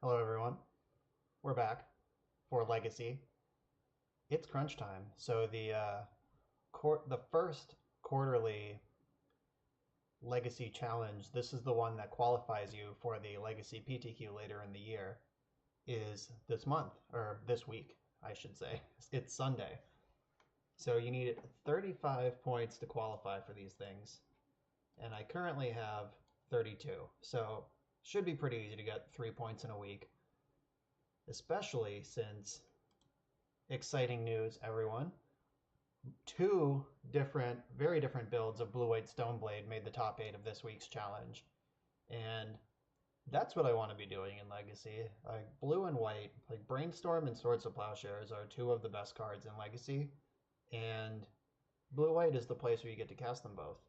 Hello everyone, we're back for Legacy. It's crunch time, so the first quarterly Legacy challenge, this is the one that qualifies you for the Legacy PTQ later in the year, is this month, or this week, I should say. It's Sunday. So you need 35 points to qualify for these things, and I currently have 32, so should be pretty easy to get 3 points in a week. Especially since, exciting news, everyone, two very different builds of Blue-White Stoneblade made the top 8 of this week's challenge. And that's what I want to be doing in Legacy. Like blue and white, like Brainstorm and Swords of Plowshares are two of the best cards in Legacy. And blue-white is the place where you get to cast them both.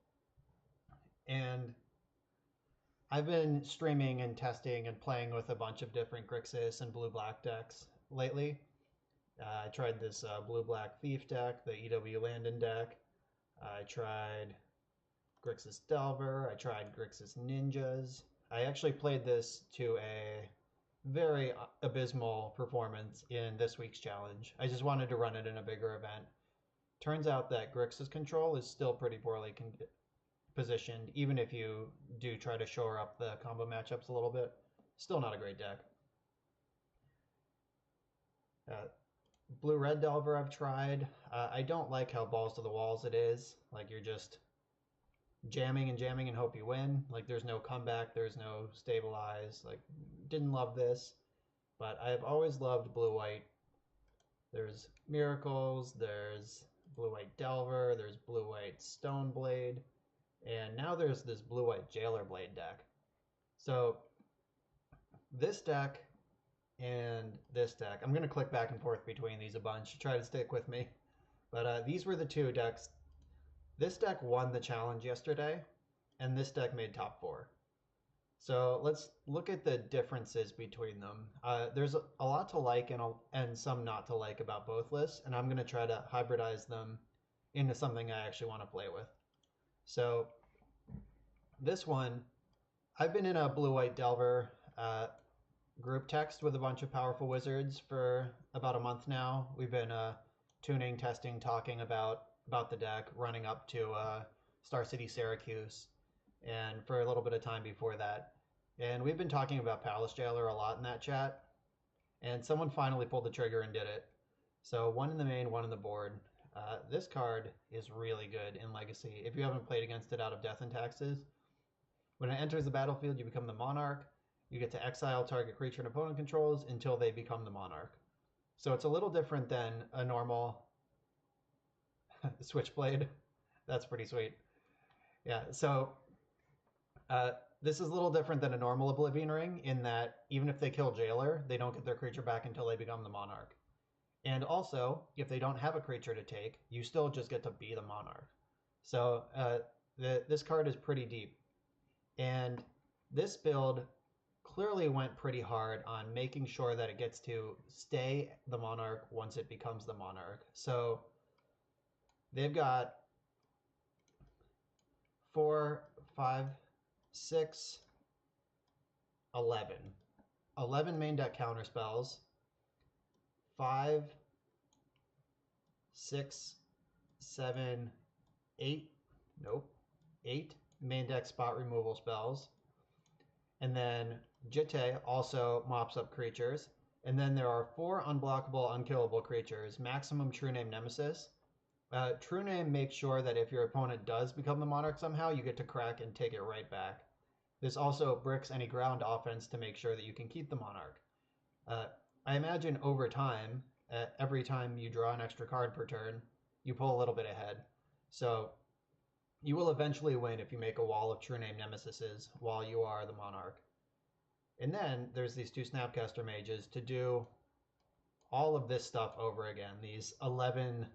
And I've been streaming and testing and playing with a bunch of different Grixis and blue-black decks lately. I tried this blue-black Thief deck, the EW Landon deck. I tried Grixis Delver. I tried Grixis Ninjas. I actually played this to a very abysmal performance in this week's challenge. I just wanted to run it in a bigger event. Turns out that Grixis control is still pretty poorly positioned, even if you do try to shore up the combo matchups a little bit. Still not a great deck. Blue-red Delver I've tried. I don't like how balls to the walls it is. Like you're just jamming and jamming and hope you win. Like there's no comeback, there's no stabilize. Like didn't love this, but I've always loved blue-white. There's Miracles, there's blue-white Delver, there's blue-white Stoneblade. And now there's this blue-white Jailer Blade deck. So this deck and this deck, I'm going to click back and forth between these a bunch, try to stick with me. But these were the two decks. This deck won the challenge yesterday, and this deck made top 4. So let's look at the differences between them. There's a lot to like and some not to like about both lists, and I'm going to try to hybridize them into something I actually want to play with. So this one, I've been in a blue-white Delver group text with a bunch of powerful wizards for about a month now. We've been tuning, testing, talking about the deck, running up to Star City Syracuse, and for a little bit of time before that. And we've been talking about Palace Jailer a lot in that chat, and someone finally pulled the trigger and did it. So one in the main, one in the board. This card is really good in Legacy. If you haven't played against it out of Death and Taxes, when it enters the battlefield, you become the Monarch. You get to exile target creature and opponent controls until they become the Monarch. So it's a little different than a normal Switchblade. That's pretty sweet. Yeah, so this is a little different than a normal Oblivion Ring in that even if they kill Jailer, they don't get their creature back until they become the Monarch. And also, if they don't have a creature to take, you still just get to be the Monarch. So this card is pretty deep. And this build clearly went pretty hard on making sure that it gets to stay the Monarch once it becomes the Monarch. So they've got 4, 5, 6, 11. 11 main deck counterspells. 5, 6, 7, 8, nope, 8 main deck spot removal spells. And then Jitte also mops up creatures. And then there are 4 unblockable, unkillable creatures, maximum True Name Nemesis. True Name makes sure that if your opponent does become the Monarch somehow, you get to crack and take it right back. This also bricks any ground offense to make sure that you can keep the Monarch. I imagine over time, every time you draw an extra card per turn, you pull a little bit ahead. So you will eventually win if you make a wall of True Name Nemesises while you are the Monarch. And then there's these 2 Snapcaster Mages to do all of this stuff over again. These 11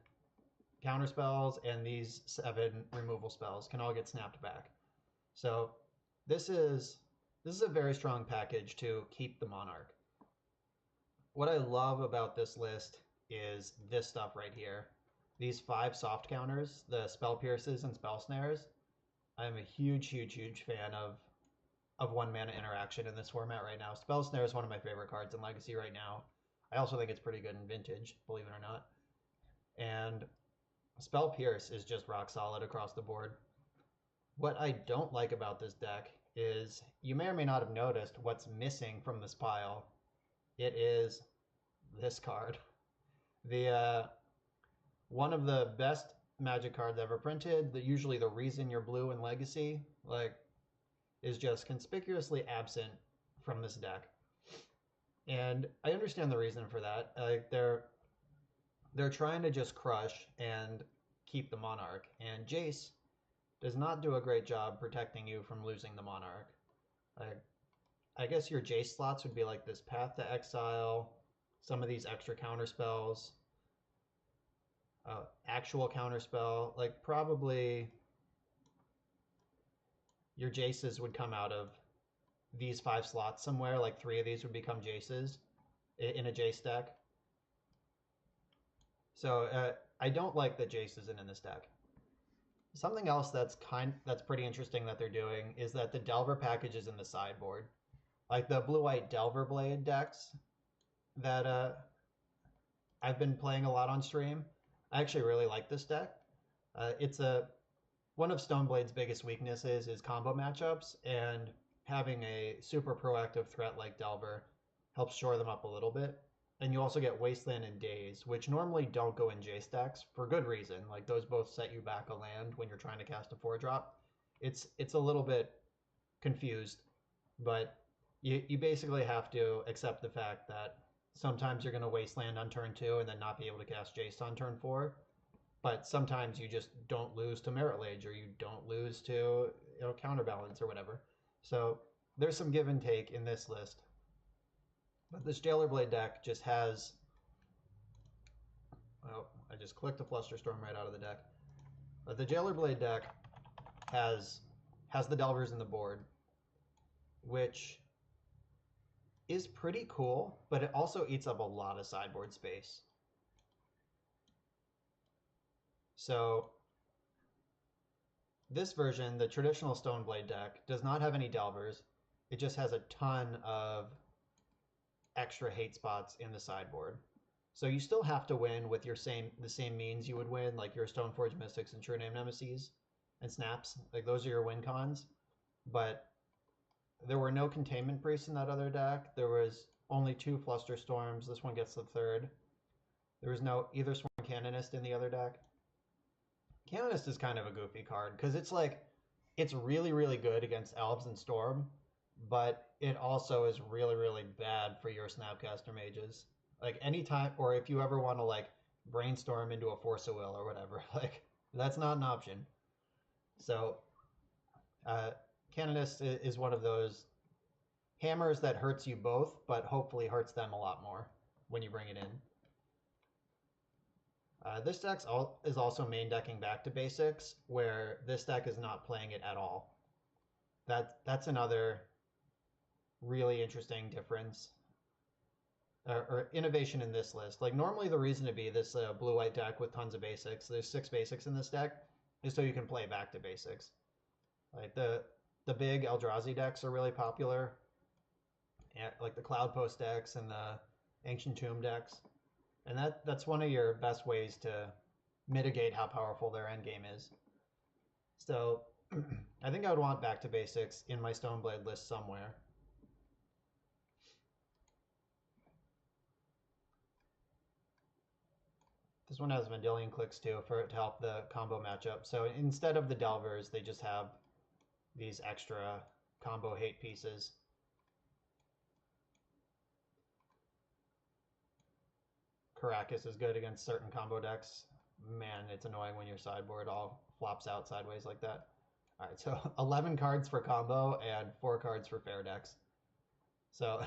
counter spells and these 7 removal spells can all get snapped back. So this is a very strong package to keep the Monarch. What I love about this list is this stuff right here. These 5 soft counters, the Spell Pierces and Spell Snares. I'm a huge fan of of 1 mana interaction in this format right now. Spell Snare is one of my favorite cards in Legacy right now. I also think it's pretty good in Vintage, believe it or not. And Spell Pierce is just rock solid across the board. What I don't like about this deck is you may or may not have noticed what's missing from this pile. It is this card. The one of the best Magic cards ever printed. Usually the reason you're blue in Legacy, like, is just conspicuously absent from this deck. And I understand the reason for that. Like, they're trying to just crush and keep the Monarch, and Jace does not do a great job protecting you from losing the Monarch. I guess your Jace slots would be like this Path to Exile, some of these extra counter spells, actual counterspell. Like, probably your Jaces would come out of these 5 slots somewhere. Like 3 of these would become Jaces in a Jace deck. So I don't like that Jace isn't in this deck. Something else that's pretty interesting that they're doing is that the Delver package is in the sideboard. Like the blue-white Delver Blade decks that I've been playing a lot on stream. I actually really like this deck. It's one of Stoneblade's biggest weaknesses is combo matchups, and having a super proactive threat like Delver helps shore them up a little bit. And you also get Wasteland and Daze, which normally don't go in Jace decks for good reason. Like, those both set you back a land when you're trying to cast a 4-drop. It's a little bit confused, but you basically have to accept the fact that sometimes you're going to Wasteland on turn 2 and then not be able to cast Jace on turn 4. But sometimes you just don't lose to Merit Lage, or you don't lose to Counterbalance or whatever. So there's some give and take in this list. But this Jailer Blade deck just has... Oh, I just clicked a Flusterstorm right out of the deck. But the Jailer Blade deck has the Delvers in the board, which is pretty cool, but it also eats up a lot of sideboard space. So this version, the traditional Stoneblade deck, does not have any Delvers. It just has a ton of extra hate spots in the sideboard. So you still have to win with the same means you would win, like your Stoneforge Mystics and True Name Nemesis and Snaps. Like, those are your win cons. But there were no Containment Priests in that other deck. There was only 2 Flusterstorms. This one gets the 3rd. There was no either Sworn Canonist in the other deck. Canonist is kind of a goofy card because it's really, really good against Elves and Storm, but it also is really, really bad for your Snapcaster mages. Like, anytime, or if you ever want to like brainstorm into a Force of Will or whatever, like, that's not an option. So Canonist is one of those hammers that hurts you both, but hopefully hurts them a lot more when you bring it in. This deck is also main decking back to basics, where this deck is not playing it at all. That's another really interesting difference or innovation in this list. Like, normally the reason to be this blue-white deck with tons of basics, there's 6 basics in this deck, is so you can play back to basics. Like, the big Eldrazi decks are really popular, like the Cloudpost decks and the Ancient Tomb decks. And that's one of your best ways to mitigate how powerful their endgame is. So I think I would want back to basics in my Stoneblade list somewhere. This one has Vendilion Clicks too to help the combo matchup. So instead of the Delvers, they just have these extra combo hate pieces. Karakas is good against certain combo decks. Man, it's annoying when your sideboard all flops out sideways like that. All right, so 11 cards for combo and 4 cards for fair decks. So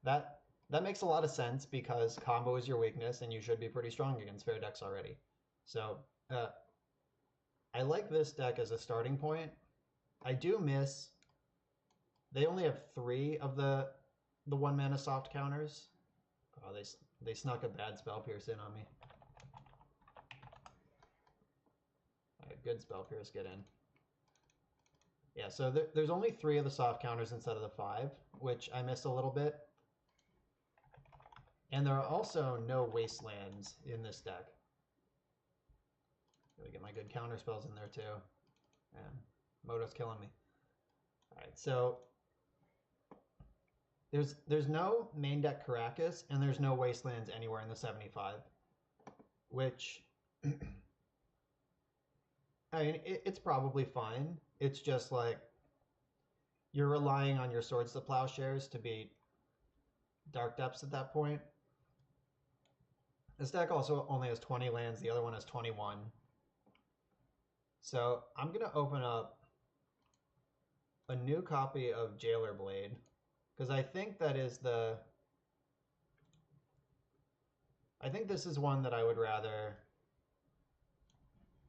that makes a lot of sense because combo is your weakness and you should be pretty strong against fair decks already. So I like this deck as a starting point. I do miss... They only have 3 of the 1 mana soft counters. Oh, they snuck a bad Spell Pierce in on me. Alright, good Spell Pierce, get in. Yeah, so there's only 3 of the soft counters instead of the 5, which I missed a little bit. And there are also no wastelands in this deck. Gotta get my good counter spells in there too. And Moto's killing me. Alright, so there's no main deck Caracas, and there's no wastelands anywhere in the 75. Which, I mean, it's probably fine. It's just like you're relying on your Swords to Plowshares to beat Dark Depths at that point. This deck also only has 20 lands, the other one has 21. So I'm going to open up a new copy of Jailer Blade, because I think that is the... I think this is one that I would rather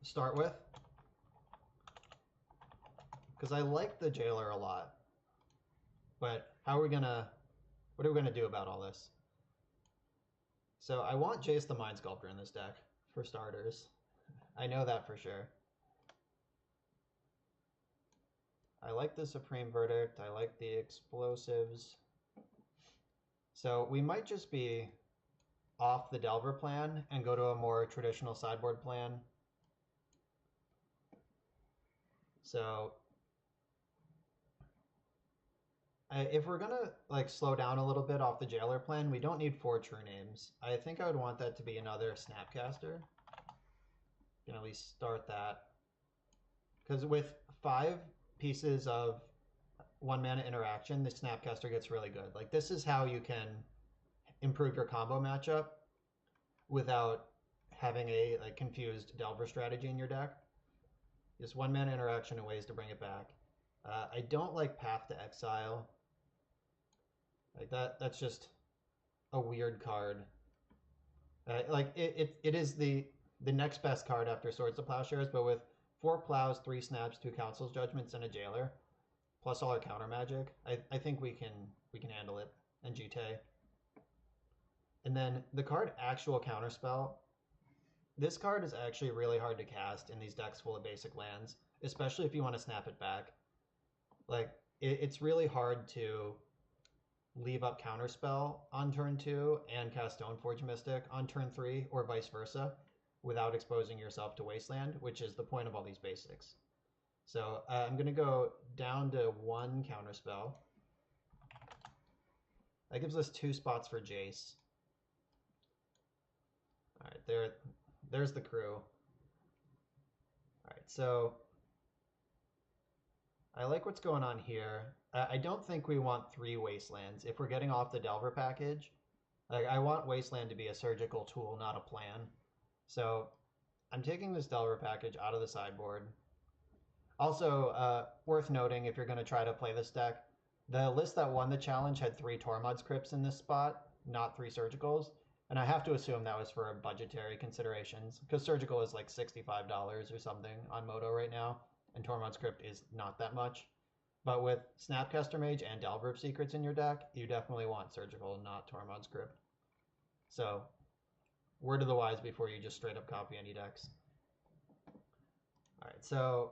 start with, because I like the Jailer a lot. But what are we gonna do about all this? So I want Jace the Mind Sculptor in this deck, for starters. I know that for sure. I like the Supreme Verdict, I like the Explosives. So we might just be off the Delver plan and go to a more traditional sideboard plan. So if we're gonna like slow down a little bit off the Jailer plan, we don't need 4 True Names. I think I would want that to be another Snapcaster. Can at least start that. Because with 5 pieces of 1-mana interaction, the Snapcaster gets really good. Like, this is how you can improve your combo matchup without having a like confused Delver strategy in your deck. Just 1-mana interaction and ways to bring it back. I don't like Path to Exile. Like that's just a weird card. Like it is the next best card after Swords to Plowshares, but with 4 plows, 3 snaps, 2 Council's Judgments, and a Jailer, plus all our counter magic, I think we can handle it. And GT. And then the card Actual Counterspell. This card is actually really hard to cast in these decks full of basic lands, especially if you want to snap it back. Like, it's really hard to leave up Counterspell on turn 2 and cast Stoneforge Mystic on turn 3, or vice versa, without exposing yourself to Wasteland, which is the point of all these basics. So I'm going to go down to 1 Counterspell. That gives us 2 spots for Jace. Alright, there's the crew. Alright, so I like what's going on here. I don't think we want 3 Wastelands. If we're getting off the Delver package, like, I want Wasteland to be a surgical tool, not a plan. So I'm taking this Delver package out of the sideboard. Also, worth noting, if you're going to try to play this deck, the list that won the challenge had 3 Tormod's Crypts in this spot, not 3 Surgicals. And I have to assume that was for budgetary considerations, because Surgical is like $65 or something on Moto right now, and Tormod's Crypt is not that much. But with Snapcaster Mage and Delver of Secrets in your deck, you definitely want Surgical, not Tormod's Crypt. So, word of the wise before you just straight up copy any decks. Alright, so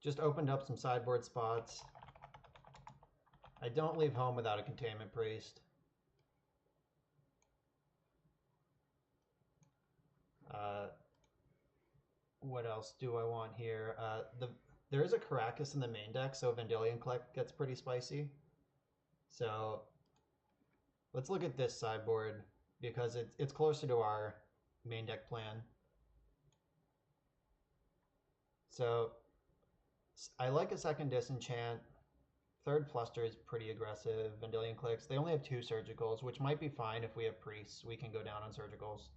just opened up some sideboard spots. I don't leave home without a Containment Priest. What else do I want here? There is a Caracas in the main deck, so Vendilion Collect gets pretty spicy. So let's look at this sideboard, because it's closer to our main deck plan. So I like a second Disenchant. Third Fluster is pretty aggressive. Vendilion Clicks. They only have 2 Surgicals, which might be fine if we have Priests. We can go down on Surgicals.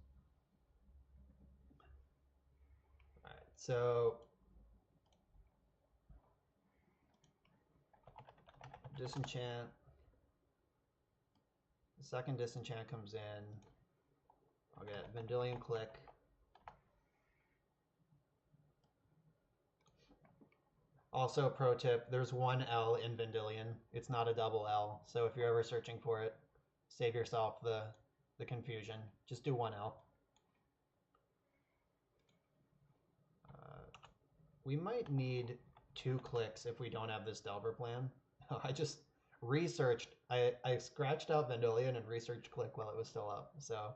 Alright, so Disenchant. The second Disenchant comes in. I'll get Vendilion Click. Also, pro tip, there's 1 L in Vendilion. It's not a double L, so if you're ever searching for it, save yourself the confusion. Just do 1 L. We might need 2 clicks if we don't have this Delver plan. I just researched, I scratched out Vendilion and researched click while it was still up. So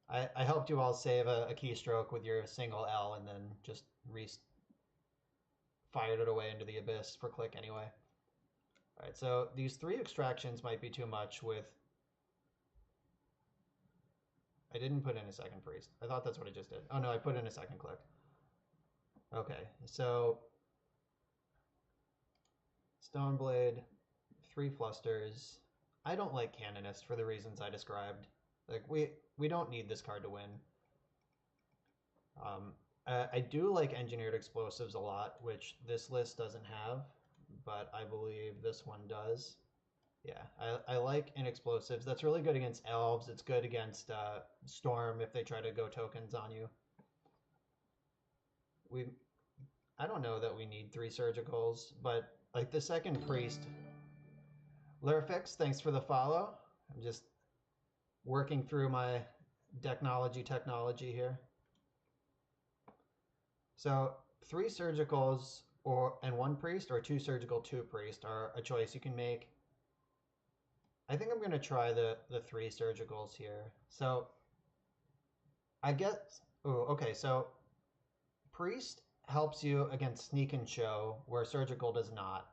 I helped you all save a keystroke with your single L and then just fired it away into the abyss for click anyway. All right, so these 3 extractions might be too much with... I didn't put in a second priest. I thought that's what I just did. Oh no, I put in a second click. Okay, so Stoneblade, 3 flusters. I don't like Canonist for the reasons I described. Like we don't need this card to win. I do like Engineered Explosives a lot, which this list doesn't have, but I believe this one does. Yeah, I like Inexplosives. That's really good against Elves. It's good against Storm if they try to go tokens on you. I don't know that we need 3 Surgicals, but like the second Priest. Lurfix, thanks for the follow. I'm just working through my technology here. So 3 Surgicals and 1 Priest, or 2 Surgical, 2 Priest are a choice you can make. I think I'm going to try the 3 Surgicals here. So I guess, okay, so Priest helps you against Sneak and Show, where Surgical does not.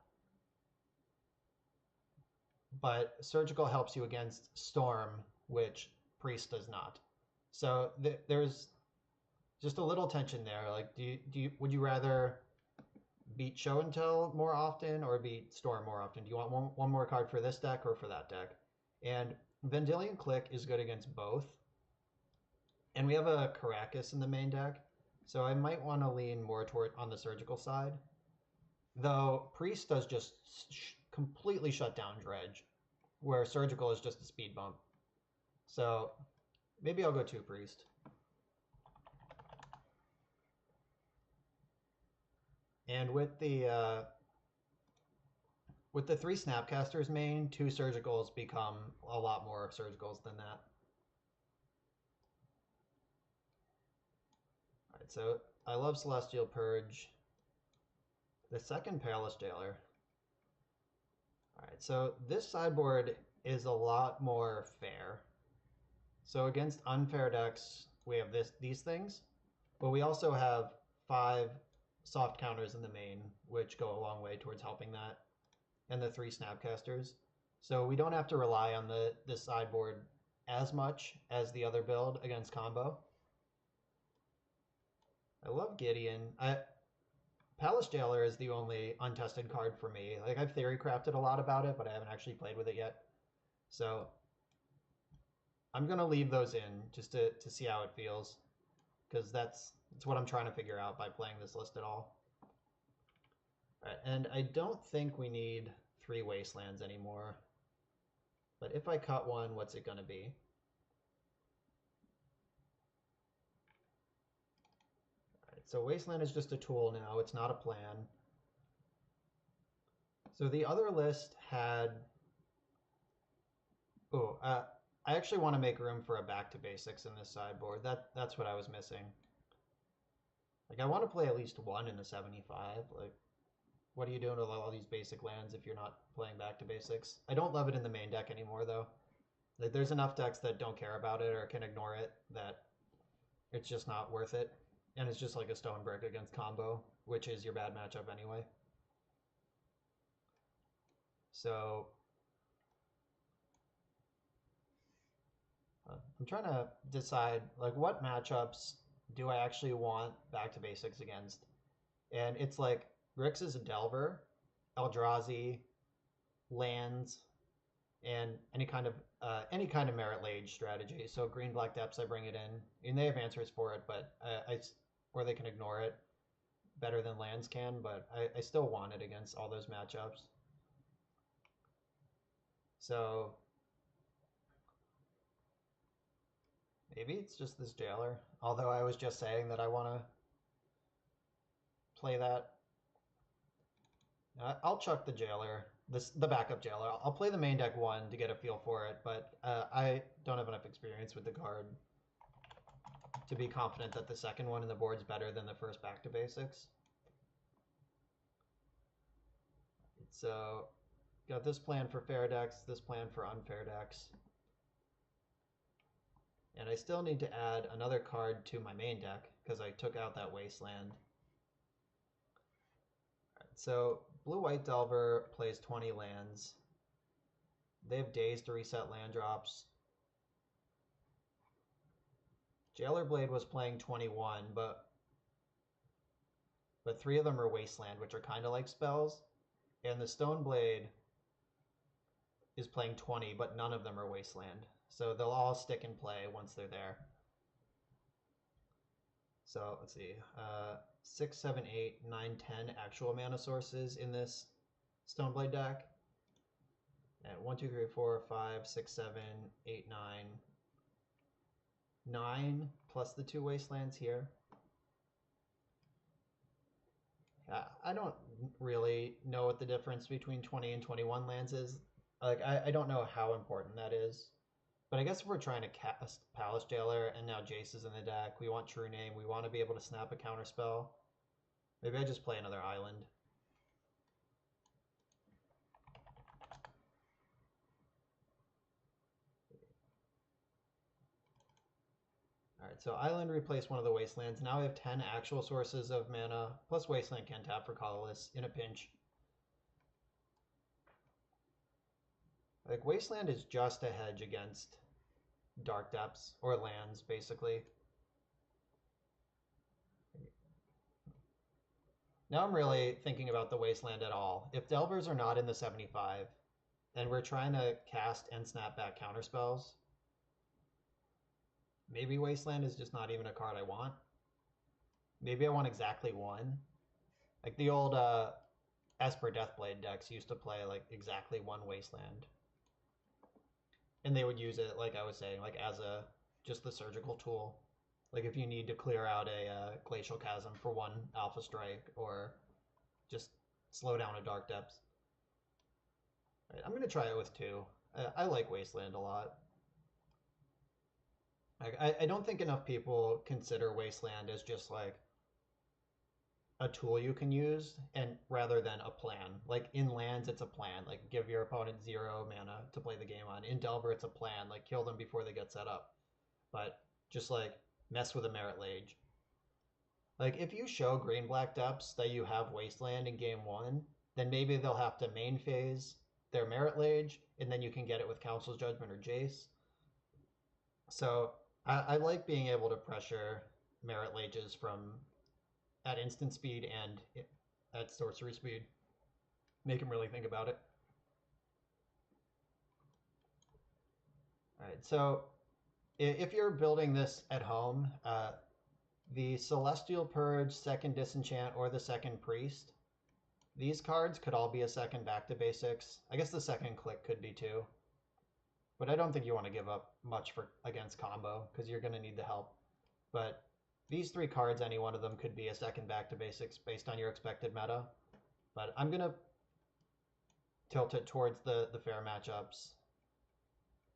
But Surgical helps you against Storm, which Priest does not. So there's just a little tension there. Like, would you rather beat Show and Tell more often or beat Storm more often? Do you want one more card for this deck or for that deck? And Vendilion Click is good against both. And we have a Caracas in the main deck, so I might want to lean more toward on the Surgical side. Though Priest does just completely shut down Dredge, where Surgical is just a speed bump. So maybe I'll go 2 Priest. And with the 3 Snapcasters main, 2 Surgicals become a lot more Surgicals than that. All right, so I love Celestial Purge. The second Perilous Jailer. All right, so this sideboard is a lot more fair. So against unfair decks, we have these things, but we also have 5 soft counters in the main, which go a long way towards helping that, and the 3 Snapcasters. So we don't have to rely on this sideboard as much as the other build against combo. I love Gideon. Palace Jailer is the only untested card for me. Like, I've theory crafted a lot about it, but I haven't actually played with it yet. So I'm going to leave those in just to see how it feels, because that's what I'm trying to figure out by playing this list at all. All right, and I don't think we need 3 Wastelands anymore. But if I cut one, what's it going to be? So Wasteland is just a tool now. It's not a plan. So the other list had... I actually want to make room for a back to basics in this sideboard. That's what I was missing. Like, I want to play at least 1 in the 75. Like, what are you doing with all these basic lands if you're not playing back to basics? I don't love it in the main deck anymore, though. Like, there's enough decks that don't care about it or can ignore it that it's just not worth it. And it's just like a stone brick against combo, which is your bad matchup anyway. So I'm trying to decide, like, what matchups do I actually want back to basics against? And it's like Grix is a Delver, Eldrazi, lands, and any kind of Merit Lage strategy. So green black depths, I bring it in, and they have answers for it, but or they can ignore it better than lands can, but I still want it against all those matchups. So maybe it's just this Jailer, although I was just saying that I want to play that. I'll chuck the Jailer, the backup Jailer. I'll play the main deck 1 to get a feel for it, but I don't have enough experience with the card to be confident that the second one in the board's better than the first back to basics. so got this plan for fair decks, this plan for unfair decks. And I still need to add another card to my main deck because I took out that Wasteland. Right, so Blue-White Delver plays 20 lands. They have days to reset land drops. Jailer Blade was playing 21, but 3 of them are Wasteland, which are kind of like spells. And the Stone Blade is playing 20, but none of them are Wasteland. So they'll all stick in play once they're there. So let's see, 6, 7, 8, 9, 10 actual mana sources in this Stoneblade deck. And 1, 2, 3, 4, 5, 6, 7, 8, 9. 9 plus the 2 Wastelands here. I don't really know what the difference between 20 and 21 lands is. Like, I don't know how important that is. But I guess if we're trying to cast Palace Jailer and now Jace is in the deck, we want True Name, we want to be able to snap a counterspell. Maybe I just play another island. Alright, so Island replaced one of the Wastelands. Now we have 10 actual sources of mana, plus Wasteland can tap for colorless in a pinch. Like, Wasteland is just a hedge against Dark Depths, or lands, basically. Now I'm really thinking about the Wasteland at all. If Delvers are not in the 75, and we're trying to cast and snap back counterspells, maybe Wasteland is just not even a card I want. Maybe I want exactly one. Like the old Esper Deathblade decks used to play like exactly one Wasteland. And they would use it, like I was saying, like as a just the surgical tool. Like if you need to clear out a Glacial Chasm for one Alpha Strike, or just slow down a Dark Depths. Right, I'm gonna try it with 2. I like Wasteland a lot. Like, I don't think enough people consider Wasteland as just like a tool you can use, and rather than a plan. Like in lands, it's a plan. Like give your opponent 0 mana to play the game on. In Delver, it's a plan. Like kill them before they get set up. But just like mess with a Merit Lage. Like if you show Green-Black Depths that you have Wasteland in game 1, then maybe they'll have to main phase their Merit Lage, and then you can get it with Council's Judgment or Jace. So I like being able to pressure Merit Lages from at instant speed and at sorcery speed. Make him really think about it. All right, so if you're building this at home, the Celestial Purge, second Disenchant, or the second Priest, these cards could all be a second back to basics. I guess the second Click could be too. But I don't think you want to give up much for against combo, because you're going to need the help. But these 3 cards, any one of them could be a second back to basics based on your expected meta. But I'm going to tilt it towards the fair matchups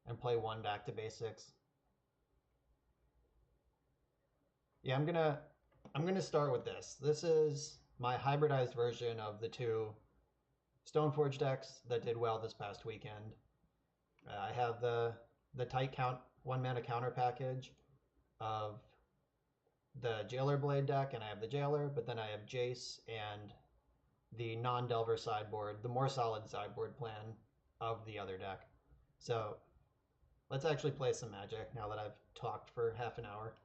and play 1 back to basics. Yeah, I'm gonna start with this. This is my hybridized version of the 2 Stoneforge decks that did well this past weekend. I have the tight 1 mana counter package of the Jailer Blade deck, and I have the Jailer, but then I have Jace and the non-Delver sideboard, the more solid sideboard plan of the other deck. So let's actually play some Magic now that I've talked for half an hour.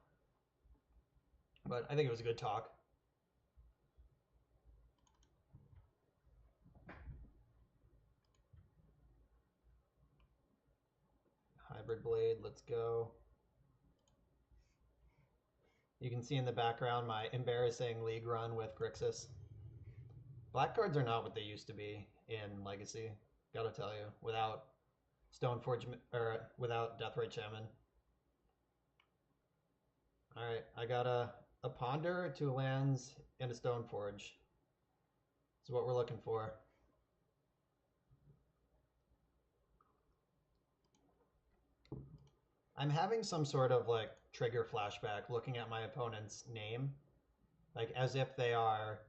But I think it was a good talk. Hybrid Blade, let's go. You can see in the background my embarrassing league run with Grixis. Black cards are not what they used to be in Legacy, gotta tell you, without Stoneforge, or without Deathrite Shaman. Alright, I got a Ponder, 2 lands, and a Stoneforge. This is what we're looking for. I'm having some sort of like trigger flashback looking at my opponent's name, like as if they are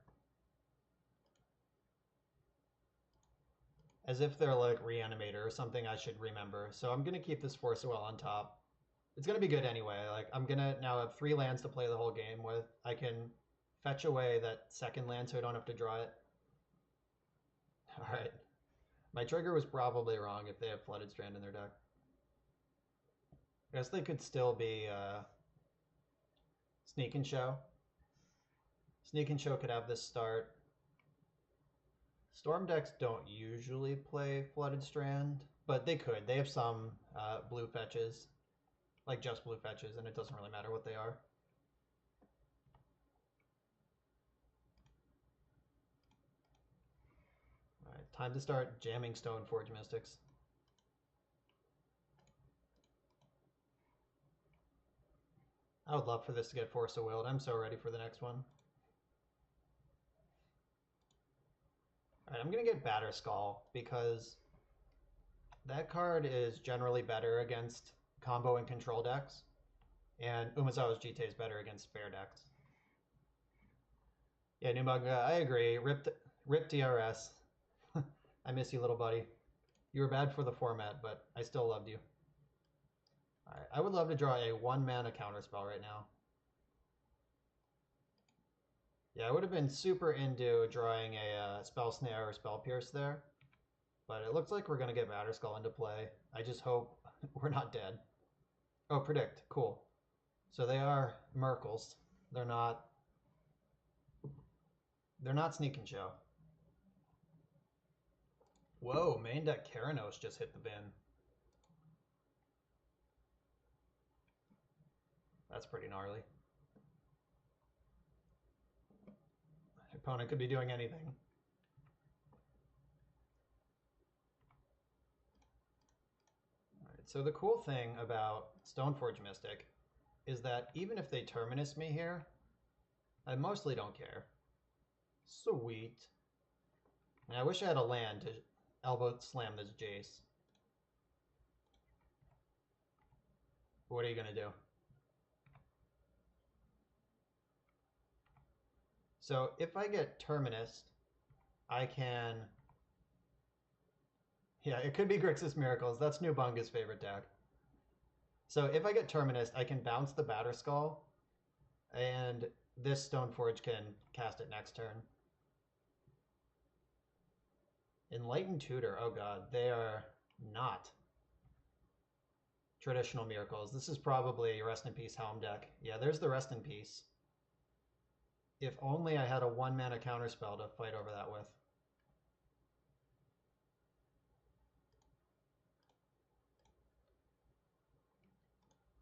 as if they're like Reanimator or something I should remember. So I'm gonna keep this Force of Will on top. It's gonna be good anyway. Like I'm gonna now have 3 lands to play the whole game with. I can fetch away that second land so I don't have to draw it. All right. My trigger was probably wrong if they have Flooded Strand in their deck. I guess they could still be Sneak and Show. Sneak and Show could have this start. Storm decks don't usually play Flooded Strand, but they could. They have some blue fetches, like just blue fetches, and it doesn't really matter what they are. All right, time to start jamming Stoneforge Mystics. I would love for this to get Force of Willed. I'm so ready for the next one. All right, I'm going to get Batterskull because that card is generally better against combo and control decks, and Umezawa's GT is better against spare decks. Yeah, new manga, I agree. Rip DRS. I miss you, little buddy. You were bad for the format, but I still loved you. All right, I would love to draw a 1-mana counterspell right now. Yeah, I would have been super into drawing a Spell Snare or Spell Pierce there, but it looks like we're going to get Batterskull into play. I just hope we're not dead. Oh, Predict. Cool. So they are Merkles. They're not Sneak and Show. Whoa, main deck Keranos just hit the bin. That's pretty gnarly. Opponent could be doing anything. All right, so the cool thing about Stoneforge Mystic is that even if they Terminus me here, I mostly don't care. Sweet. And I wish I had a land to elbow slam this Jace. What are you going to do? So if I get Terminus, I can... Yeah, it could be Grixis Miracles. That's New Bunga's favorite deck. So if I get Terminus, I can bounce the Batterskull, and this Stoneforge can cast it next turn. Enlightened Tutor, oh god, they are not traditional Miracles. This is probably Rest in Peace Helm deck. Yeah, there's the Rest in Peace. If only I had a 1-mana counterspell to fight over that with.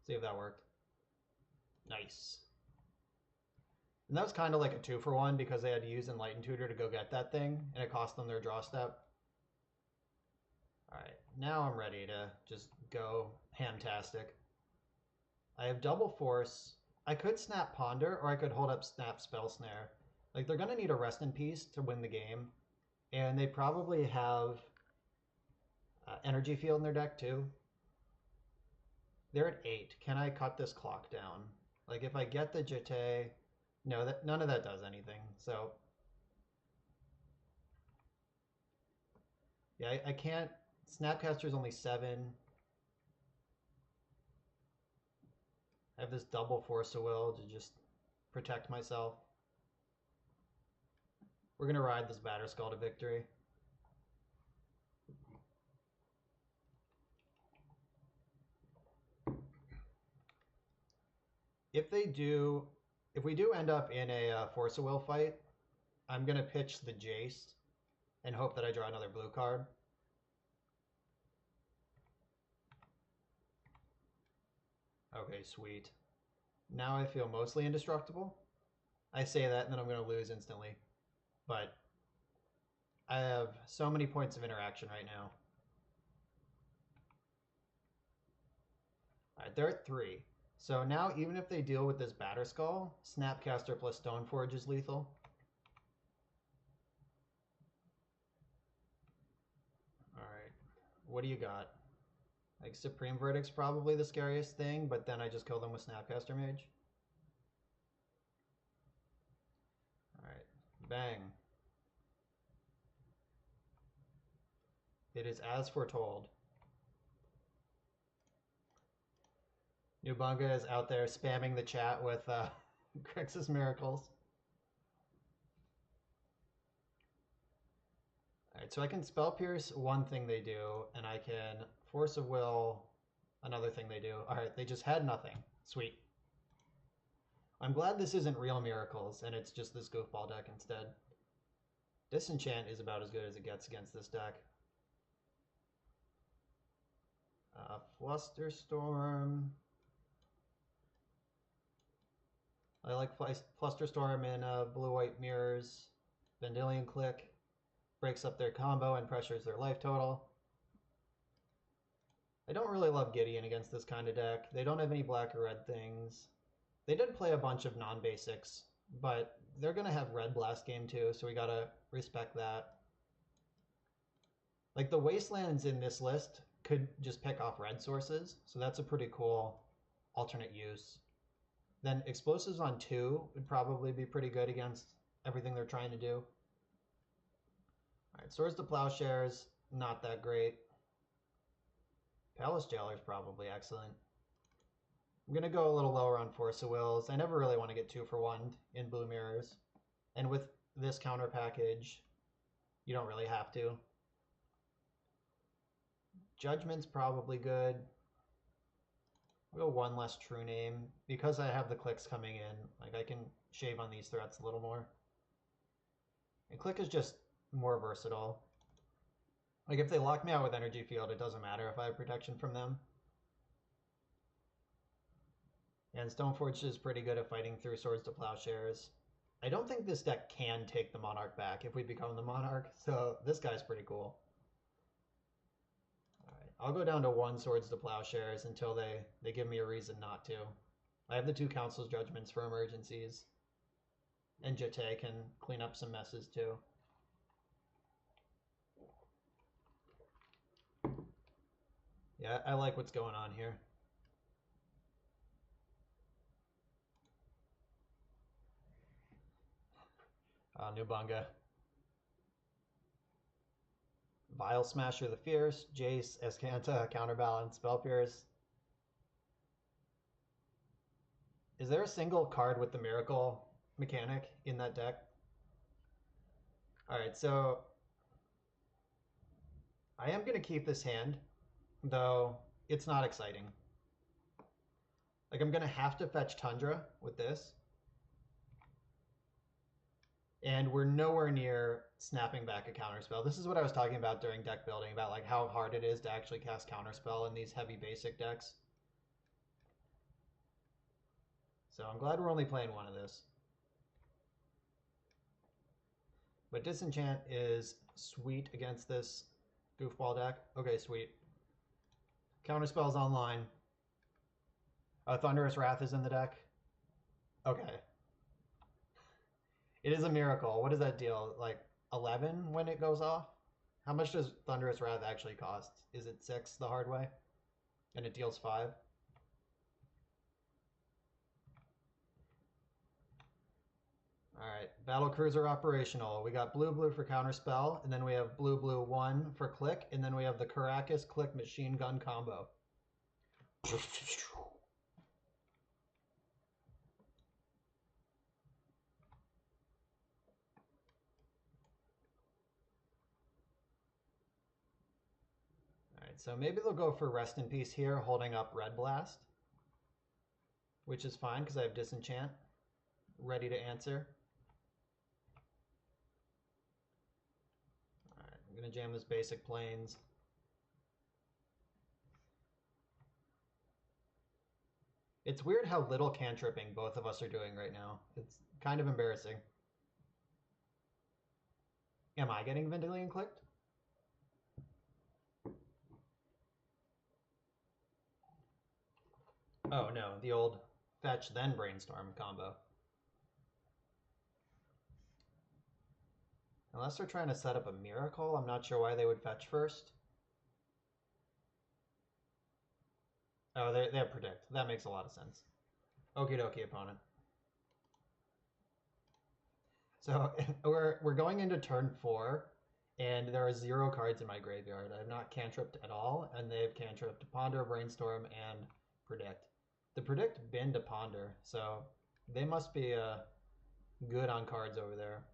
See if that worked. Nice. And that was kind of like a 2-for-1 because they had to use Enlightened Tutor to go get that thing, and it cost them their draw step. Alright, now I'm ready to just go hamtastic. I have double force. I could snap Ponder, or I could hold up snap Spell Snare. Like, they're going to need a Rest in Peace to win the game, and they probably have Energy Field in their deck too. They're at 8. Can I cut this clock down? Like, if I get the Jete... No, none of that does anything, so... Yeah, I can't... Snapcaster's only 7. I have this double Force of Will to just protect myself. We're going to ride this Batterskull to victory. If we do end up in a Force of Will fight, I'm going to pitch the Jace and hope that I draw another blue card. Okay, sweet. Now I feel mostly indestructible. I say that and then I'm going to lose instantly. But I have so many points of interaction right now. Alright, they're at 3. So now even if they deal with this Batterskull, Snapcaster plus Stoneforge is lethal. Alright, what do you got? Like, Supreme Verdict's probably the scariest thing, but then I just kill them with Snapcaster Mage. Alright, bang. It is as foretold. Nubunga is out there spamming the chat with Grixis Miracles. Alright, so I can Spell Pierce one thing they do, and I can Force of Will another thing they do. Alright, they just had nothing. Sweet. I'm glad this isn't real Miracles, and it's just this goofball deck instead. Disenchant is about as good as it gets against this deck. Flusterstorm. I like Flusterstorm in blue-white mirrors. Vendilion Click breaks up their combo and pressures their life total. I don't really love Gideon against this kind of deck. They don't have any black or red things. They did play a bunch of non-basics, but they're going to have red blast game too, so we got to respect that. Like the Wastelands in this list could just pick off red sources, so that's a pretty cool alternate use. Then Explosives on 2 would probably be pretty good against everything they're trying to do. Alright, Swords to Plowshares, not that great. Palace Jailer's probably excellent. I'm going to go a little lower on Force of Wills. I never really want to get 2 for 1 in blue mirrors. And with this counter package, you don't really have to. Judgment's probably good. We'll go one less True Name. Because I have the clicks coming in, like I can shave on these threats a little more. And Click is just more versatile. Like if they lock me out with Energy Field, it doesn't matter if I have protection from them. And Stoneforge is pretty good at fighting through Swords to Plowshares. I don't think this deck can take the Monarch back if we become the Monarch, so this guy's pretty cool. Alright, I'll go down to 1 Swords to Plowshares until they give me a reason not to. I have the 2 Council's Judgments for emergencies. And Jete can clean up some messes too. Yeah, I like what's going on here. Nubunga. Vile Smasher the Fierce, Jace, Escanta, Counterbalance, Spell Pierce. Is there a single card with the Miracle mechanic in that deck? Alright, so I am going to keep this hand, though it's not exciting. Like I'm going to have to fetch Tundra with this. And we're nowhere near snapping back a counterspell. This is what I was talking about during deck building, about like how hard it is to actually cast counterspell in these heavy basic decks. So I'm glad we're only playing one of this. But Disenchant is sweet against this goofball deck. Okay, sweet. Counterspell's online. Thunderous Wrath is in the deck. Okay. It is a miracle. What does that deal? Like 11 when it goes off? How much does Thunderous Wrath actually cost? Is it 6 the hard way? And it deals 5? Alright, Battle Cruiser operational. We got blue for counterspell, and then we have blue 1 for click, and then we have the Caracas click machine gun combo. Alright, so maybe they'll go for Rest in Peace here, holding up Red Blast, which is fine because I have Disenchant ready to answer. Alright, I'm going to jam this basic Plains. It's weird how little cantripping both of us are doing right now. It's kind of embarrassing. Am I getting Vendilion clicked? Oh no, the old fetch then brainstorm combo. Unless they're trying to set up a miracle, I'm not sure why they would fetch first. Oh, they have predict. That makes a lot of sense. Okie dokie, opponent. So we're going into turn 4, And there are 0 cards in my graveyard. I have not cantripped at all, and they've cantripped Ponder, Brainstorm, and Predict. The Predict bin to Ponder, so they must be good on cards over there.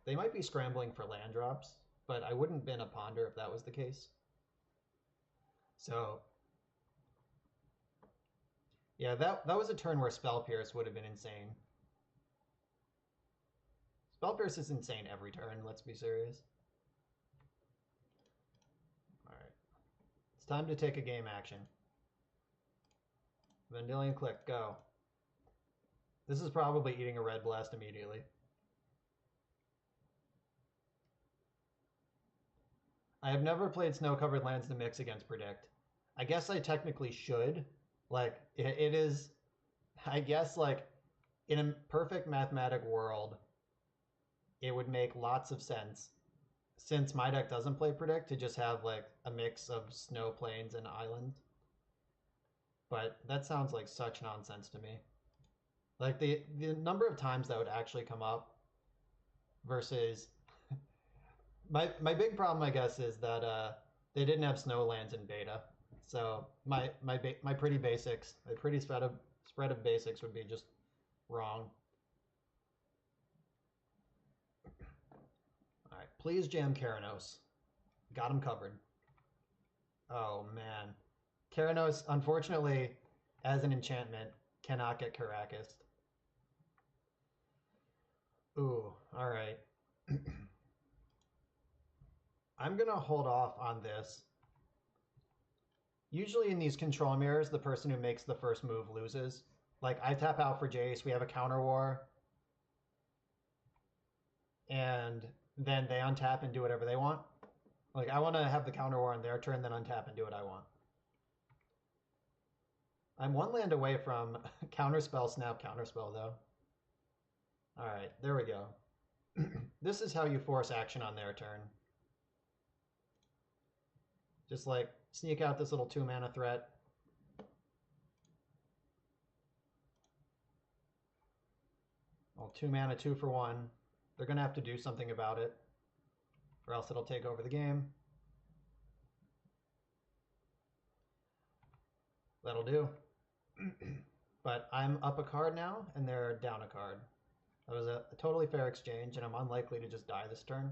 They might be scrambling for land drops, but I wouldn't bin a Ponder if that was the case. So, yeah, that was a turn where Spell Pierce would have been insane. Spell Pierce is insane every turn, let's be serious. Alright. It's time to take a game action. Vendilion Click, go. This is probably eating a Red Blast immediately. I have never played Snow-Covered Lands to mix against Predict. I guess I technically should. Like, it is... I guess, like, in a perfect mathematic world, it would make lots of sense, since my deck doesn't play Predict, to just have, like, a mix of Snow, Plains, and Island. But that sounds like such nonsense to me. Like, the number of times that would actually come up versus... my big problem, I guess, is that they didn't have Snowlands in beta. So my pretty basics, my pretty spread of basics would be just wrong. All right, please jam Keranos. Got him covered. Oh man, Keranos, unfortunately, as an enchantment, cannot get Caracas. Ooh, all right. I'm gonna hold off on this. Usually in these control mirrors, the person who makes the first move loses. Like, I tap out for Jace, we have a counter war, and then they untap and do whatever they want. Like, I want to have the counter war on their turn, then untap and do what I want. I'm 1 land away from counterspell, snap, counterspell, though. Alright, there we go. This is how you force action on their turn. Just, like, sneak out this little 2-mana threat. Well, 2 mana, 2 for 1. They're going to have to do something about it, or else it'll take over the game. That'll do. But I'm up a card now, and they're down a card. That was a totally fair exchange, and I'm unlikely to just die this turn.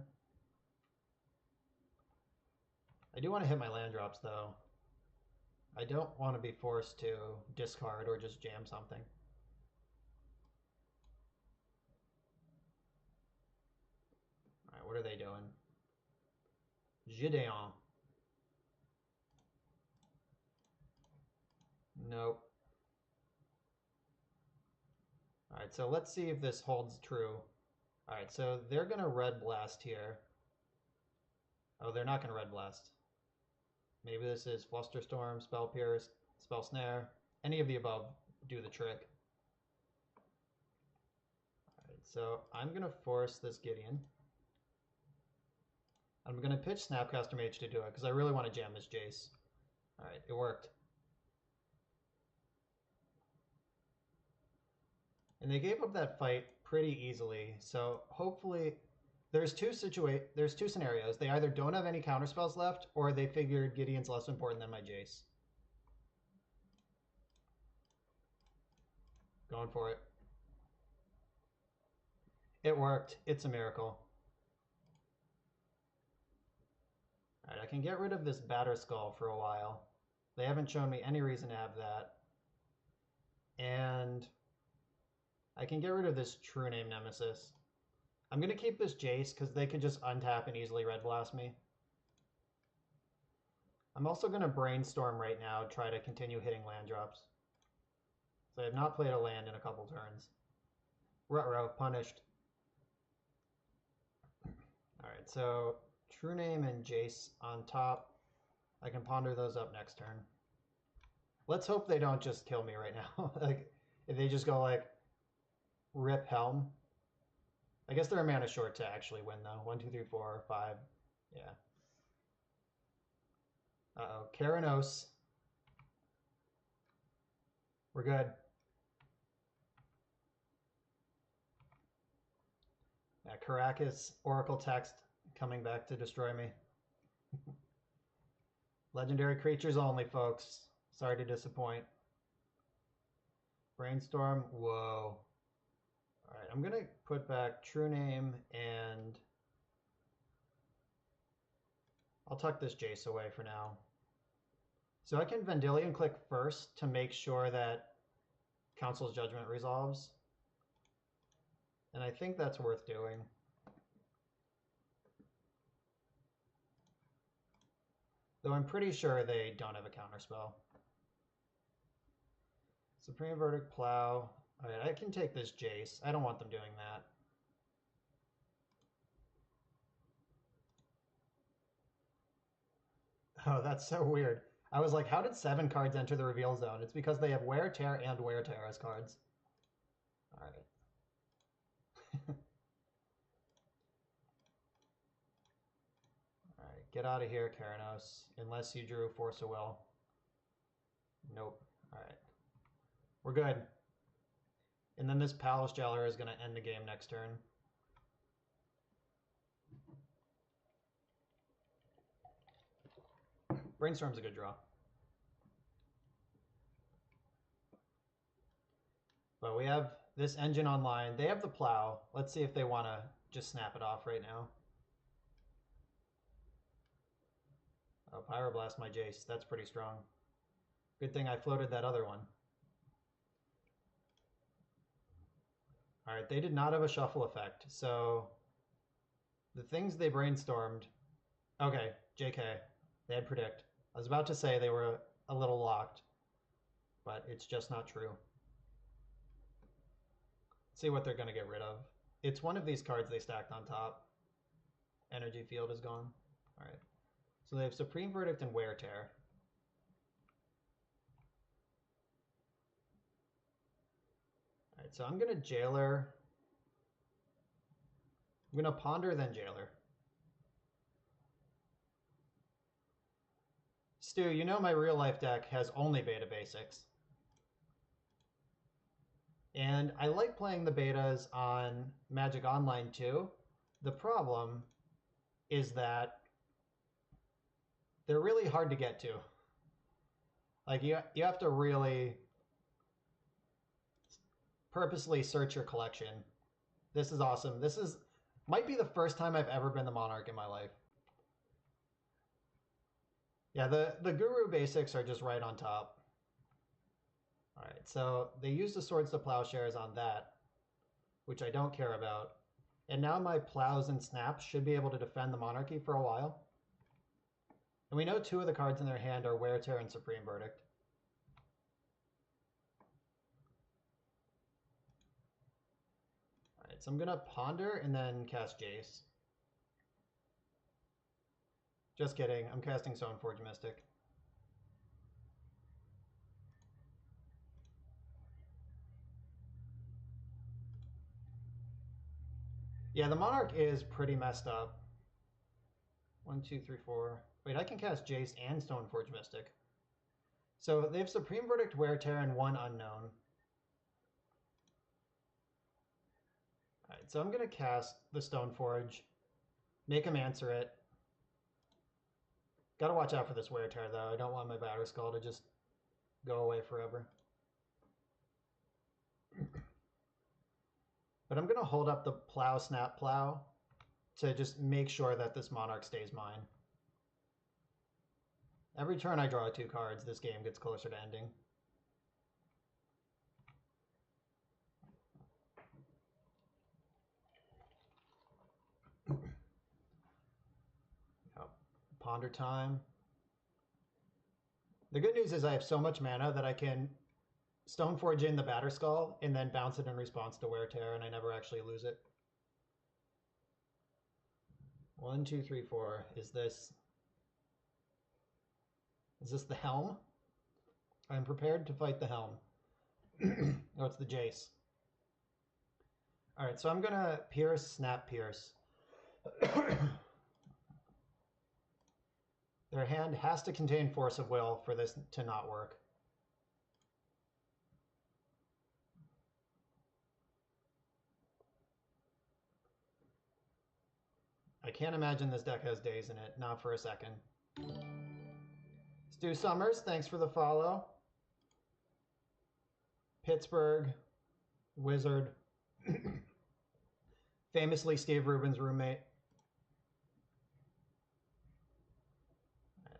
I do want to hit my land drops, though. I don't want to be forced to discard or just jam something. Alright, what are they doing? Gideon. Nope. Alright, so let's see if this holds true. Alright, so they're going to Red Blast here. Oh, they're not going to Red Blast. Maybe this is Flusterstorm, Spell Pierce, Spell Snare. Any of the above do the trick. Alright, so I'm going to force this Gideon. I'm going to pitch Snapcaster Mage to do it, because I really want to jam this Jace. Alright, it worked. And they gave up that fight pretty easily, so hopefully... There's two scenarios. They either don't have any counterspells left, or they figured Gideon's less important than my Jace. Going for it. It worked. It's a miracle. Alright, I can get rid of this Batterskull for a while. They haven't shown me any reason to have that. And I can get rid of this True Name Nemesis. I'm going to keep this Jace because they can just untap and easily Red Blast me. I'm also going to Brainstorm right now, try to continue hitting land drops. So I have not played a land in a couple turns. Ruh-roh, punished. Alright, so True Name and Jace on top. I can ponder those up next turn. Let's hope they don't just kill me right now. Like, if they just go like, rip Helm. I guess they're a mana short to actually win, though. 1, 2, 3, 4, 5. Yeah. Uh-oh. Keranos. We're good. Yeah, Caracas, Oracle Text, coming back to destroy me. Legendary creatures only, folks. Sorry to disappoint. Brainstorm, whoa. Alright, I'm gonna put back True Name and I'll tuck this Jace away for now. So I can Vendilion click first to make sure that Council's Judgment resolves. And I think that's worth doing. Though I'm pretty sure they don't have a counterspell. Supreme Verdict, Plow. Alright, I can take this Jace. I don't want them doing that. Oh, that's so weird. I was like, how did 7 cards enter the reveal zone? It's because they have Wear, Tear, and Wear, Tear as cards. Alright. Alright, get out of here, Keranos. Unless you drew Force of Will. Nope. Alright. We're good. And then this Palace Jailer is going to end the game next turn. Brainstorm's a good draw. But we have this engine online. They have the Plow. Let's see if they want to just snap it off right now. Oh, Pyroblast my Jace. That's pretty strong. Good thing I floated that other one. Alright, they did not have a shuffle effect, so the things they brainstormed... Okay, JK. They had Predict. I was about to say they were a little locked, but it's just not true. Let's see what they're going to get rid of. It's one of these cards they stacked on top. Energy Field is gone. Alright. So they have Supreme Verdict and Wear Tear. Alright, so I'm going to Jailer. I'm going to Ponder, then Jailer. Stu, you know my real life deck has only beta basics. And I like playing the betas on Magic Online too. The problem is that they're really hard to get to. Like you have to really purposely search your collection. This is awesome. Might be the first time I've ever been the Monarch in my life. Yeah, the Guru basics are just right on top. Alright, so they use the Swords to Plowshares on that, which I don't care about. And now my Plows and Snaps should be able to defend the Monarchy for a while. And we know 2 of the cards in their hand are Wear Tear and Supreme Verdict. Alright, so I'm going to Ponder and then cast Jace. Just kidding, I'm casting Stoneforge Mystic. Yeah, the Monarch is pretty messed up. 1, 2, 3, 4. Wait, I can cast Jace and Stoneforge Mystic. So they have Supreme Verdict, Wear Tear, and 1 unknown. Alright, so I'm going to cast the Stoneforge, make him answer it. Gotta watch out for this Wear Tear, though. I don't want my Batterskull to just go away forever. But I'm going to hold up the Plow, Snap, Plow to just make sure that this Monarch stays mine. Every turn I draw 2 cards, this game gets closer to ending. Ponder time. The good news is I have so much mana that I can Stoneforge in the Batterskull and then bounce it in response to Wear Tear, and I never actually lose it. 1, 2, 3, 4. Is this the Helm? I'm prepared to fight the Helm. Oh, it's the Jace. Alright, so I'm gonna Pierce, Snap, Pierce. Their hand has to contain Force of Will for this to not work. I can't imagine this deck has days in it. Not for a second. Stu Summers, thanks for the follow. Pittsburgh, Wizard. Famously Steve Rubin's roommate.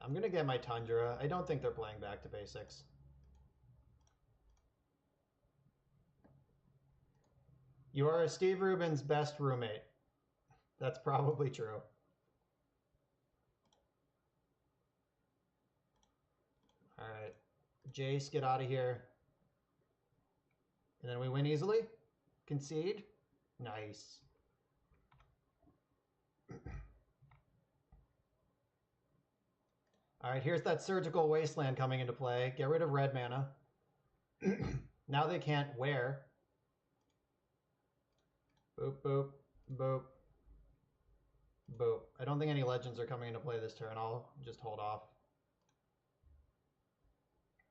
I'm going to get my Tundra. I don't think they're playing back to basics. You are Steve Rubin's best roommate. That's probably true. All right. Jace, get out of here. And then we win easily. Concede. Nice. All right, here's that Surgical Wasteland coming into play. Get rid of red mana. Now they can't wear. Boop, boop, boop, boop. I don't think any legends are coming into play this turn. I'll just hold off.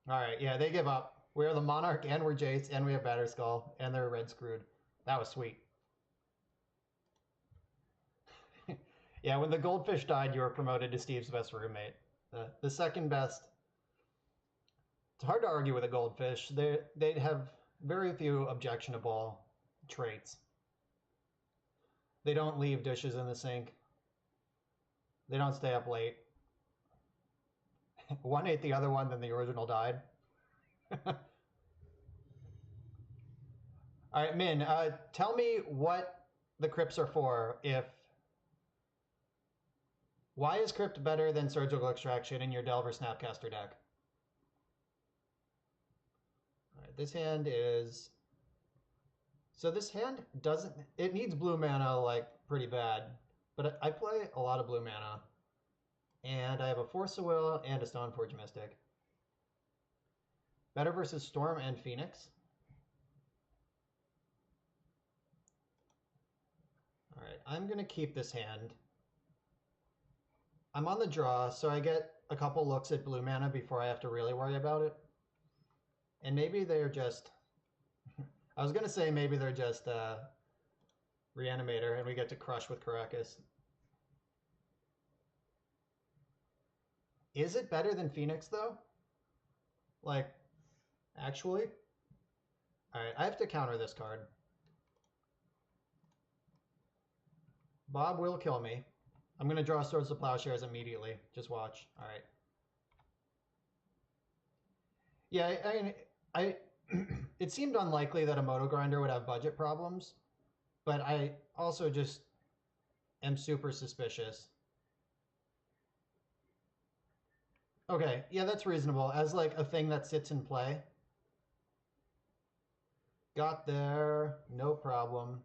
All right, yeah, they give up. We are the Monarch, and we're Jace, and we have Batterskull, and they're red screwed. That was sweet. Yeah, when the Goldfish died, you were promoted to Steve's best roommate. The second best. It's hard to argue with a Goldfish. They'd have very few objectionable traits. They don't leave dishes in the sink. They don't stay up late. One ate the other one, then the original died. All right, Min, tell me what the Crypts are for. Why is Crypt better than Surgical Extraction in your Delver Snapcaster deck? All right, this hand is... So this hand doesn't... It needs blue mana, like, pretty bad. But I play a lot of blue mana. And I have a Force of Will and a Stoneforge Mystic. Better versus Storm and Phoenix. All right, I'm going to keep this hand. I'm on the draw, so I get a couple looks at blue mana before I have to really worry about it. And maybe they're just... I was going to say maybe they're just Reanimator, and we get to crush with Caracas. Is it better than Phoenix, though? Like, actually? Alright, I have to counter this card. Bob will kill me. I'm going to draw Swords to Plowshares immediately. Just watch. Alright. Yeah, I it seemed unlikely that a Moto Grinder would have budget problems, but I also just am super suspicious. Okay, yeah, that's reasonable. As like a thing that sits in play. Got there, no problem.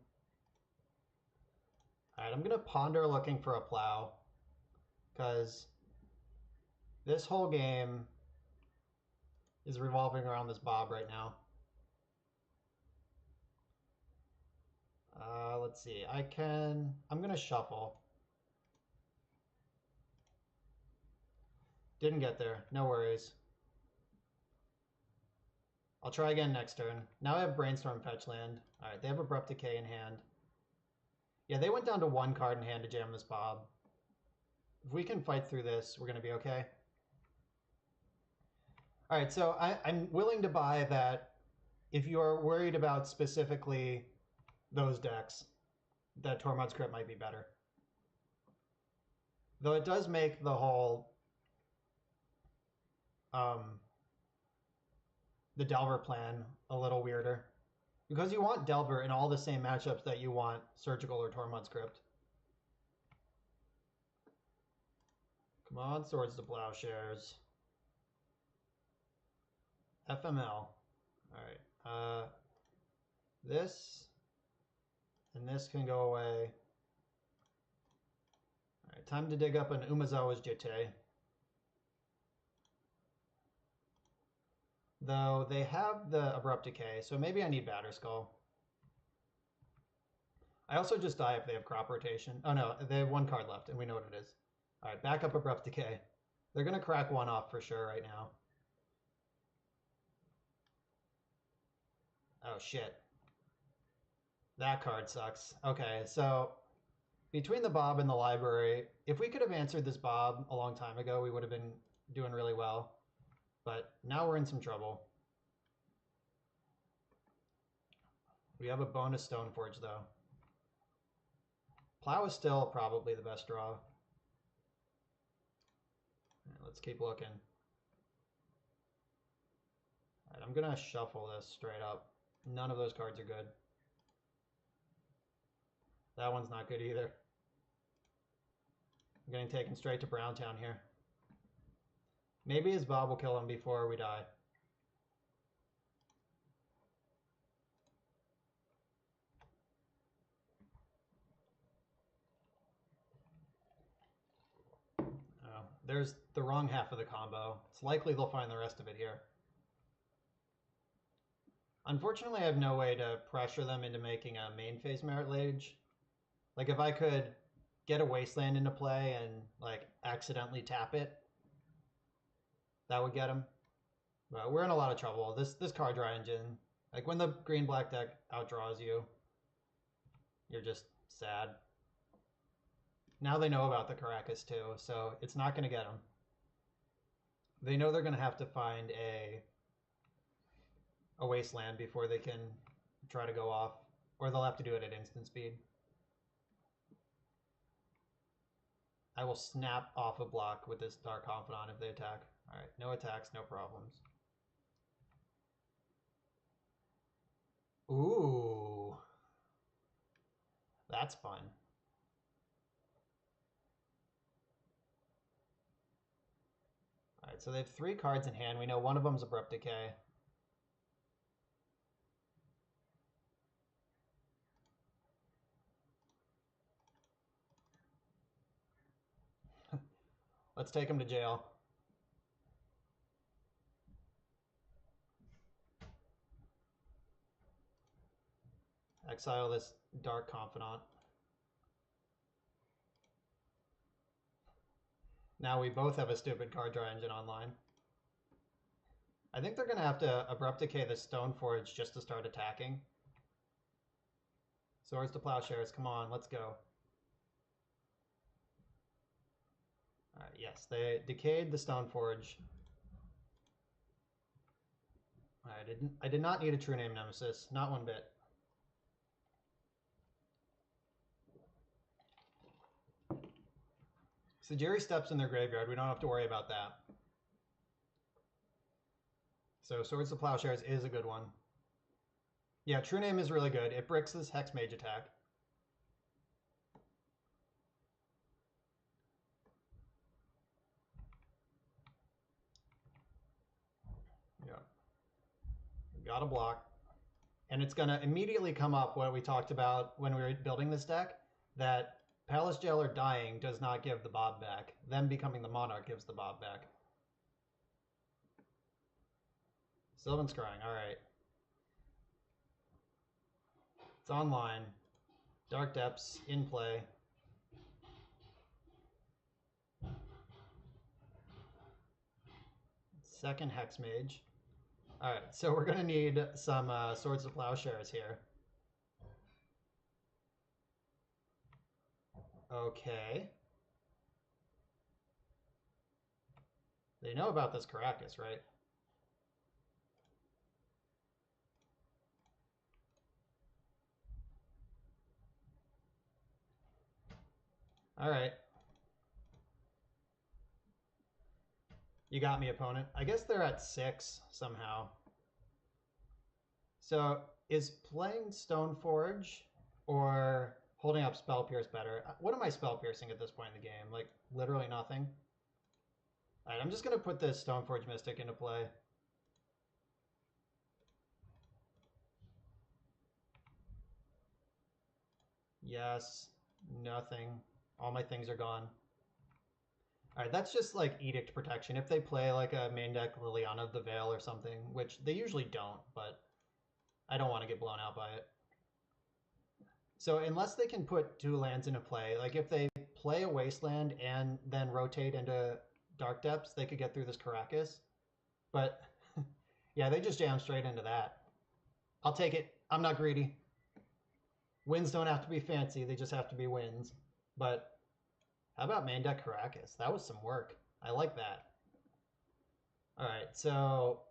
All right, I'm going to ponder looking for a plow, because this whole game is revolving around this Bob right now. Let's see, I'm going to shuffle. Didn't get there, no worries. I'll try again next turn. Now I have Brainstorm fetch land. All right, they have Abrupt Decay in hand. Yeah, they went down to one card in hand to jam this Bob. If we can fight through this, we're going to be okay. All right, so I'm willing to buy that if you're worried about specifically those decks, that Tormod's Crypt might be better. Though it does make the whole the Delver plan a little weirder. Because you want Delver in all the same matchups that you want Surgical or Tormod's Crypt. Come on, Swords to Plowshares. FML. Alright. This and this can go away. Alright, time to dig up an Umezawa's Jitte. Though they have the Abrupt Decay, so maybe I need Batterskull. I also just die if they have Crop Rotation. Oh no, they have one card left, and we know what it is. Alright, back up Abrupt Decay. They're going to crack one off for sure right now. Oh shit. That card sucks. Okay, so Between the Bob and the library, if we could have answered this Bob a long time ago, we would have been doing really well. But now we're in some trouble. We have a bonus Stoneforge, though. Plow is still probably the best draw. Right, let's keep looking. All right, I'm going to shuffle this straight up. None of those cards are good. That one's not good either. I'm getting taken straight to Browntown here. Maybe his Bob will kill him before we die. Oh, there's the wrong half of the combo. It's likely they'll find the rest of it here. Unfortunately, I have no way to pressure them into making a main phase Merit Lage. Like, if I could get a Wasteland into play and, like, accidentally tap it, that would get him. But we're in a lot of trouble. This card draw engine, like, when the green-black deck outdraws you, you're just sad. Now they know about the Caracas, too, so it's not going to get them. They know they're going to have to find a Wasteland before they can try to go off, or they'll have to do it at instant speed. I will snap off a block with this Dark Confidant if they attack. All right, no attacks, no problems. Ooh. That's fun. All right, so they have 3 cards in hand. We know one of them's Abrupt Decay. Let's take him to jail. Exile this Dark Confidant. Now we both have a stupid card draw engine online. I think they're going to have to Abrupt Decay the Stoneforge just to start attacking. Swords to Plowshares, come on, let's go. Alright, yes, they decayed the Stoneforge. I did not need a True Name Nemesis, not one bit. So Jerry steps in their graveyard, we don't have to worry about that. So Swords to Plowshares is a good one. Yeah, True Name is really good. It bricks this Hex Mage attack. Yeah. Got a block. And it's going to immediately come up what we talked about when we were building this deck, that Palace Jailer dying does not give the Bob back. Them becoming the Monarch gives the Bob back. Sylvan Scrying, alright. It's online. Dark Depths, in play. Second Hex Mage. Alright, so we're going to need some Swords to Plowshares here. Okay. They know about this Caracas, right? Alright. You got me, opponent. I guess they're at 6 somehow. So is playing Stoneforge or holding up Spell Pierce better? What am I Spell Piercing at this point in the game? Like, literally nothing? Alright, I'm just going to put this Stoneforge Mystic into play. Yes, nothing. All my things are gone. Alright, that's just like Edict Protection. If they play like a main deck Liliana of the Veil or something, which they usually don't, but I don't want to get blown out by it. So unless they can put 2 lands into play, like if they play a Wasteland and then rotate into Dark Depths, they could get through this Caracas. But yeah, they just jam straight into that. I'll take it. I'm not greedy. Wins don't have to be fancy, they just have to be wins. But how about main deck Caracas? That was some work. I like that. All right, so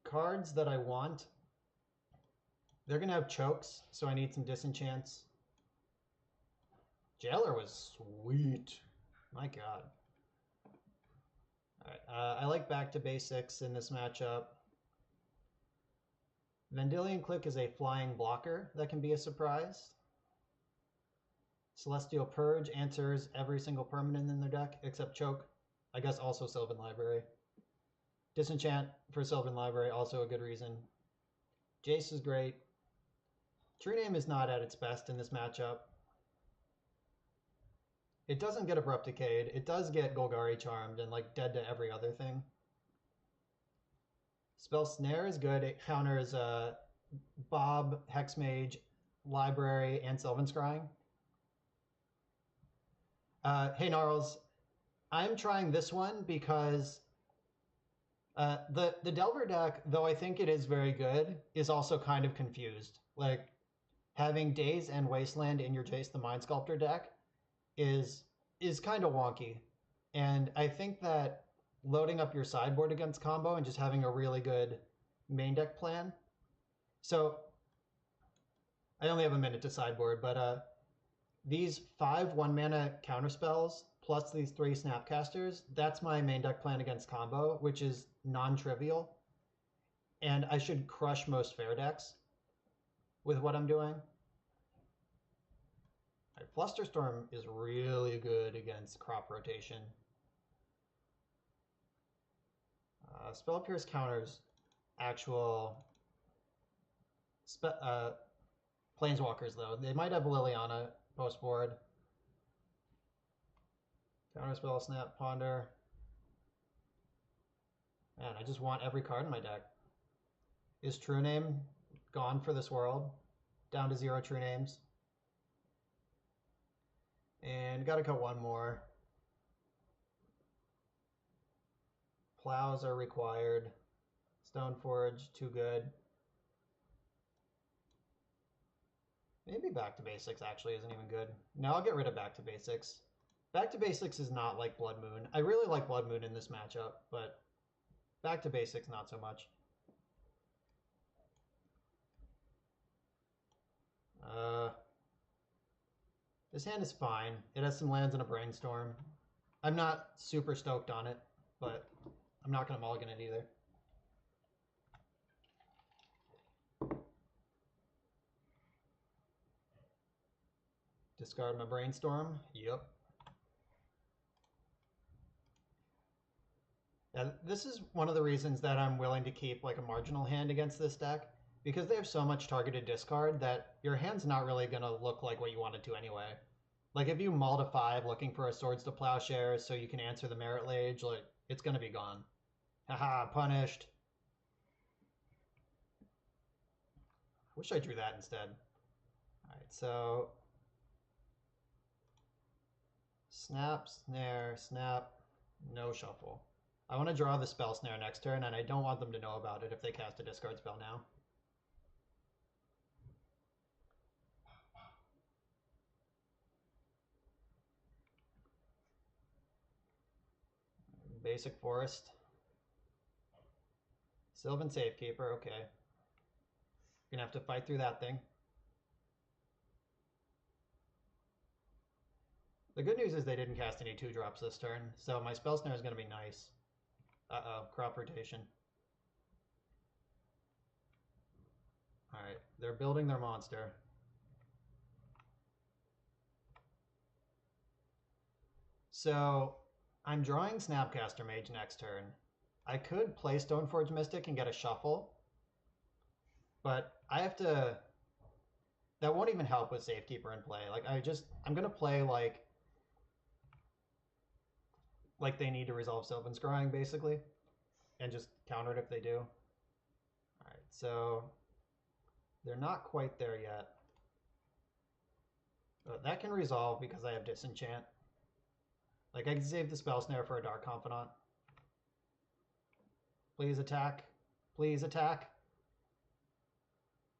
cards that I want, they're going to have chokes, so I need some disenchants. Jailer was sweet. My god. All right, I like back to basics in this matchup. Vendilion Click is a flying blocker that can be a surprise. Celestial Purge answers every single permanent in their deck except choke. I guess also Sylvan Library. Disenchant for Sylvan Library, also a good reason. Jace is great. True Name is not at its best in this matchup. It doesn't get Abrupt Decayed. It does get Golgari Charmed and like dead to every other thing. Spell Snare is good. It counters Bob, Hexmage, Library, and Sylvan Scrying. Hey Gnarls, I'm trying this one because the Delver deck, though I think it is very good, is also kind of confused. Like, having Daze and Wasteland in your Jace the Mind Sculptor deck is kind of wonky. And I think that loading up your sideboard against combo and just having a really good main deck plan. So, I only have a minute to sideboard, but these 5 1-mana counterspells plus these 3 Snapcasters, that's my main deck plan against combo, which is non-trivial. And I should crush most fair decks with what I'm doing. Right, Flusterstorm is really good against crop rotation. Spell Pierce counters actual Planeswalkers, though. They might have Liliana post board. Counterspell, Snap, Ponder. Man, I just want every card in my deck. Is True Name gone for this world? Down to 0 True Names. And gotta cut one more. Plows are required. Stoneforge, too good. Maybe Back to Basics actually isn't even good. No, I'll get rid of Back to Basics. Back to Basics is not like Blood Moon. I really like Blood Moon in this matchup, but Back to Basics not so much. This hand is fine. It has some lands and a Brainstorm. I'm not super stoked on it, but I'm not going to mulligan it either. Discard my Brainstorm. Yep. Yeah, this is one of the reasons that I'm willing to keep like a marginal hand against this deck, because they have so much targeted discard that your hand's not really going to look like what you want it to anyway. Like if you mull to 5 looking for a Swords to Plowshares so you can answer the Merit Lage, like it's going to be gone. Haha, punished. Wish I drew that instead. Alright, so snap, snare, snap, no shuffle. I want to draw the spell snare next turn, and I don't want them to know about it if they cast a discard spell now. Basic Forest. Sylvan Safekeeper, okay. You're gonna have to fight through that thing. The good news is they didn't cast any 2-drops this turn, so my spell snare is gonna be nice. Uh-oh, crop rotation. Alright, they're building their monster. So, I'm drawing Snapcaster Mage next turn. I could play Stoneforge Mystic and get a shuffle, but I have to... That won't even help with Safekeeper in play. Like, I'm gonna play like they need to resolve Sylvan Scrying, basically, and just counter it if they do. Alright, so they're not quite there yet. But that can resolve because I have Disenchant. Like, I can save the Spell Snare for a Dark Confidant. Please attack. Please attack.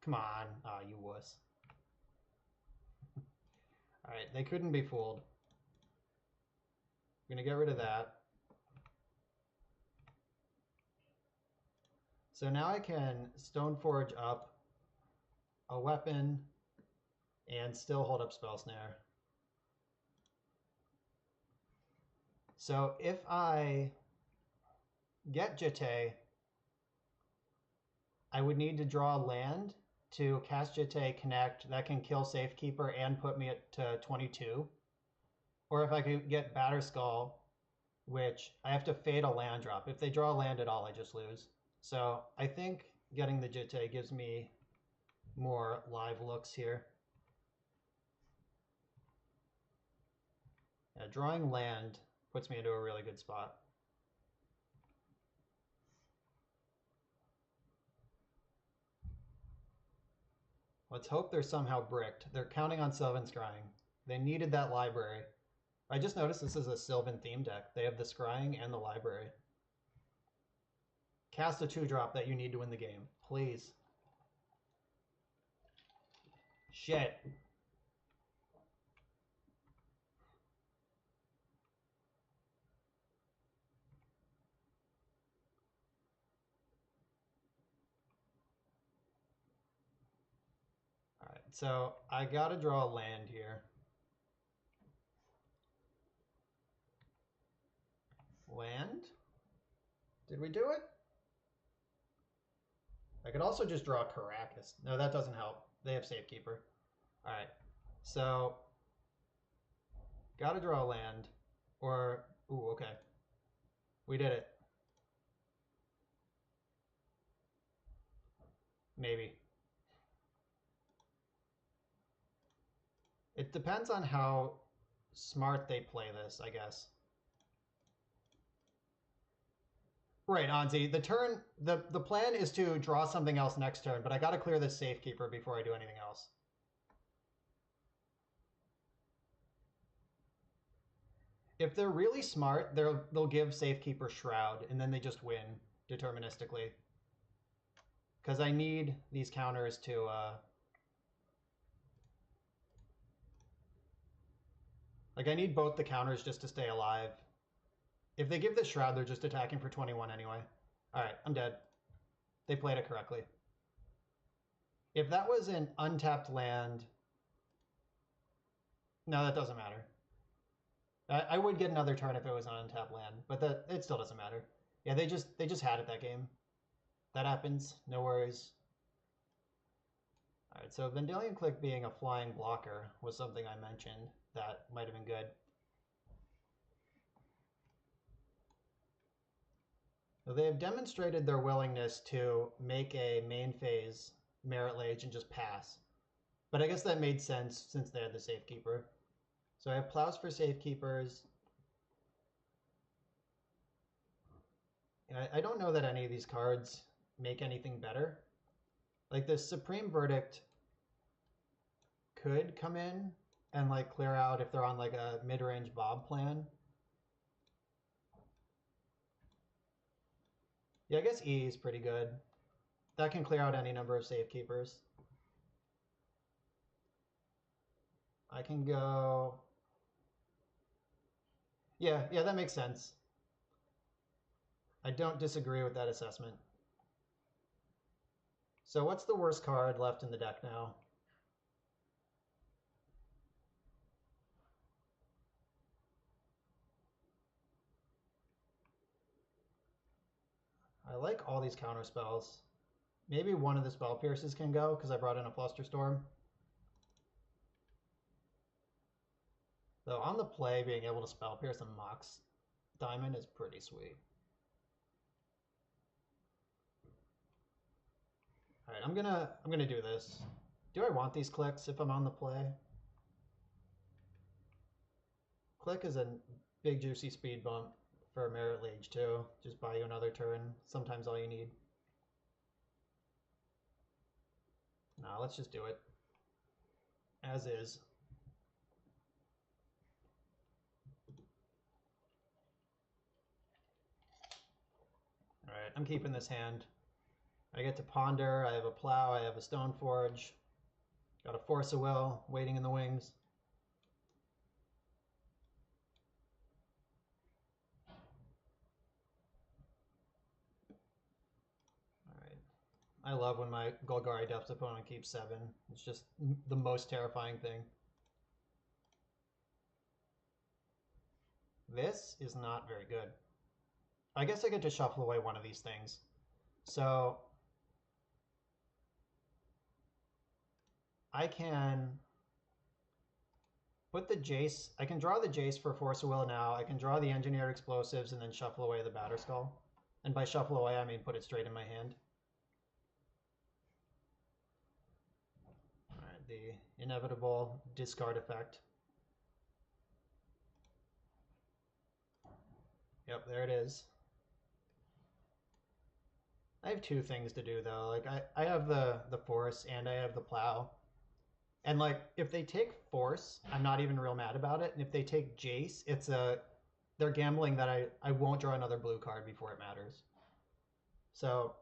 Come on. Ah, you wuss. Alright, they couldn't be fooled. I'm going to get rid of that. So now I can Stoneforge up a weapon and still hold up Spell Snare. So if I get Jitte, I would need to draw land to cast Jitte, connect. That can kill Safekeeper and put me at 22. Or if I could get Batterskull, which I have to fade a land drop. If they draw land at all, I just lose. So I think getting the Jitte gives me more live looks here. Yeah, drawing land puts me into a really good spot. Let's hope they're somehow bricked. They're counting on Sylvan Scrying. They needed that library. I just noticed this is a Sylvan theme deck. They have the Scrying and the library. Cast a 2-drop that you need to win the game, please. Shit. All right, so I gotta draw a land here. Land? Did we do it? I could also just draw Caracas. No, that doesn't help. They have Safekeeper. All right, so gotta draw a land, or ooh, okay, we did it. Maybe. It depends on how smart they play this, I guess. Right, Anzi. The plan is to draw something else next turn, but I gotta clear this Safekeeper before I do anything else. If they're really smart, they'll give Safekeeper Shroud, and then they just win deterministically. Because I need these counters to... Like, I need both the counters just to stay alive. If they give the Shroud, they're just attacking for 21 anyway. Alright, I'm dead. They played it correctly. If that was an untapped land... No, that doesn't matter. I would get another turn if it was an untapped land, but it still doesn't matter. Yeah, they just had it that game. That happens. No worries. Alright, so Vendilion Clique being a flying blocker was something I mentioned that might have been good. So they have demonstrated their willingness to make a main phase Merit Lage and just pass. But I guess that made sense since they had the Safekeeper. So I have Plows for Safekeepers. I don't know that any of these cards make anything better. Like the Supreme Verdict could come in and like clear out if they're on like a mid-range Bob plan. Yeah, I guess E is pretty good. That can clear out any number of Safekeepers. I can go... Yeah, that makes sense. I don't disagree with that assessment. So what's the worst card left in the deck now? I like all these counter spells. Maybe one of the Spell Pierces can go because I brought in a Flusterstorm. Though on the play, being able to Spell Pierce a Mox Diamond is pretty sweet. All right, I'm gonna do this. Do I want these clicks if I'm on the play? Click is a big juicy speed bump for Merit Lage too. Just buy you another turn. Sometimes all you need. Nah, let's just do it. As is. Alright, I'm keeping this hand. I get to Ponder, I have a Plow, I have a Stoneforge. Got a Force of Will waiting in the wings. I love when my Golgari Depths opponent keeps 7. It's just the most terrifying thing. This is not very good. I guess I get to shuffle away one of these things. So I can put the Jace. I can draw the Jace for Force of Will now. I can draw the Engineered Explosives and then shuffle away the Batterskull. And by shuffle away, I mean put it straight in my hand. All right, the inevitable discard effect. Yep, there it is. I have two things to do though. Like I have the Force and I have the Plow. And like if they take Force, I'm not even real mad about it. And if they take Jace, they're gambling that I won't draw another blue card before it matters. So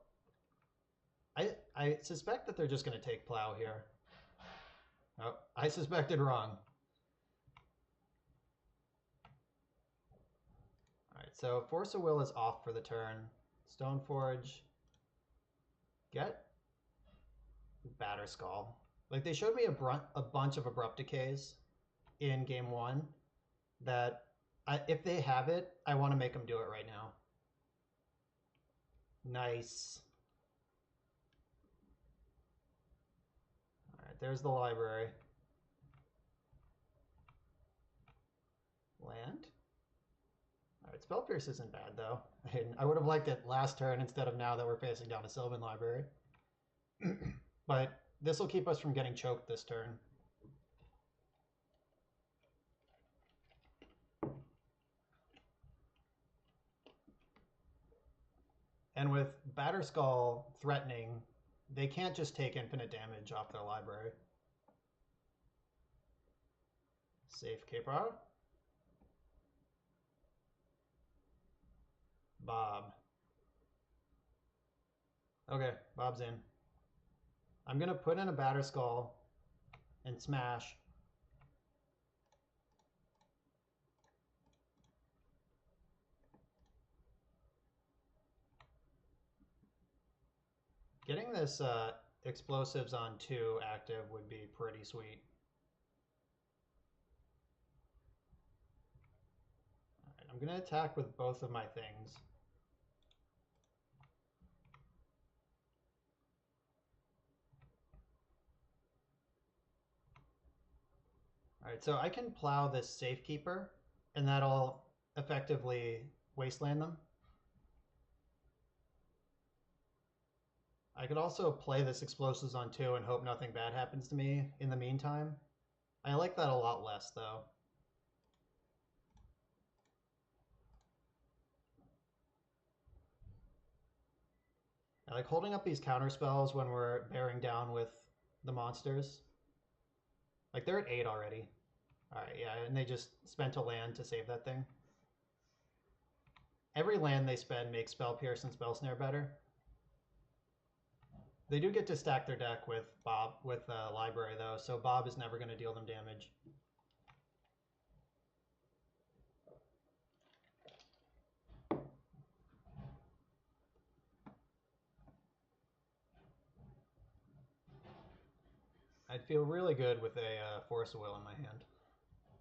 I suspect that they're just going to take Plow here. Oh, I suspected wrong. All right, so Force of Will is off for the turn. Stoneforge. Get Batterskull. Like they showed me a bunch of Abrupt Decays in game 1 that if they have it, I want to make them do it right now. Nice. All right, there's the library. Land. All right, Spell Pierce isn't bad though. I would have liked it last turn instead of now that we're facing down a Sylvan library. But this will keep us from getting choked this turn. And with Batterskull threatening, they can't just take infinite damage off their library. Safe K-Power. Bob. Okay, Bob's in. I'm going to put in a Batterskull and smash. Getting this explosives on 2 active would be pretty sweet. All right, I'm going to attack with both of my things. All right, so I can plow this Safekeeper, and that'll effectively wasteland them. I could also play this explosives on 2 and hope nothing bad happens to me in the meantime. I like that a lot less, though. I like holding up these counter spells when we're bearing down with the monsters. Like, they're at 8 already. Alright, yeah, and they just spent a land to save that thing. Every land they spend makes Spell Pierce and Spell Snare better. They do get to stack their deck with Library, though, so Bob is never going to deal them damage. I'd feel really good with a Force of Will in my hand.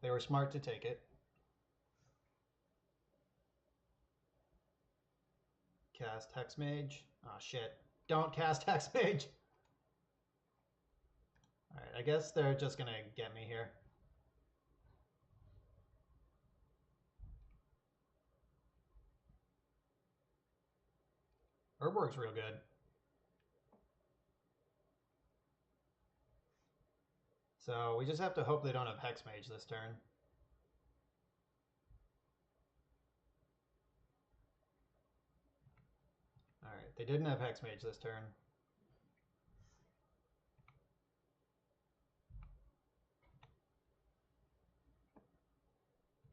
They were smart to take it. Cast Hexmage. Oh, shit. Don't cast Hexmage! Alright, I guess they're just gonna get me here. Urborg's real good. So we just have to hope they don't have Hexmage this turn. Alright, they didn't have Hexmage this turn.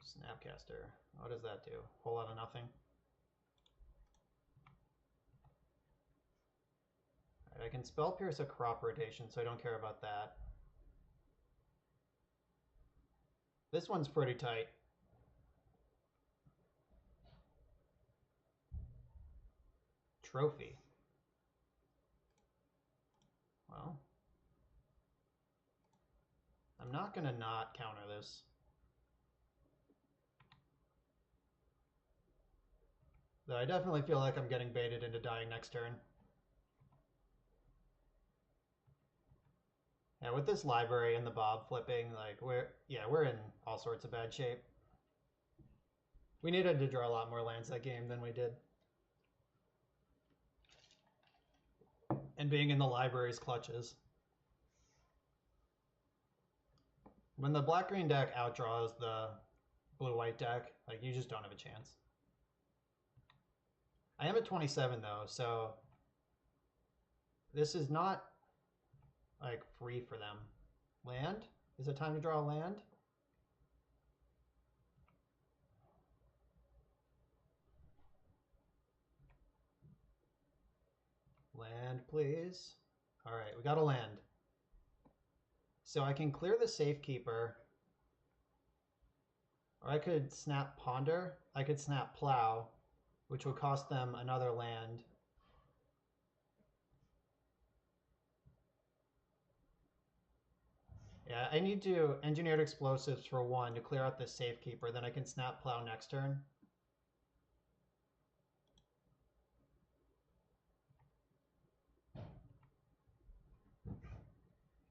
Snapcaster. What does that do? Whole lot of nothing. Alright, I can Spell Pierce a crop rotation, so I don't care about that. This one's pretty tight. Trophy. I'm not going to not counter this. Though I definitely feel like I'm getting baited into dying next turn. Yeah, with this library and the Bob flipping, like we're in all sorts of bad shape. We needed to draw a lot more lands that game than we did. And being in the library's clutches. When the black-green deck outdraws the blue-white deck, like you just don't have a chance. I am at 27 though, so this is not like free for them. Land? Is it time to draw a land? Land, please. All right, we got a land. So I can clear the Safekeeper, or I could snap Ponder. I could snap Plow, which would cost them another land. Yeah, I need to Engineered Explosives for 1 to clear out the Safekeeper, then I can snap Plow next turn.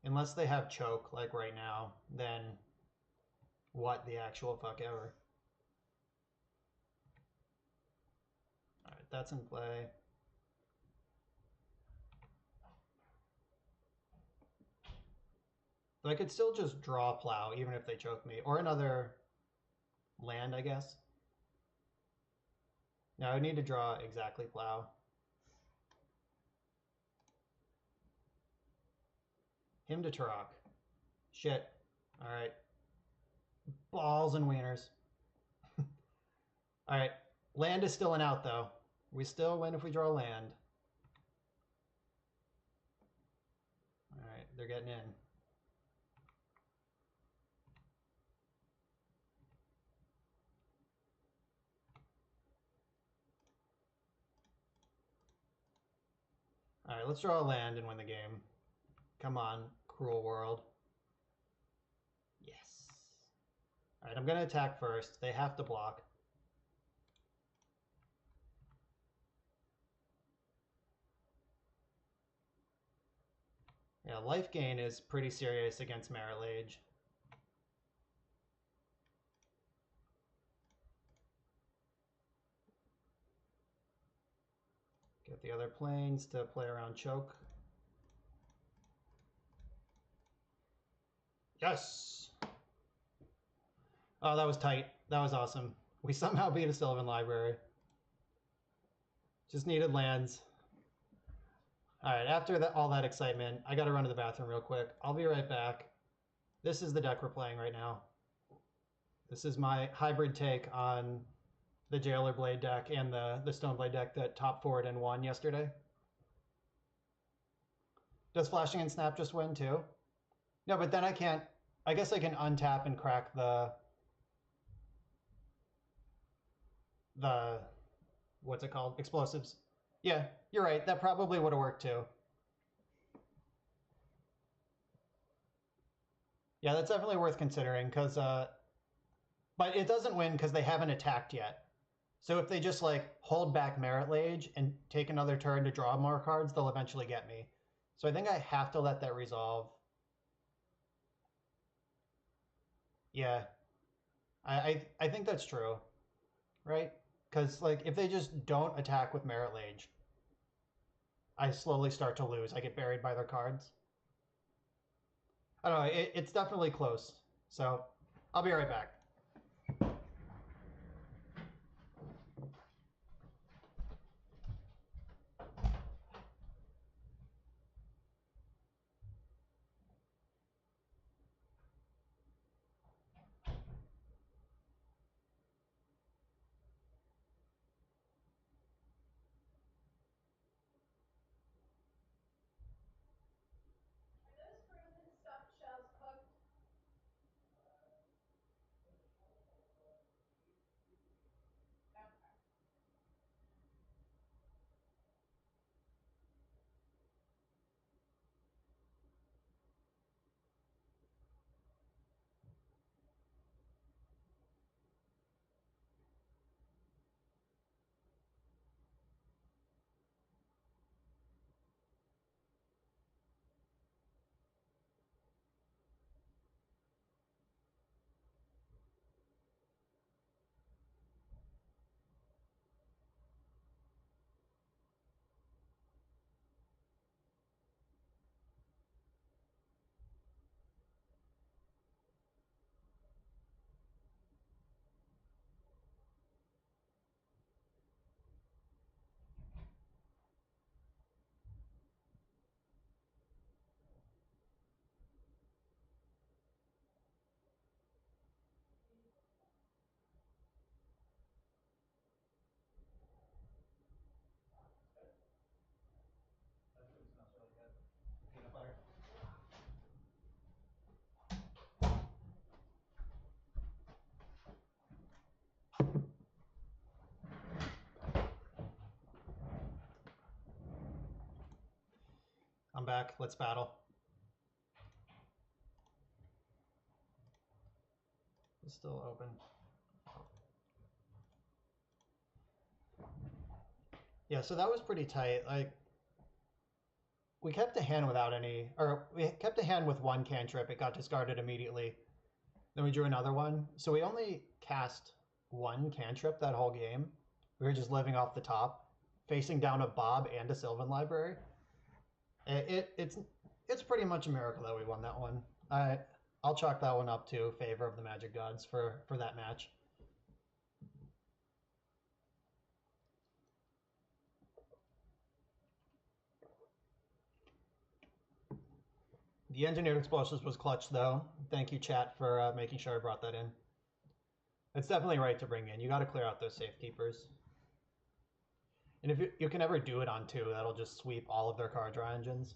Unless they have Choke, like right now, then what the actual fuck ever. Alright, that's in play. So I could still just draw Plow, even if they choke me. Or another land, I guess. No, I would need to draw exactly Plow. Him to Turok. Shit. Alright. Balls and wieners. Alright. Land is still an out, though. We still win if we draw land. Alright, they're getting in. Alright, let's draw a land and win the game. Come on, cruel world. Yes. Alright, I'm going to attack first. They have to block. Yeah, life gain is pretty serious against Merit Lage. Get the other planes to play around Choke. Yes! Oh, that was tight. That was awesome. We somehow beat a Sylvan Library. Just needed lands. Alright, after all that excitement, I gotta run to the bathroom real quick. I'll be right back. This is the deck we're playing right now. This is my hybrid take on the Jailer Blade deck and the Stoneblade deck that top forward and won yesterday. Does Flashing and Snap just win too? No, but then I can't... I guess I can untap and crack the... What's it called? Explosives. Yeah, you're right. That probably would have worked too. Yeah, that's definitely worth considering because... but it doesn't win because they haven't attacked yet. So if they just like hold back Merit Lage and take another turn to draw more cards, they'll eventually get me. So I think I have to let that resolve. Yeah. I think that's true. Right? Because like if they just don't attack with Merit Lage, I slowly start to lose. I get buried by their cards. I don't know. It's definitely close. So I'll be right back. I'm back. Let's battle. It's still open. Yeah, so that was pretty tight. Like, we kept a hand without any, or we kept a hand with one cantrip. It got discarded immediately. Then we drew another one. So we only cast one cantrip that whole game. We were just living off the top, facing down a Bob and a Sylvan Library. It's pretty much a miracle that we won that one. I'll chalk that one up to favor of the Magic Gods for that match. The Engineered Explosives was clutch, though. Thank you, chat, for making sure I brought that in. It's definitely right to bring in. You got to clear out those safekeepers. And if you can ever do it on 2, that'll just sweep all of their card draw engines.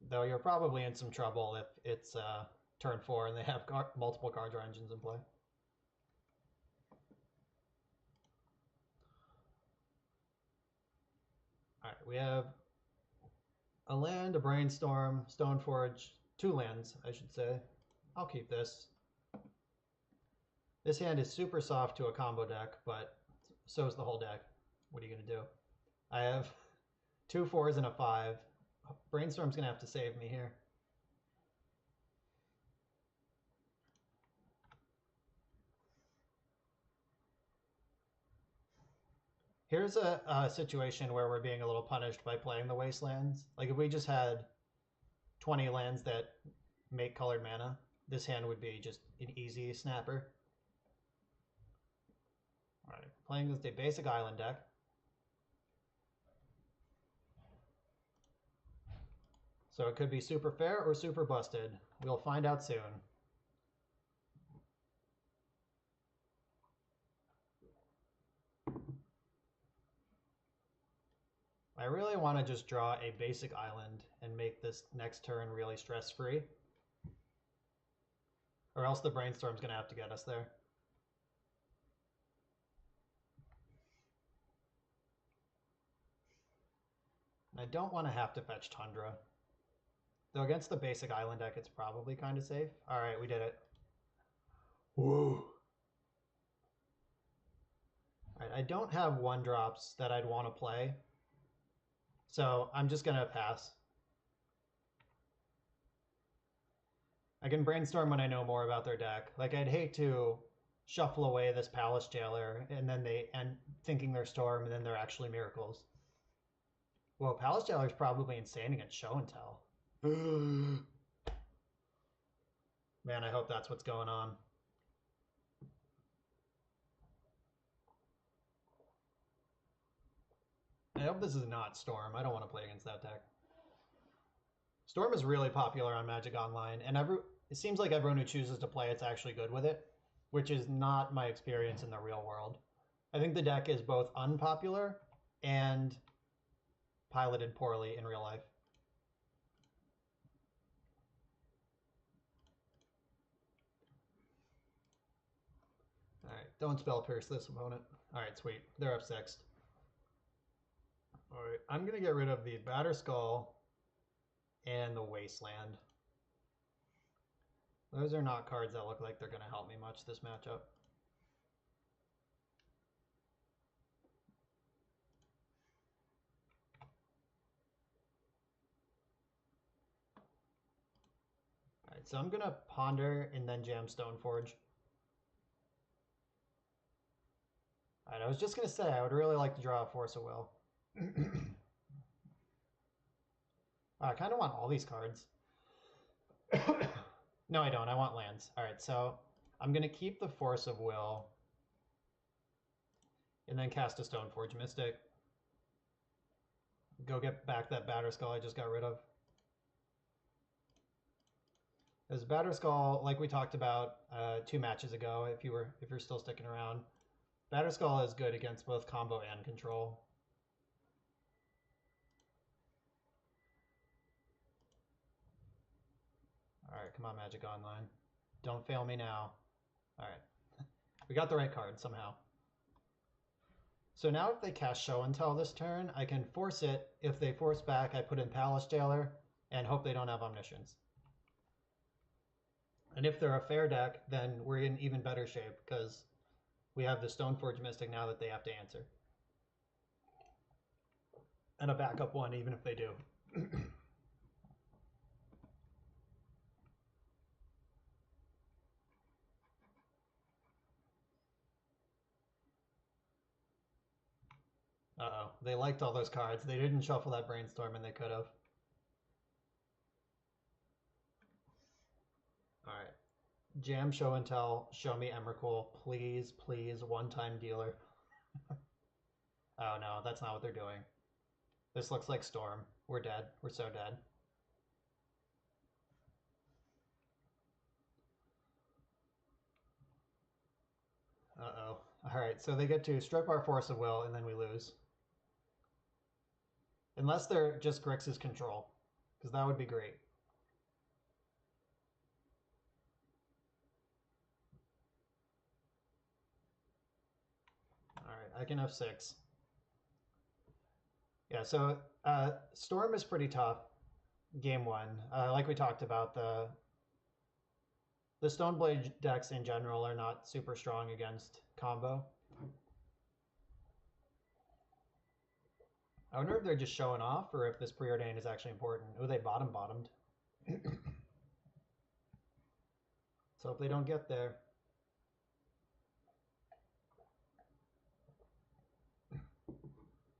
Though you're probably in some trouble if it's turn 4 and they have multiple card draw engines in play. All right, we have a land, a Brainstorm, Stoneforge, 2 lands, I should say. I'll keep this. This hand is super soft to a combo deck, but so is the whole deck. What are you going to do? I have 2 4s and a 5. Brainstorm's going to have to save me here. Here's a situation where we're being a little punished by playing the Wastelands. Like, if we just had 20 lands that make colored mana, this hand would be just an easy snapper. All right, playing against a basic island deck. So it could be super fair or super busted. We'll find out soon. I really want to just draw a basic island and make this next turn really stress-free. Or else the Brainstorm's going to have to get us there. I don't want to have to fetch Tundra. Though against the basic island deck, it's probably kind of safe. All right, we did it. Whoa. All right, I don't have 1-drops that I'd want to play. So I'm just going to pass. I can Brainstorm when I know more about their deck. Like, I'd hate to shuffle away this Palace Jailer and then thinking they're Storm and then they're actually Miracles. Well, Palace Jailer is probably insane against Show and Tell. Man, I hope that's what's going on. I hope this is not Storm. I don't want to play against that deck. Storm is really popular on Magic Online, and it seems like everyone who chooses to play it's actually good with it, which is not my experience in the real world. I think the deck is both unpopular and piloted poorly in real life. All right, don't Spell Pierce this opponent. All right, sweet. They're up 6. All right, I'm going to get rid of the Batterskull and the Wasteland. Those are not cards that look like they're going to help me much this matchup. All right, so I'm going to Ponder and then jam Stoneforge. All right, I was just going to say, I would really like to draw a Force of Will. I kind of want all these cards. No, I don't. I want lands. All right, so I'm going to keep the Force of Will and then cast a Stoneforge Mystic. Go get back that Batterskull I just got rid of. As Batterskull, like we talked about 2 matches ago, if you're still sticking around, Batterskull is good against both combo and control. All right, come on, Magic Online. Don't fail me now. All right. We got the right card somehow. So now if they cast Show and Tell this turn, I can force it. If they force back, I put in Palace Jailer and hope they don't have Omniscience. And if they're a fair deck, then we're in even better shape because we have the Stoneforge Mystic now that they have to answer. And a backup one even if they do. Uh-oh. They liked all those cards. They didn't shuffle that Brainstorm and they could have. Alright. Jam, Show and Tell, show me Emrakul. Please, please, one-time dealer. Oh no, that's not what they're doing. This looks like Storm. We're dead. We're so dead. Uh-oh. Alright, so they get to strip our Force of Will and then we lose. Unless they're just Grix's control, because that would be great. Alright, I can F6. Yeah, so Storm is pretty tough. Game 1. Like we talked about, the Stoneblade decks in general are not super strong against combo. I wonder if they're just showing off or if this preordained is actually important. Oh, they bottomed. So if they don't get there.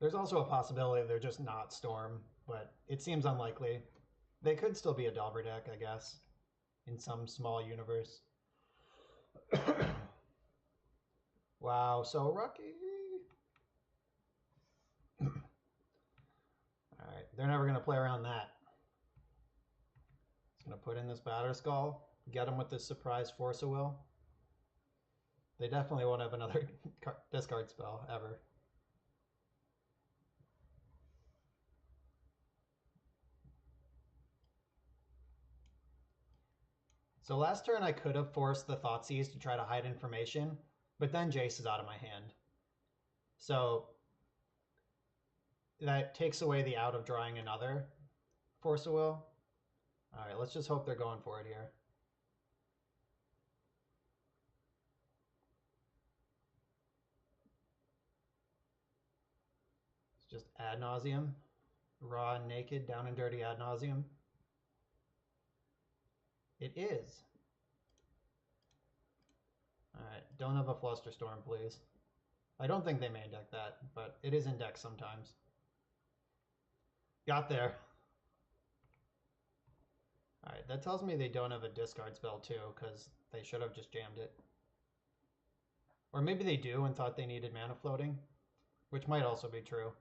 There's also a possibility they're just not Storm, but it seems unlikely. They could still be a Delver deck, I guess, in some small universe. Wow, so lucky. Alright, they're never going to play around that. It's going to put in this Batter Skull, get them with this surprise Force of Will. They definitely won't have another discard spell, ever. So last turn I could have forced the Thoughtseize to try to hide information, but then Jace is out of my hand. So that takes away the out of drawing another Force of Will. Alright, let's just hope they're going for it here. It's just ad nauseum. Raw and naked, down and dirty ad nauseum. It is. Alright, don't have a Flusterstorm, please. I don't think they main deck that, but it is in deck sometimes. Got there. Alright, that tells me they don't have a discard spell too, because they should have just jammed it. Or maybe they do and thought they needed mana floating, which might also be true.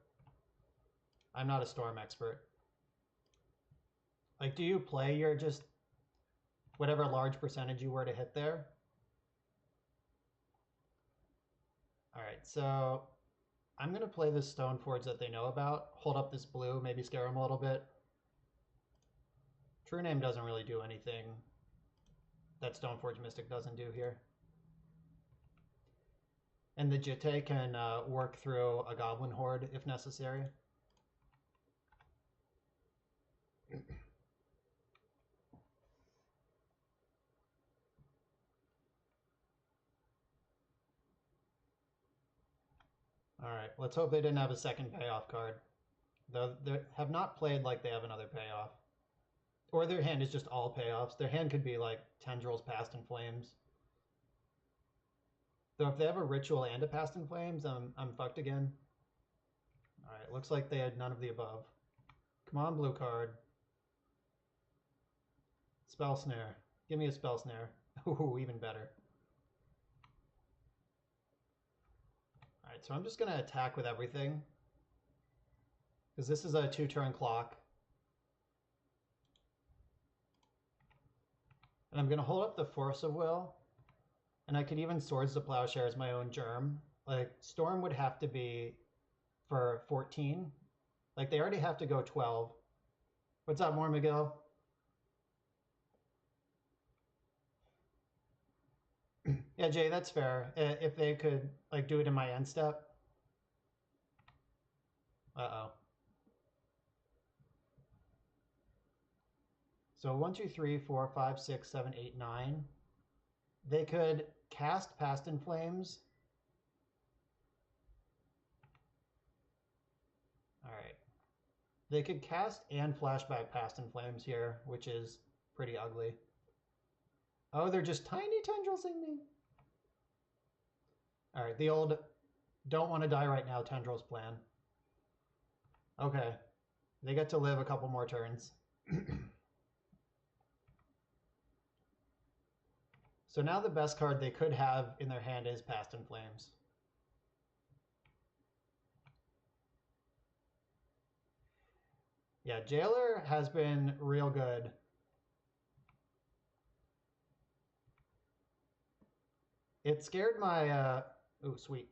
I'm not a Storm expert. Like, do you play your just whatever large percentage you were to hit there? Alright, so I'm going to play this Stoneforge that they know about, hold up this blue, maybe scare them a little bit. True Name doesn't really do anything that Stoneforge Mystic doesn't do here. And the Jitte can work through a Goblin Horde if necessary. Alright, let's hope they didn't have a second payoff card. Though they have not played like they have another payoff. Or their hand is just all payoffs. Their hand could be like Tendrils, Past in Flames. Though if they have a Ritual and a Past in Flames, I'm fucked again. Alright, looks like they had none of the above. Come on, blue card. Spell Snare. Give me a Spell Snare. Ooh, even better. Alright, so I'm just going to attack with everything. Because this is a 2-turn clock. And I'm going to hold up the Force of Will. And I could even Swords to Plowshare as my own germ. Like, Storm would have to be for 14. Like, they already have to go 12. What's up, more McGill? Yeah, Jay, that's fair. If they could, like, do it in my end step. Uh-oh. So 1, 2, 3, 4, 5, 6, 7, 8, 9. They could cast Past in Flames. All right. They could cast and flashback Past in Flames here, which is pretty ugly. Oh, they're just tiny tendrilsing me. All right, the old don't want to die right now tendrils plan. Okay, they get to live a couple more turns. So now the best card they could have in their hand is Past in Flames. Yeah, Jailer has been real good. It scared my, oh, sweet.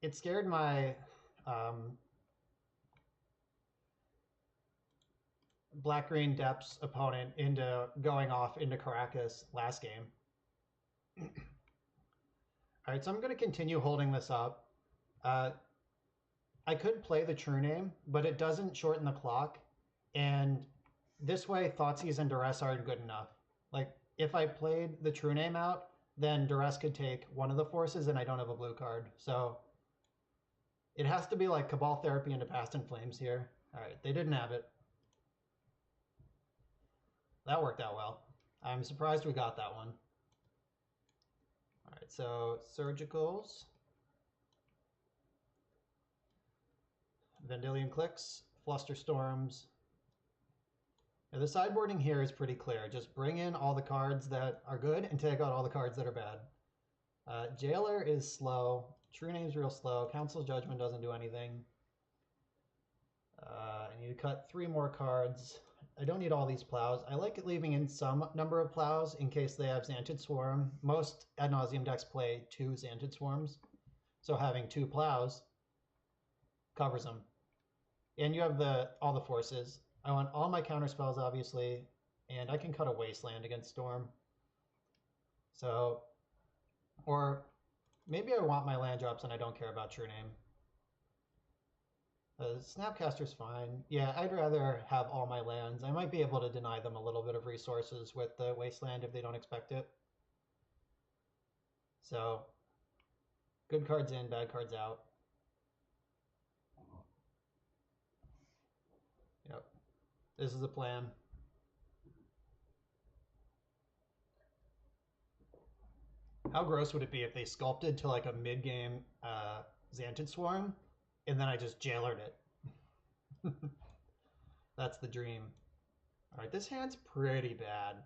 It scared my Black-Green Depths opponent into going off into Caracas last game. All right, so I'm going to continue holding this up. I could play the True Name, but it doesn't shorten the clock. And this way, Thoughtseize and Duress aren't good enough. Like, if I played the True Name out, then Duress could take one of the forces, and I don't have a blue card. So it has to be like Cabal Therapy into Past in Flames here. All right, they didn't have it. That worked out well. I'm surprised we got that one. All right, so Surgicals. Vendilion Clicks, Flusterstorms. Now the sideboarding here is pretty clear. Just bring in all the cards that are good and take out all the cards that are bad. Jailer is slow. True Name's real slow. Council's Judgment doesn't do anything. I need to cut 3 more cards. I don't need all these plows. I like leaving in some number of plows in case they have Xantid Swarm. Most Ad Nauseam decks play 2 Xantid Swarms. So having 2 plows covers them. And you have all the forces. I want all my counter spells, obviously, and I can cut a Wasteland against Storm. So, or maybe I want my land drops and I don't care about True Name. Snapcaster's fine. Yeah, I'd rather have all my lands. I might be able to deny them a little bit of resources with the Wasteland if they don't expect it. So, good cards in, bad cards out. Yep. This is the plan. How gross would it be if they sculpted to like a mid-game Xantid Swarm, and then I just jailered it? That's the dream. All right, this hand's pretty bad.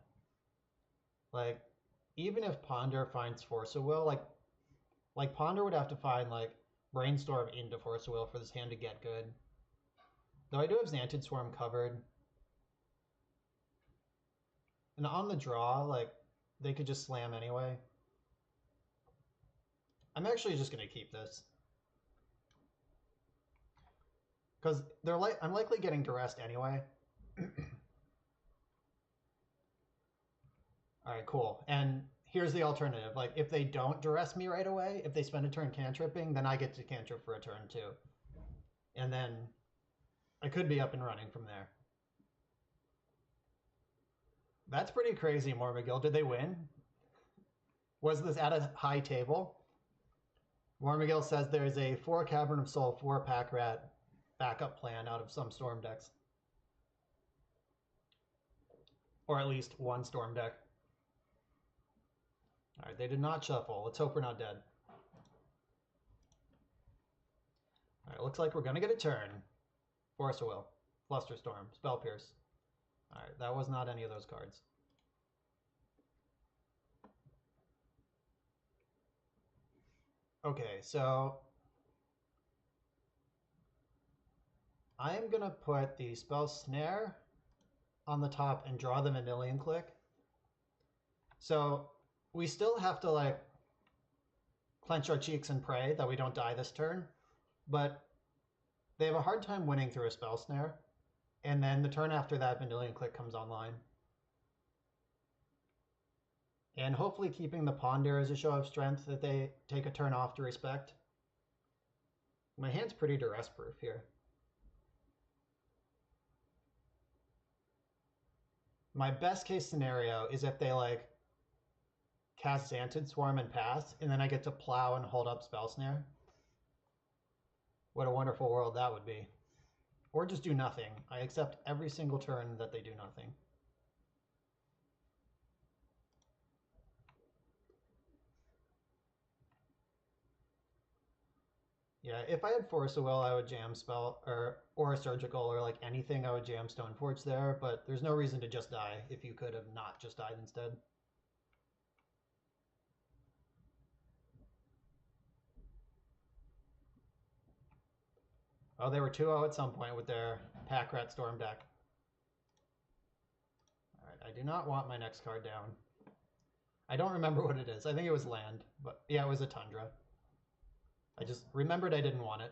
Like, even if Ponder finds Force of Will, like Ponder would have to find like Brainstorm into Force of Will for this hand to get good. Though I do have Xantid Swarm covered. And on the draw, like, they could just slam anyway. I'm actually just going to keep this. Because I'm likely getting duressed anyway. Alright, cool. And here's the alternative. Like, if they don't duress me right away, if they spend a turn cantripping, then I get to cantrip for a turn too. And then I could be up and running from there. That's pretty crazy, Mormagil. Did they win? Was this at a high table? Mormagil says there's a 4 Cavern of Soul, 4 Pack Rat backup plan out of some Storm decks. Or at least one Storm deck. Alright, they did not shuffle. Let's hope we're not dead. Alright, looks like we're going to get a turn. Force of Will, Flusterstorm, Spell Pierce. Alright, that was not any of those cards. Okay, so I am going to put the Spell Snare on the top and draw the Vendilion Click. So we still have to like clench our cheeks and pray that we don't die this turn, but they have a hard time winning through a Spell Snare. And then the turn after that, Vendilion Click comes online. And hopefully keeping the Ponder as a show of strength that they take a turn off to respect. My hand's pretty duress proof here. My best case scenario is if they like cast Xantid Swarm and pass, and then I get to plow and hold up Spell Snare. What a wonderful world that would be. Or just do nothing. I accept every single turn that they do nothing. Yeah, if I had Force of Will, I would jam Spell or a Surgical or like anything. I would jam Stoneforge there, but there's no reason to just die if you could have not just died instead. Oh, they were 2-0 at some point with their Pack Rat Storm deck. All right, I do not want my next card down. I don't remember what it is. I think it was land, but yeah, it was a Tundra. I just remembered I didn't want it.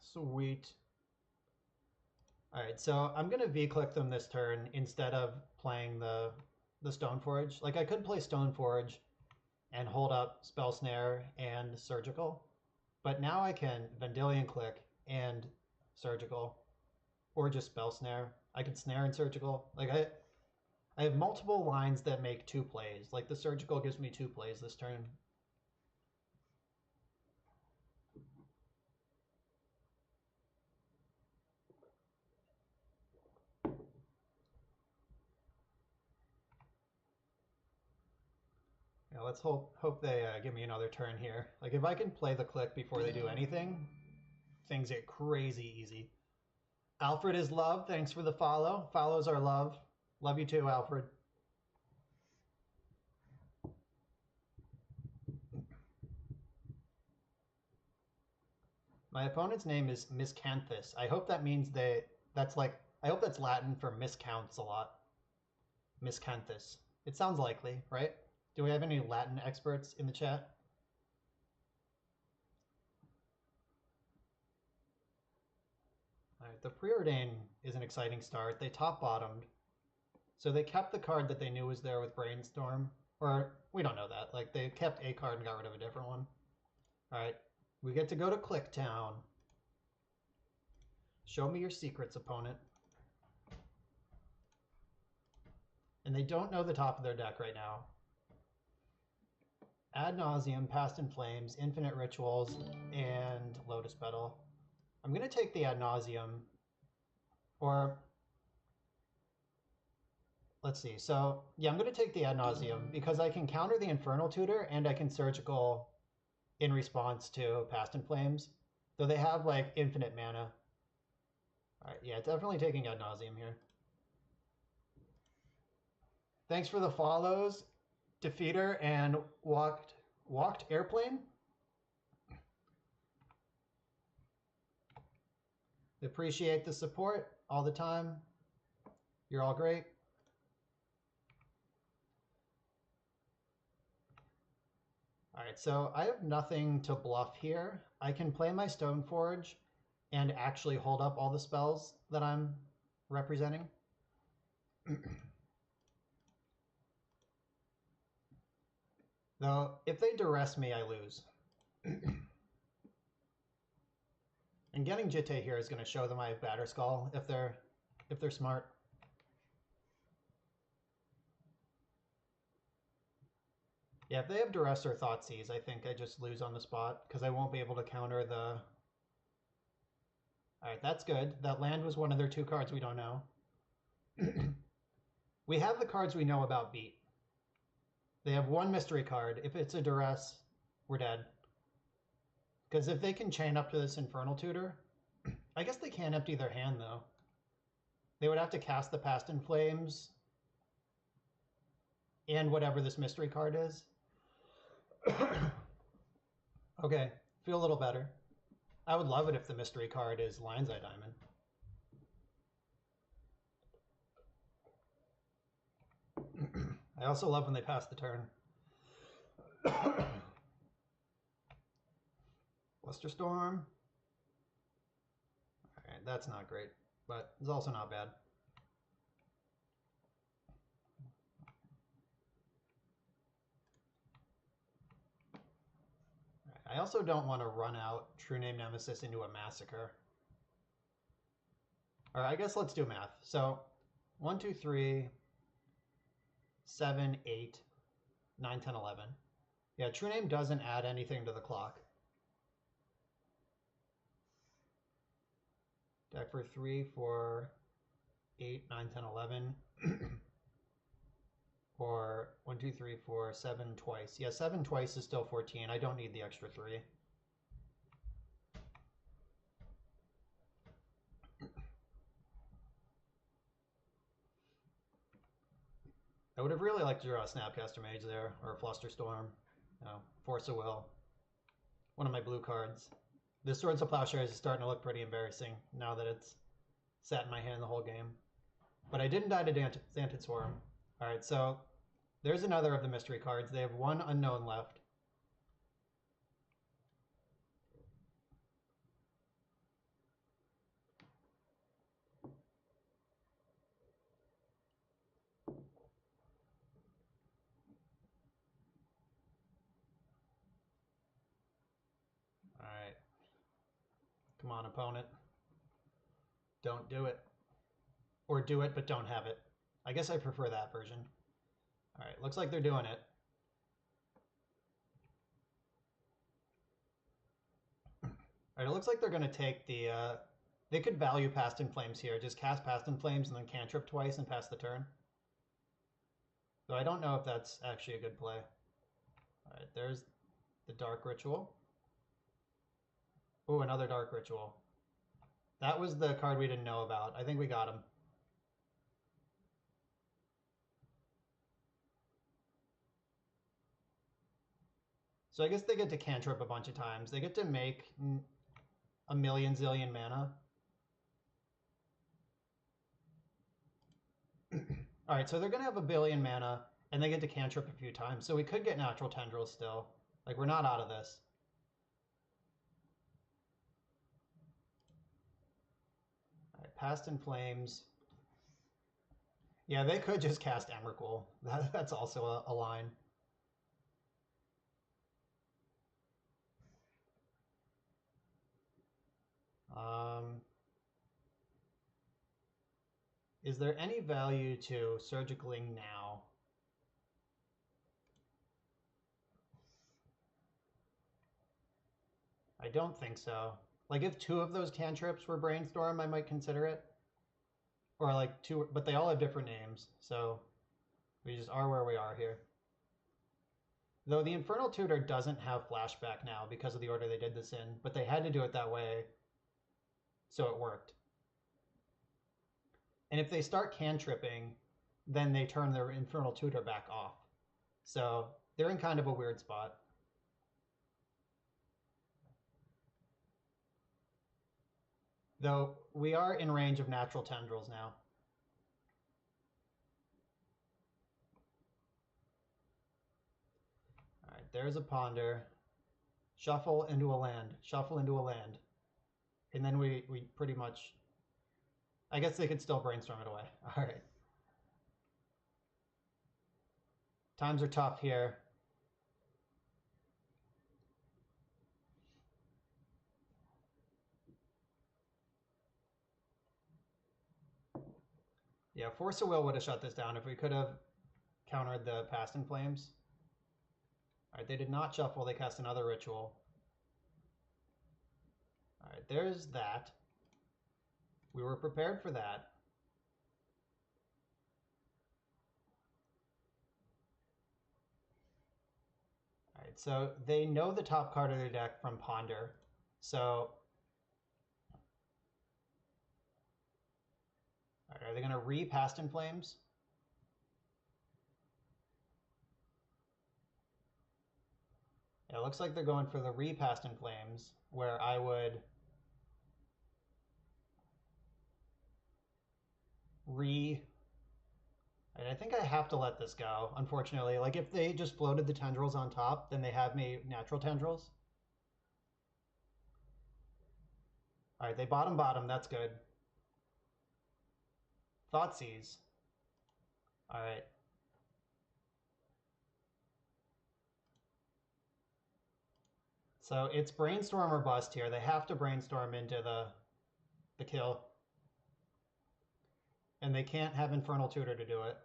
Sweet. All right, so I'm gonna V-click them this turn instead of playing the Stoneforge. Like I could play Stoneforge and hold up Spell Snare and Surgical, but now I can Vendilion Click and Surgical, or just Spell Snare. I can Snare and Surgical. Like I have multiple lines that make 2 plays. Like the Surgical gives me 2 plays this turn. Yeah, let's hope they give me another turn here. Like if I can play the click before they do anything, things get crazy easy. Alfred is love. Thanks for the follow. Follows are love. Love you too, Alfred. My opponent's name is Miscanthus. I hope that means I hope that's Latin for miscounts a lot. Miscanthus. It sounds likely, right? Do we have any Latin experts in the chat? All right, the Preordain is an exciting start. They top-bottomed. So they kept the card that they knew was there with Brainstorm. Or, we don't know that. Like, they kept a card and got rid of a different one. All right, we get to go to Clicktown. Show me your secrets, opponent. And they don't know the top of their deck right now. Ad Nauseam, Past in Flames, Infinite Rituals, and Lotus Petal. I'm going to take the Ad Nauseam. Or, let's see. So, yeah, I'm going to take the Ad Nauseam because I can counter the Infernal Tutor and I can Surgical in response to Past in Flames. Though they have, like, infinite mana. Alright, yeah, definitely taking Ad Nauseam here. Thanks for the follows, Defeater and Walked Airplane. Appreciate the support all the time. You're all great. All right, so I have nothing to bluff here. I can play my Stoneforge and actually hold up all the spells that I'm representing. Though, if they duress me, I lose. And getting Jitte here is going to show them I have Batterskull if they're smart. Yeah, if they have Duress or Thoughtseize, I think I just lose on the spot because I won't be able to counter the... Alright, that's good. That land was one of their 2 cards we don't know. We have the cards we know about beat. They have 1 mystery card. If it's a Duress, we're dead. Because if they can chain up to this Infernal Tutor, I guess they can't empty their hand, though. They would have to cast the Past in Flames and whatever this mystery card is. Okay, feel a little better. I would love it if the mystery card is Lion's Eye Diamond. I also love when they pass the turn. Luster Storm. Alright, that's not great, but it's also not bad. I also don't want to run out True Name Nemesis into a Massacre. All right, I guess let's do math. So 1, 2, 3, 7, 8, 9, 10, 11. Yeah, true name doesn't add anything to the clock. Deck for 3, 4, 8, 9, 10, 11. Or 1, 2, 3, 4, 7 twice. Yeah, 7 twice is still 14. I don't need the extra 3. I would have really liked to draw a Snapcaster Mage there, or a Flusterstorm. No, Force of Will. One of my blue cards. This Swords of Plowshares is starting to look pretty embarrassing now that it's sat in my hand the whole game. But I didn't die to Xantid Swarm. Alright, so there's another of the mystery cards. They have one unknown left. Alright. Come on, opponent. Don't do it. Or do it, but don't have it. I guess I prefer that version. Alright, looks like they're doing it. Alright, it looks like they're going to take the... they could value Past in Flames here. Just cast Past in Flames and then cantrip twice and pass the turn. Though I don't know if that's actually a good play. Alright, there's the Dark Ritual. Ooh, another Dark Ritual. That was the card we didn't know about. I think we got him. So I guess they get to cantrip a bunch of times. They get to make a million zillion mana. Alright, so they're going to have a billion mana, and they get to cantrip a few times. So we could get Natural Tendrils still. Like, we're not out of this. Alright, Past in Flames. Yeah, they could just cast Emrakul. That's also a line. Is there any value to Surgicaling now? I don't think so. Like, if 2 of those cantrips were Brainstorm, I might consider it. Or like 2, but they all have different names, so we just are where we are here. Though the Infernal Tutor doesn't have flashback now because of the order they did this in, but they had to do it that way, so it worked. And if they start cantripping, then they turn their Infernal Tutor back off. So they're in kind of a weird spot. Though we are in range of Natural Tendrils now. Alright, there's a Ponder. Shuffle into a land. Shuffle into a land. And then we pretty much... I guess they could still Brainstorm it away. Alright. Times are tough here. Yeah, Force of Will would have shut this down if we could have countered the Past in Flames. Alright, they did not shuffle. They cast another Ritual. Alright, there's that. We were prepared for that. Alright, so they know the top card of their deck from Ponder. So... Alright, are they going to re-Past in Flames? Yeah, it looks like they're going for the re-Past in Flames, where I would... I think I have to let this go, unfortunately. Like, if they just floated the tendrils on top, then they have me natural tendrils. Alright, they bottom, that's good. Thoughtseize. Alright. So it's Brainstorm or bust here. They have to Brainstorm into the kill. And they can't have Infernal Tutor to do it.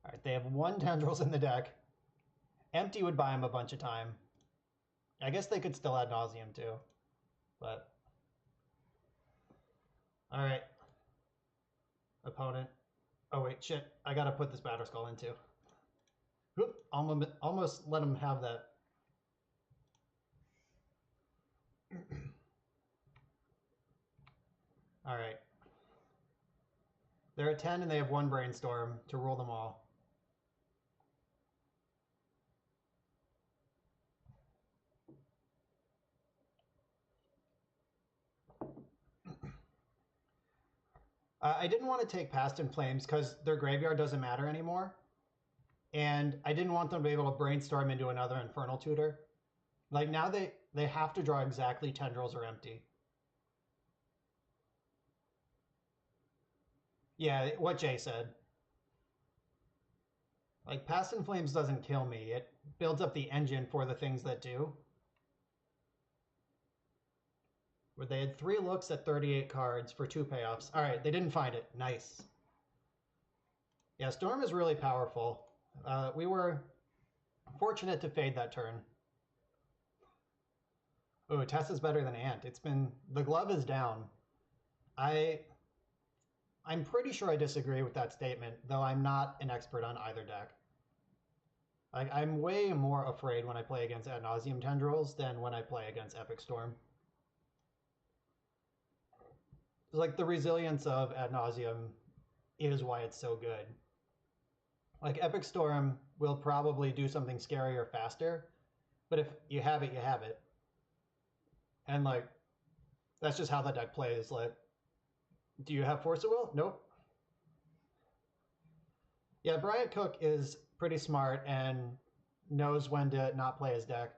Alright, they have 1 Tendrils in the deck. Empty would buy them a bunch of time. I guess they could still Ad Nauseam too. But... Alright. Opponent. Oh wait, shit. I gotta put this Batter Skull in too. Oop, almost let him have that. Alright. They're at 10 and they have 1 Brainstorm to rule them all. I didn't want to take Past in Flames because their graveyard doesn't matter anymore. And I didn't want them to be able to brainstorm into another Infernal Tutor. Like now they have to draw exactly Tendrils or Empty. Yeah, what Jay said. Like Past in Flames doesn't kill me. It builds up the engine for the things that do. Where they had 3 looks at 38 cards for 2 payoffs. All right, they didn't find it. Nice. Yeah, Storm is really powerful. We were fortunate to fade that turn. Oh, Tessa's better than Ant. It's been... The glove is down. I'm pretty sure I disagree with that statement, though I'm not an expert on either deck. I'm way more afraid when I play against Ad Nauseam Tendrils than when I play against Epic Storm. Like, the resilience of Ad Nauseam is why it's so good. Like, Epic Storm will probably do something scarier faster, but if you have it, you have it. And, like, that's just how the deck plays. Like, do you have Force of Will? Nope. Yeah, Bryant Cook is pretty smart and knows when to not play his deck.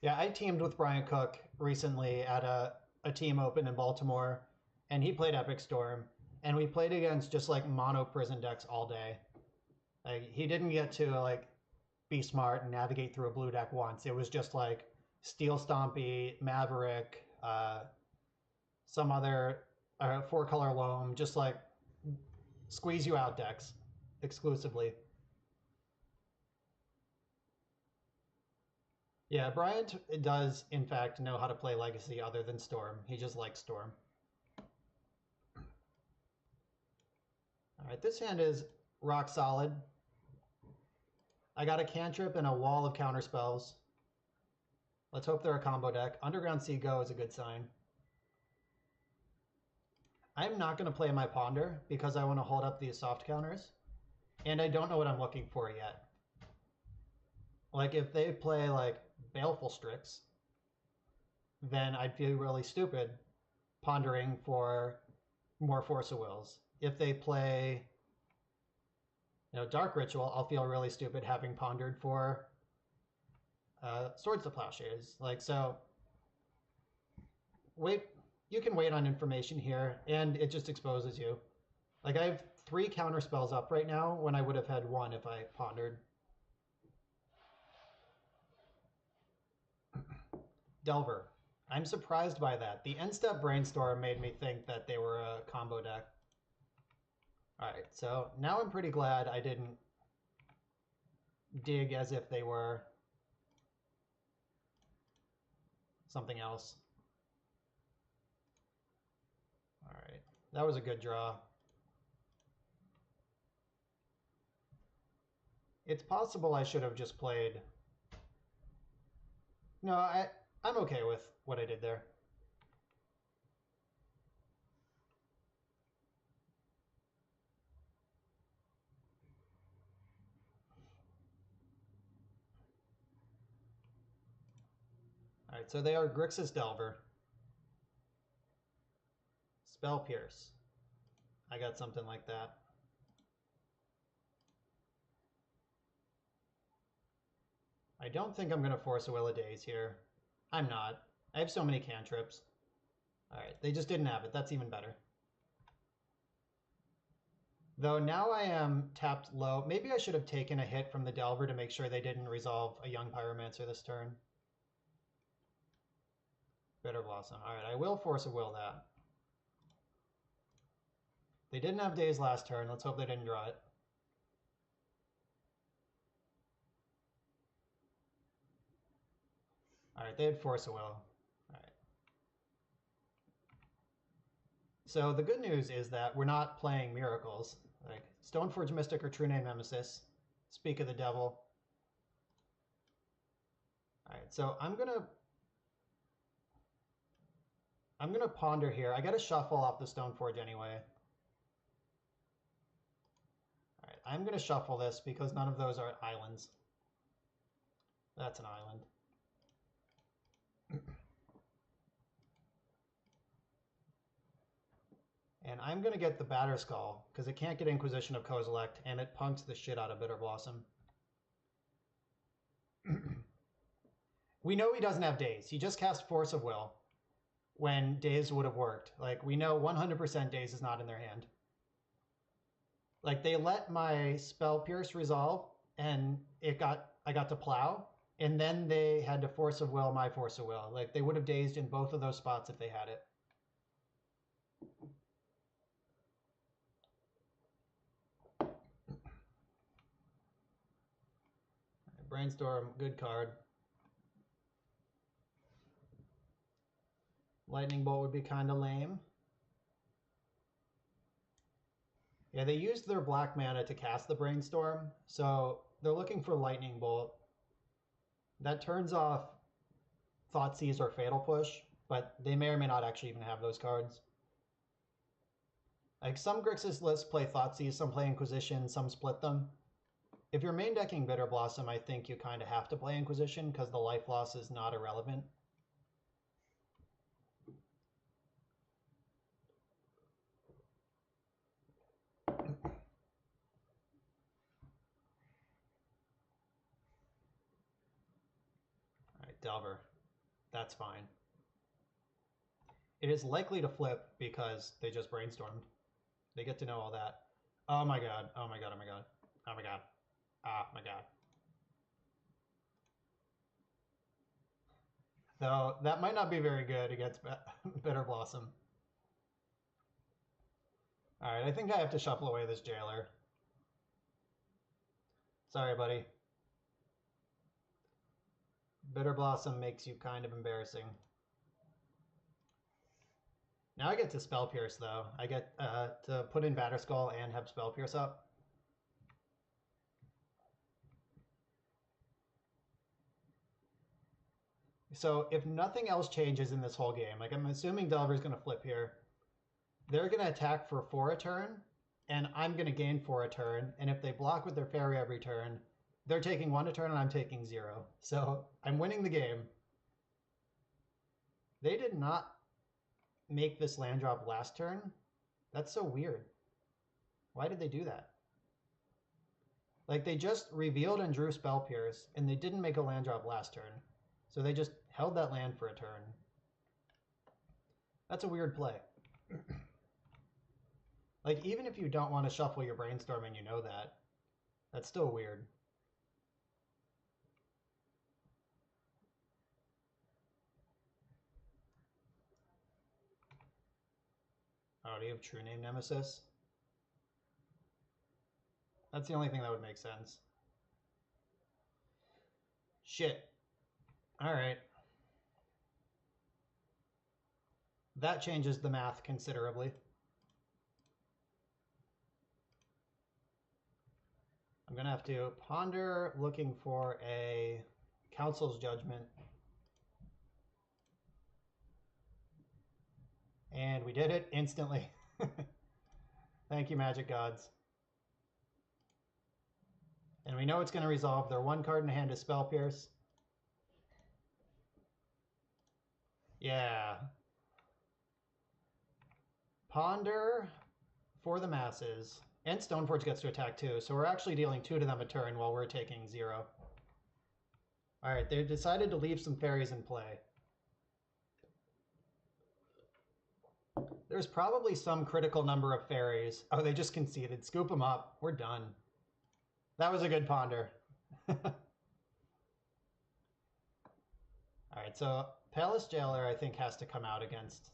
Yeah, I teamed with Bryant Cook recently at a team open in Baltimore, and he played Epic Storm, and we played against just like mono prison decks all day. Like he didn't get to like be smart and navigate through a blue deck once. It was just like Steel Stompy, Maverick, some other 4-color loam, just like squeeze you out decks exclusively. Yeah, Bryant does, in fact, know how to play Legacy other than Storm. He just likes Storm. All right, this hand is rock solid. I got a cantrip and a wall of counterspells. Let's hope they're a combo deck. Underground Sea Go is a good sign. I'm not going to play my Ponder because I want to hold up these soft counters. And I don't know what I'm looking for yet. Like, if they play, like, Baleful Strix, then I'd feel really stupid pondering for more Force of Wills. If they play, Dark Ritual, I'll feel really stupid having pondered for Swords to Plowshares. Like, so, you can wait on information here, and it just exposes you. Like, I have 3 counter spells up right now when I would have had 1 if I pondered. Delver. I'm surprised by that. The end-step Brainstorm made me think that they were a combo deck. Alright, so now I'm pretty glad I didn't dig as if they were something else. Alright, that was a good draw. It's possible I should have just played... No, I'm okay with what I did there. Alright, so they are Grixis Delver. Spell Pierce. I got something like that. I don't think I'm going to force a Will of Days here. I'm not. I have so many cantrips. Alright, they just didn't have it. That's even better. Though now I am tapped low. Maybe I should have taken a hit from the Delver to make sure they didn't resolve a Young Pyromancer this turn. Bitter Blossom. Alright, I will Force of Will that. They didn't have Daze last turn. Let's hope they didn't draw it. Alright, they had Force of Will. Alright. So the good news is that we're not playing Miracles. Like Stoneforge Mystic or True Name Nemesis. Speak of the Devil. Alright, so I'm gonna ponder here. I gotta shuffle off the Stoneforge anyway. Alright, I'm gonna shuffle this because none of those are islands. That's an island. And I'm going to get the Batter Skull, because it can't get Inquisition of Kozilek, and it punks the shit out of Bitter Blossom. We know he doesn't have Daze. He just cast Force of Will when Daze would have worked. Like, we know 100% Daze is not in their hand. Like, they let my Spell Pierce resolve, and I got to Plow, and then they had to Force of Will my Force of Will. Like, they would have dazed in both of those spots if they had it. Brainstorm, good card. Lightning Bolt would be kind of lame. Yeah, they used their black mana to cast the Brainstorm, so they're looking for Lightning Bolt. That turns off Thoughtseize or Fatal Push, but they may or may not actually even have those cards. Like, some Grixis lists play Thoughtseize, some play Inquisition, some split them. If you're main decking Bitter Blossom, I think you kind of have to play Inquisition because the life loss is not irrelevant. Alright, Delver. That's fine. It is likely to flip because they just brainstormed. They get to know all that. Oh my god, oh my god, oh my god. Oh my god. Ah, my god. Though, that might not be very good against Bitter Blossom. Alright, I think I have to shuffle away this Jailer. Sorry, buddy. Bitter Blossom makes you kind of embarrassing. Now I get to Spell Pierce, though. I get to put in Batter Skull and have Spell Pierce up. So if nothing else changes in this whole game, like I'm assuming Delver's going to flip here. They're going to attack for 4 a turn, and I'm going to gain 4 a turn. And if they block with their fairy every turn, they're taking 1 a turn and I'm taking 0. So I'm winning the game. They did not make this land drop last turn. That's so weird. Why did they do that? Like, they just revealed and drew Spell Pierce, and they didn't make a land drop last turn. So they just held that land for a turn. That's a weird play. Like, even if you don't want to shuffle your Brainstorm and you know that, that's still weird. Oh, do you have True Name Nemesis? That's the only thing that would make sense. Shit. Alright. That changes the math considerably. I'm going to have to ponder looking for a Council's Judgment. And we did it instantly. Thank you, Magic Gods. And we know it's going to resolve. Their 1 card in hand is Spell Pierce. Yeah. Ponder for the masses. And Stoneforge gets to attack too, so we're actually dealing 2 to them a turn while we're taking 0. Alright, they decided to leave some fairies in play. There's probably some critical number of fairies. Oh, they just conceded. Scoop them up. We're done. That was a good ponder. Alright, so Palace Jailer, I think, has to come out against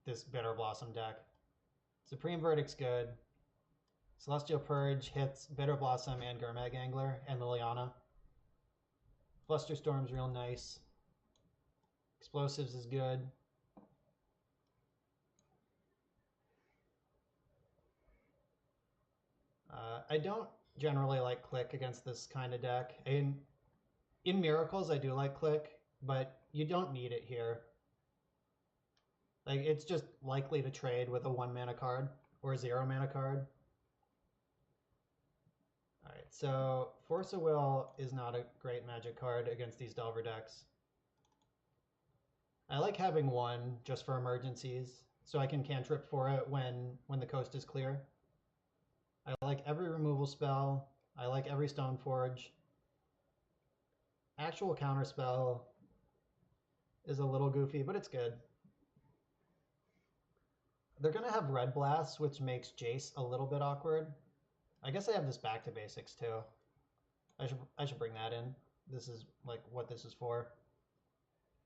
this Bitter Blossom deck. Supreme Verdict's good. Celestial Purge hits Bitter Blossom and Gurmag Angler and Liliana. Flusterstorm's real nice. Explosives is good. I don't generally like Click against this kind of deck. In Miracles, I do like Click, but you don't need it here. Like, it's just likely to trade with a 1-mana card or a 0-mana card. Alright, so Force of Will is not a great Magic card against these Delver decks. I like having one just for emergencies, so I can cantrip for it when the coast is clear. I like every removal spell. I like every Stoneforge. Actual counterspell is a little goofy, but it's good. They're going to have Red Blast, which makes Jace a little bit awkward. I guess I have this back to basics too. I should bring that in. This is like what this is for.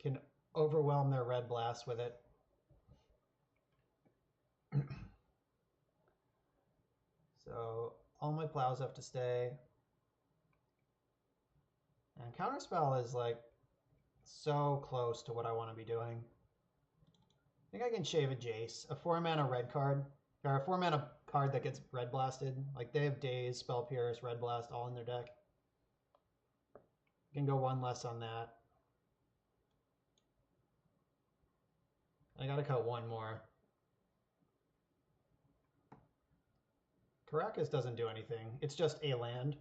Can overwhelm their Red Blast with it. So all my plows have to stay. And Counterspell is like so close to what I want to be doing. I think I can shave a Jace, a 4-mana red card, or a 4-mana card that gets Red Blasted. Like they have Daze, Spell Pierce, Red Blast all in their deck. You can go one less on that. I gotta cut one more. Caracas doesn't do anything. It's just a land.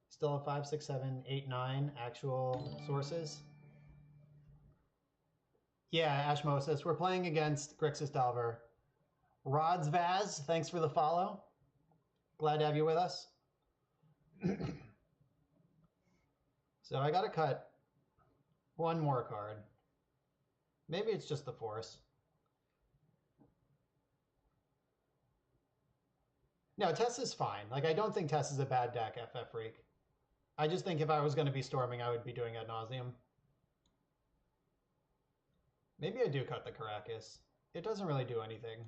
Still have 5, 6, 7, 8, 9 actual sources. Yeah, Ashmosis. We're playing against Grixis Delver. Rods Vaz, thanks for the follow. Glad to have you with us. So I gotta cut one more card. Maybe it's just the Force. No, Tess is fine. Like, I don't think Tess is a bad deck, FF Freak. I just think if I was going to be storming, I would be doing Ad Nauseam. Maybe I do cut the Caracas. It doesn't really do anything.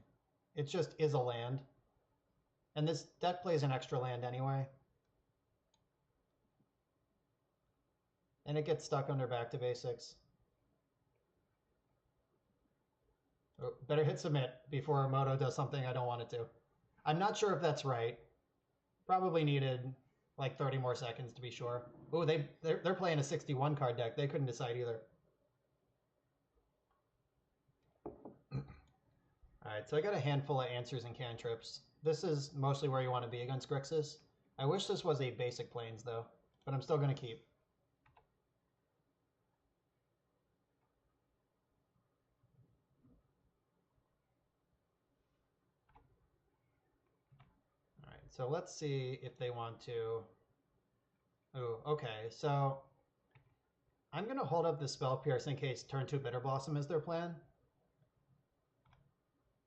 It just is a land. And this deck plays an extra land anyway. And it gets stuck under back to basics. Oh, better hit submit before Moto does something I don't want it to. I'm not sure if that's right. Probably needed like 30 more seconds to be sure. Oh, they're playing a 61 card deck. They couldn't decide either. Alright, so I got a handful of answers and cantrips. This is mostly where you want to be against Grixis. I wish this was a basic plains though, but I'm still going to keep. Alright, so let's see if they want to... Oh, okay, so I'm going to hold up the Spell Pierce in case turn 2 Bitter Blossom is their plan.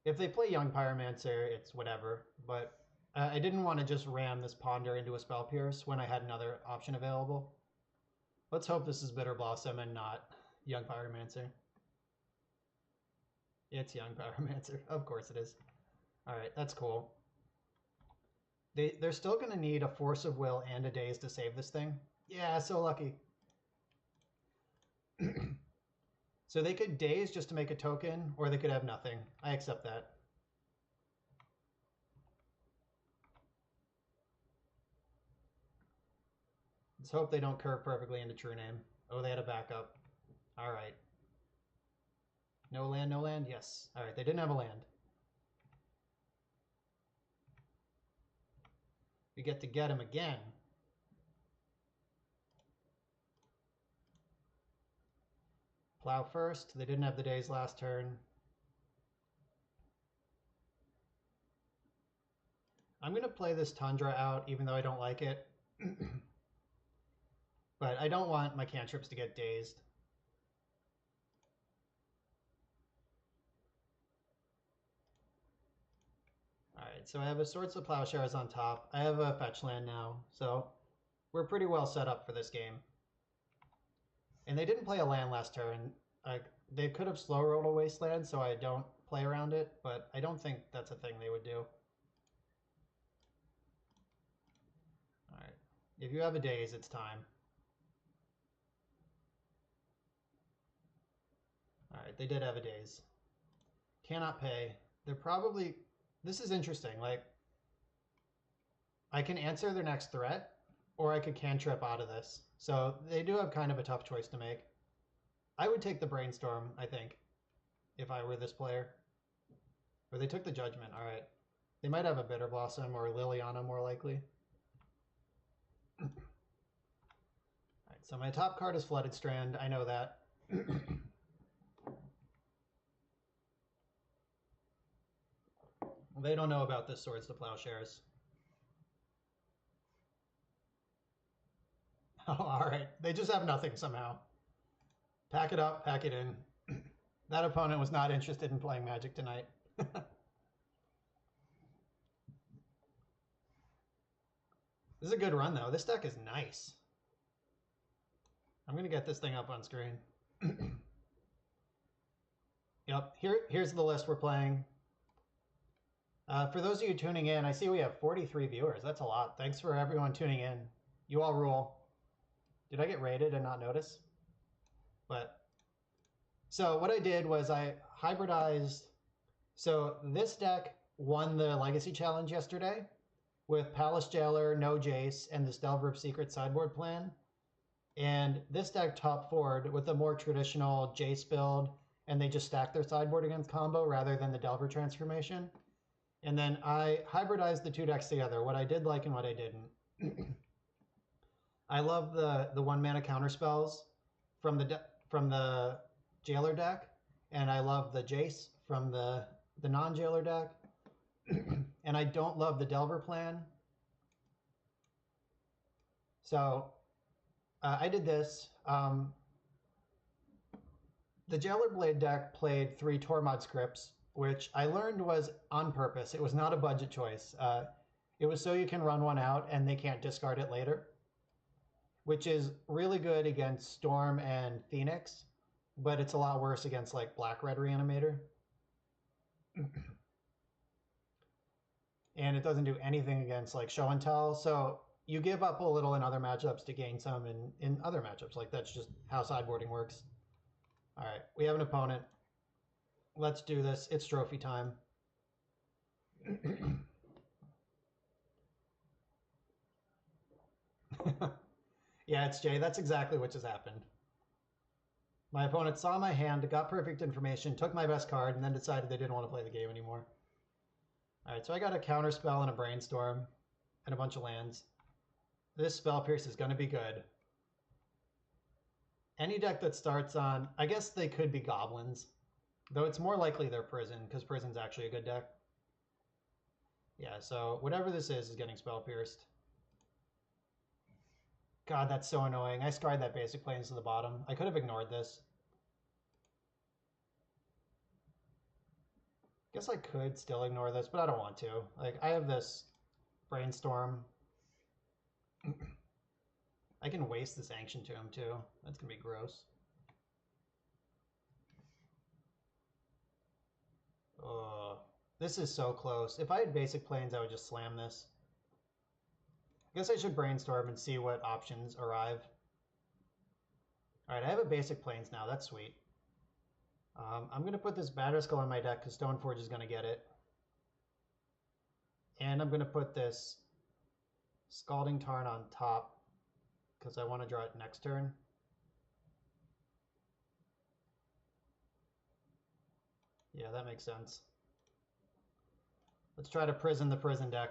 If they play Young Pyromancer, it's whatever, but I didn't want to just ram this Ponder into a Spell Pierce when I had another option available. Let's hope this is Bitter Blossom and not Young Pyromancer. It's Young Pyromancer. Of course it is. Alright, that's cool. They're still going to need a Force of Will and a Daze to save this thing. Yeah, so lucky. So they could Daze just to make a token, or they could have nothing. I accept that. Let's hope they don't curve perfectly into True Name. Oh, they had a backup. All right. No land, no land? Yes. All right, they didn't have a land. We get to get him again. Plow first. They didn't have the Daze last turn. I'm going to play this Tundra out, even though I don't like it. But I don't want my cantrips to get dazed. Alright, so I have a Swords to Plowshares on top. I have a fetch land now, so we're pretty well set up for this game. And they didn't play a land last turn. They could have slow rolled a Wasteland, so I don't play around it, but I don't think that's a thing they would do. Alright, if you have a Daze, it's time. Alright, they did have a Daze. Cannot pay. They're probably... This is interesting. Like, I can answer their next threat, or I could cantrip out of this. So they do have kind of a tough choice to make. I would take the Brainstorm, I think, if I were this player. Or they took the Judgment. All right. They might have a Bitter Blossom or Liliana more likely. All right, so my top card is Flooded Strand. I know that. They don't know about this Swords to Plowshares. Oh, all right. They just have nothing somehow. Pack it up, pack it in. That opponent was not interested in playing Magic tonight. This is a good run, though. This deck is nice. I'm going to get this thing up on screen. Yep, here's the list we're playing. For those of you tuning in, I see we have 43 viewers. That's a lot. Thanks for everyone tuning in. You all rule. Did I get rated and not notice? But so what I did was I hybridized. So this deck won the Legacy Challenge yesterday with Palace Jailer, no Jace, and this Delver of Secret sideboard plan. And this deck top forward with a more traditional Jace build, and they just stack their sideboard against combo rather than the Delver transformation. And then I hybridized the two decks together, what I did like and what I didn't. I love the 1-mana counter spells from the Jailer deck, and I love the Jace from the non-Jailer deck. And I don't love the Delver plan. So I did this. The Jailer Blade deck played 3 Tormod scripts, which I learned was on purpose. It was not a budget choice. It was so you can run one out and they can't discard it later, which is really good against Storm and Phoenix, but it's a lot worse against like Black-Red Reanimator. And it doesn't do anything against like Show and Tell. So you give up a little in other matchups to gain some in other matchups. Like that's just how sideboarding works. All right, we have an opponent. Let's do this. It's trophy time. Yeah, it's Jay. That's exactly what just happened. My opponent saw my hand, got perfect information, took my best card, and then decided they didn't want to play the game anymore. All right, so I got a counter spell and a Brainstorm and a bunch of lands. This Spell Pierce is going to be good. Any deck that starts on... I guess they could be Goblins. Though it's more likely they're Prison, because Prison's actually a good deck. Yeah, so whatever this is getting Spell Pierced. God, that's so annoying. I scarred that basic Plains to the bottom. I could have ignored this. Guess I could still ignore this, but I don't want to. Like, I have this Brainstorm. I can waste this Ancient Tomb, too. That's going to be gross. Oh, this is so close. If I had basic Plains, I would just slam this. I guess I should Brainstorm and see what options arrive. Alright, I have a basic Plains now. That's sweet. I'm going to put this Batterskull in my deck because Stoneforge is going to get it. And I'm going to put this Scalding Tarn on top because I want to draw it next turn. Yeah, that makes sense. Let's try to prison the prison deck.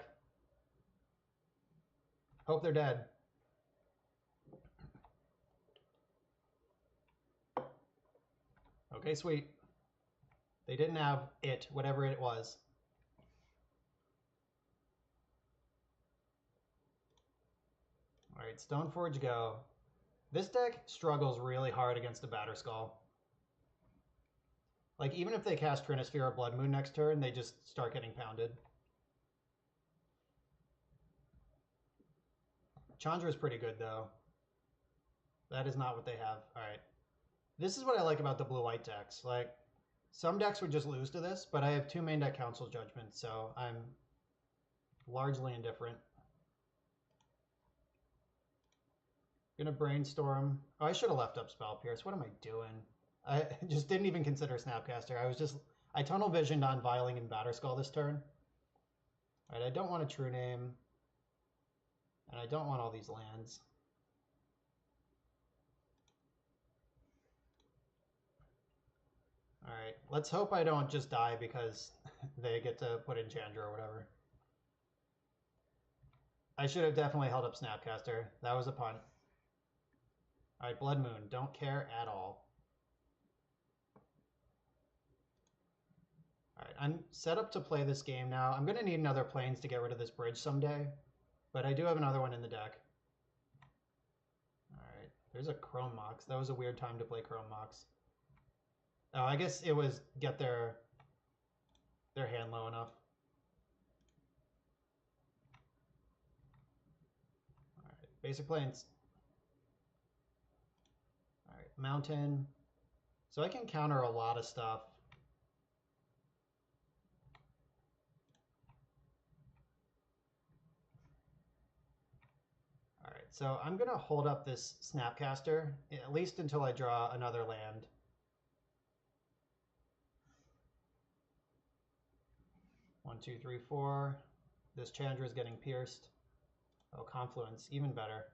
Hope they're dead. Okay, sweet. They didn't have it, whatever it was. All right, Stoneforge go. This deck struggles really hard against a Batterskull. Like, even if they cast Trinisphere or Blood Moon next turn, they just start getting pounded. Chandra is pretty good, though. That is not what they have. All right. This is what I like about the blue-white decks. Like, some decks would just lose to this, but I have 2 main deck Council Judgments, so I'm largely indifferent. Gonna brainstorm. Oh, I should have left up Spell Pierce. What am I doing? I just didn't even consider Snapcaster. I tunnel visioned on Viling and Batterskull this turn. All right, I don't want a True Name, and I don't want all these lands. All right, let's hope I don't just die because they get to put in Chandra or whatever. I should have definitely held up Snapcaster. That was a punt. All right, Blood Moon. Don't care at all. All right, I'm set up to play this game now. I'm going to need another Plains to get rid of this bridge someday, but I do have another one in the deck. All right, there's a Chrome Mox. That was a weird time to play Chrome Mox. Oh, I guess it was get their hand low enough. All right, basic Plains. All right, Mountain. So I can counter a lot of stuff. All right, so I'm going to hold up this Snapcaster, at least until I draw another land. One, two, three, four. This Chandra is getting pierced. Oh, Confluence, even better.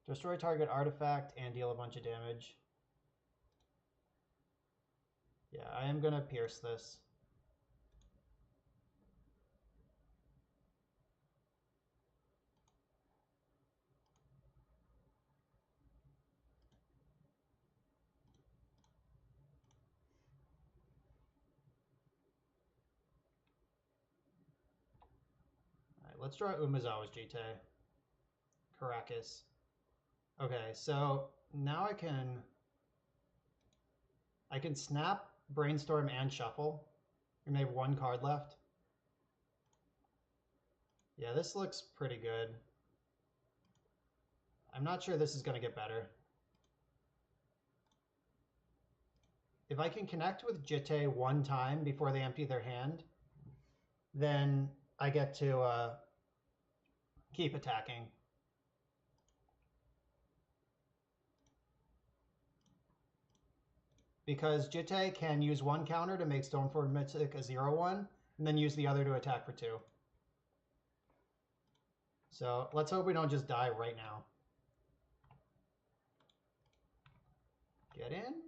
Destroy target artifact and deal a bunch of damage. Yeah, I am going to pierce this. All right, let's draw Umezawa's Jite. Caracas. Okay, so now I can snap, brainstorm, and shuffle. And I have 1 card left. Yeah, this looks pretty good. I'm not sure this is going to get better. If I can connect with Jite 1 time before they empty their hand, then I get to keep attacking. Because Jite can use 1 counter to make Stoneforge Mythic a 0/1, and then use the other to attack for 2. So let's hope we don't just die right now. Get in.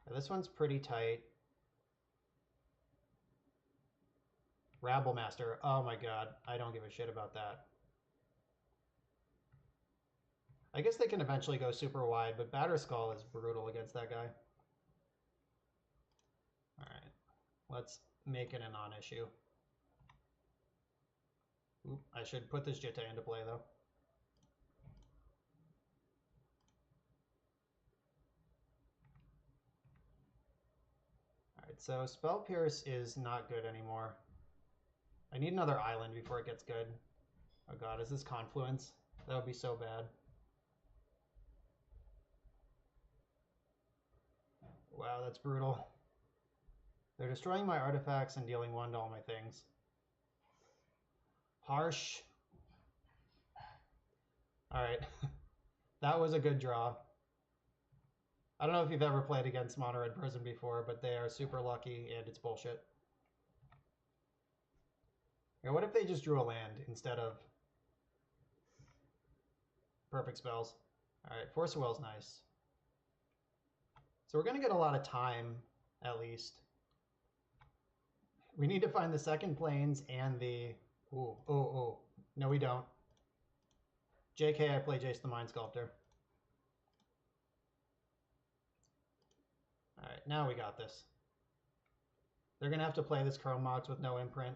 Yeah, this one's pretty tight. Rabble Master. Oh my god, I don't give a shit about that. I guess they can eventually go super wide, but Batterskull is brutal against that guy. Alright, let's make it a non-issue. Oop, I should put this Jite into play, though. Alright, so Spell Pierce is not good anymore. I need another island before it gets good. Oh god, is this Confluence? That would be so bad. Wow, that's brutal. They're destroying my artifacts and dealing 1 to all my things. Harsh. Alright. That was a good draw. I don't know if you've ever played against Mono Red Prison before, but they are super lucky and it's bullshit. Yeah, what if they just drew a land instead of perfect spells? Alright, Force of Will's nice. So we're going to get a lot of time, at least. We need to find the second Plains and the... Ooh. No, we don't. JK, I play Jace the Mind Sculptor. Alright, now we got this. They're going to have to play this Chrome Mox with no imprint.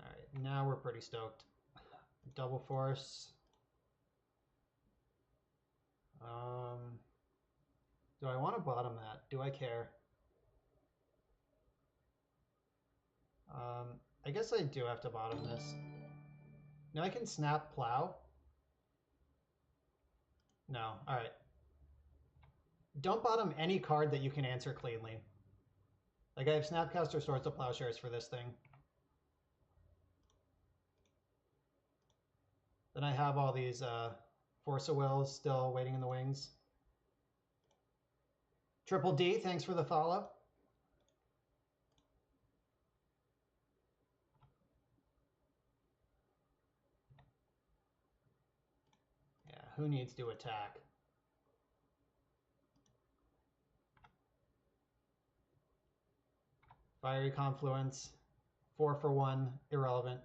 Alright, now we're pretty stoked. Double Force. Do I want to bottom that? Do I care? I guess I do have to bottom this. Now I can snap plow. No, alright. Don't bottom any card that you can answer cleanly. Like I have Snapcaster Swords of Plowshares for this thing. Then I have all these Force of Wills still waiting in the wings. Triple D, thanks for the follow. Yeah, who needs to attack? Fiery Confluence, 4 for 1, irrelevant.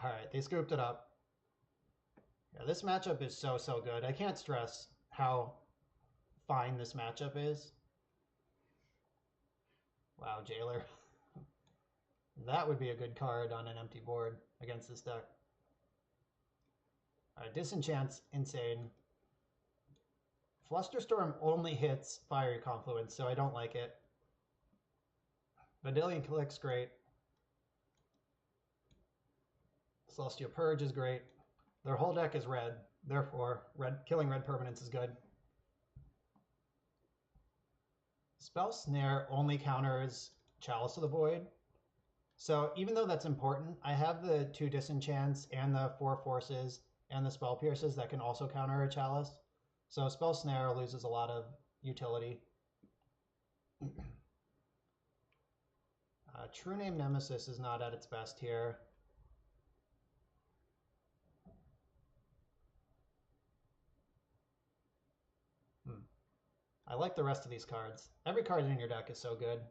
All right, they scooped it up. Yeah, this matchup is so good. I can't stress how fine this matchup is. Wow, Jailer. That would be a good card on an empty board against this deck. All right, Disenchant's insane. Flusterstorm only hits Fiery Confluence, so I don't like it. Vendilion Click's great. Celestial Purge is great. Their whole deck is red, therefore killing red permanents is good. Spell Snare only counters Chalice of the Void. So even though that's important, I have the 2 Disenchants and the 4 Forces and the Spell Pierces that can also counter a Chalice. So Spell Snare loses a lot of utility. True Name Nemesis is not at its best here. I like the rest of these cards. Every card in your deck is so good.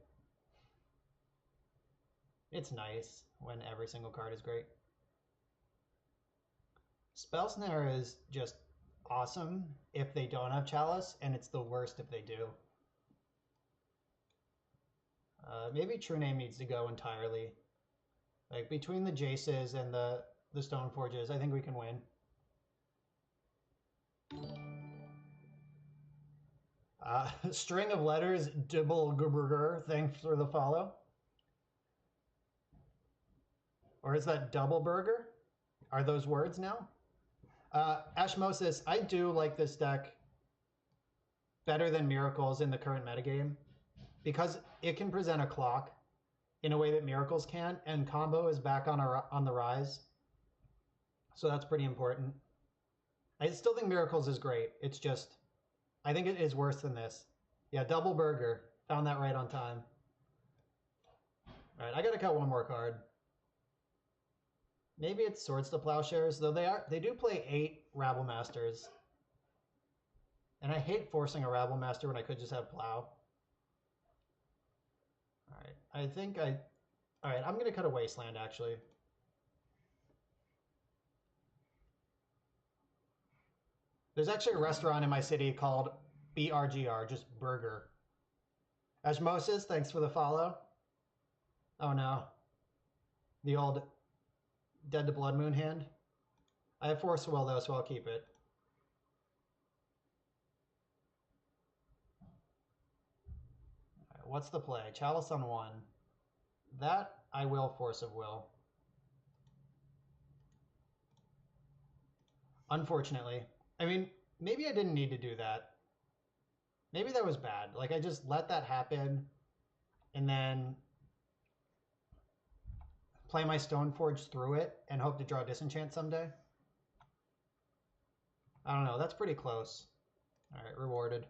It's nice when every single card is great. Spell Snare is just awesome if they don't have Chalice, and it's the worst if they do. Maybe True Name needs to go entirely. Like between the Jaces and the Stoneforges, I think we can win. String of Letters, Dibbleburger, thanks for the follow. Or is that double burger? Are those words now? Ashmosis, I do like this deck better than Miracles in the current metagame because it can present a clock in a way that Miracles can't, and combo is back on the rise. So that's pretty important. I still think Miracles is great. It's just, I think it is worse than this. Yeah, double burger. Found that right on time. All right, I gotta cut one more card. Maybe it's Swords to Plowshares, though they do play 8 Rabble Masters. And I hate forcing a Rabble Master when I could just have Plow. Alright, Alright, I'm gonna cut a Wasteland, actually. There's actually a restaurant in my city called BRGR, just burger. Ashmosis, thanks for the follow. Oh no. The old Dead to Blood Moon hand. I have Force Will though, so I'll keep it. Right, what's the play? Chalice on 1. That I will Force of Will. Unfortunately. I mean, maybe I didn't need to do that. Maybe that was bad. Like, I just let that happen and then play my Stoneforge through it and hope to draw Disenchant someday. I don't know. That's pretty close. All right, rewarded.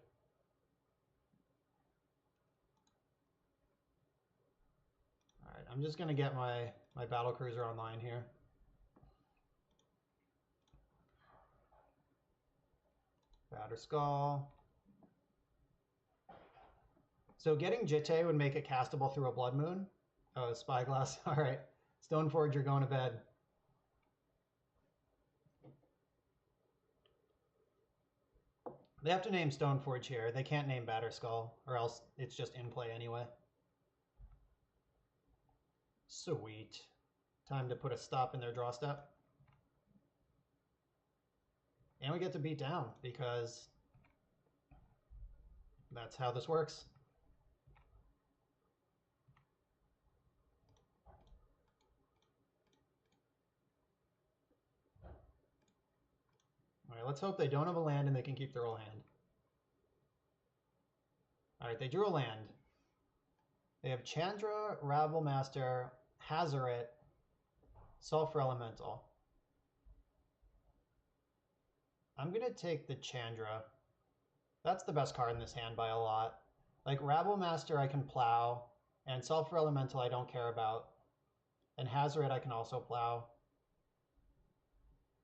All right, I'm just going to get my Battle Cruiser online here. Batterskull. So getting Jitte would make it castable through a Blood Moon. Oh, Spyglass. All right. Stoneforge, you're going to bed. They have to name Stoneforge here. They can't name Batterskull, or else it's just in play anyway. Sweet. Time to put a stop in their draw step. And we get to beat down, because that's how this works. Alright, let's hope they don't have a land and they can keep their whole hand. Alright, they drew a land. They have Chandra, Rabble Master, Hazoret, Sulfur Elemental. I'm going to take the Chandra. That's the best card in this hand by a lot. Like, Rabble Master I can plow, and Sulfur Elemental I don't care about. And Hazoret I can also plow.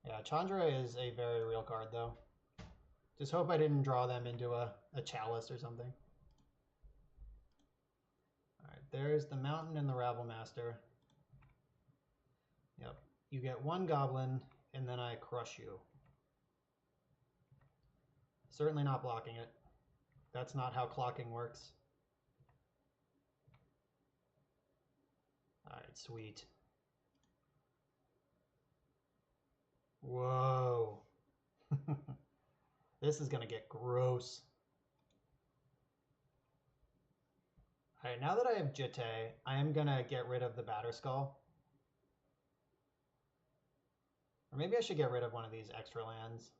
Yeah, Chandra is a very real card, though. Just hope I didn't draw them into a Chalice or something. Alright, there's the Mountain and the Rabble Master. Yep. You get one Goblin, and then I crush you. Certainly not blocking it. That's not how clocking works. Alright, sweet. Whoa. This is going to get gross. Alright, now that I have Jitte, I am going to get rid of the Batterskull. Or maybe I should get rid of one of these extra lands.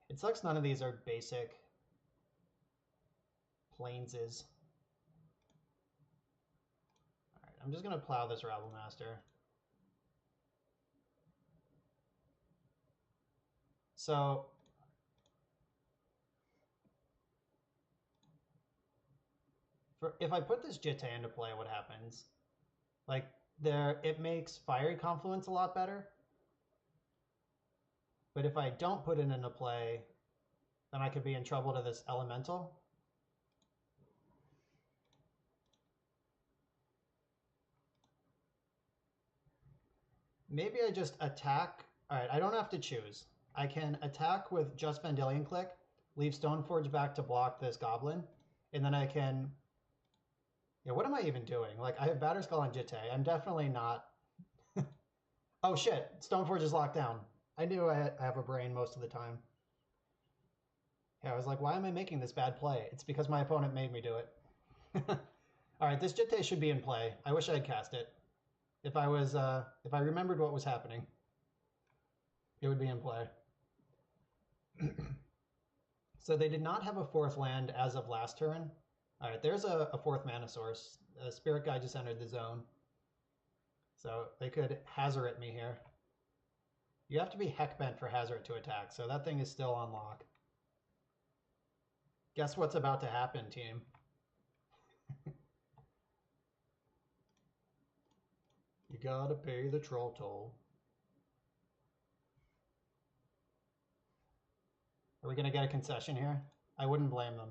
It sucks none of these are basic planeses. Alright, I'm just going to plow this Rabble Master. So, if I put this Jitte into play, what happens? Like, it makes Fiery Confluence a lot better. But if I don't put it into play, then I could be in trouble to this Elemental. Maybe I just attack. Alright, I don't have to choose. I can attack with just Vendilion Click, leave Stoneforge back to block this Goblin, and then I can... Yeah, what am I even doing? Like, I have Batterskull and Jitte. I'm definitely not... Oh shit, Stoneforge is locked down. I knew I have a brain most of the time. Yeah, I was like, why am I making this bad play? It's because my opponent made me do it. Alright, this Jitte should be in play. I wish I had cast it. If I remembered what was happening, it would be in play. So they did not have a fourth land as of last turn. Alright, there's a fourth mana source. A Spirit Guide just entered the zone. So they could Hazoret me here. You have to be Heckbent for Hazoret to attack, so that thing is still on lock. Guess what's about to happen, team? You gotta pay the troll toll. Are we gonna get a concession here? I wouldn't blame them.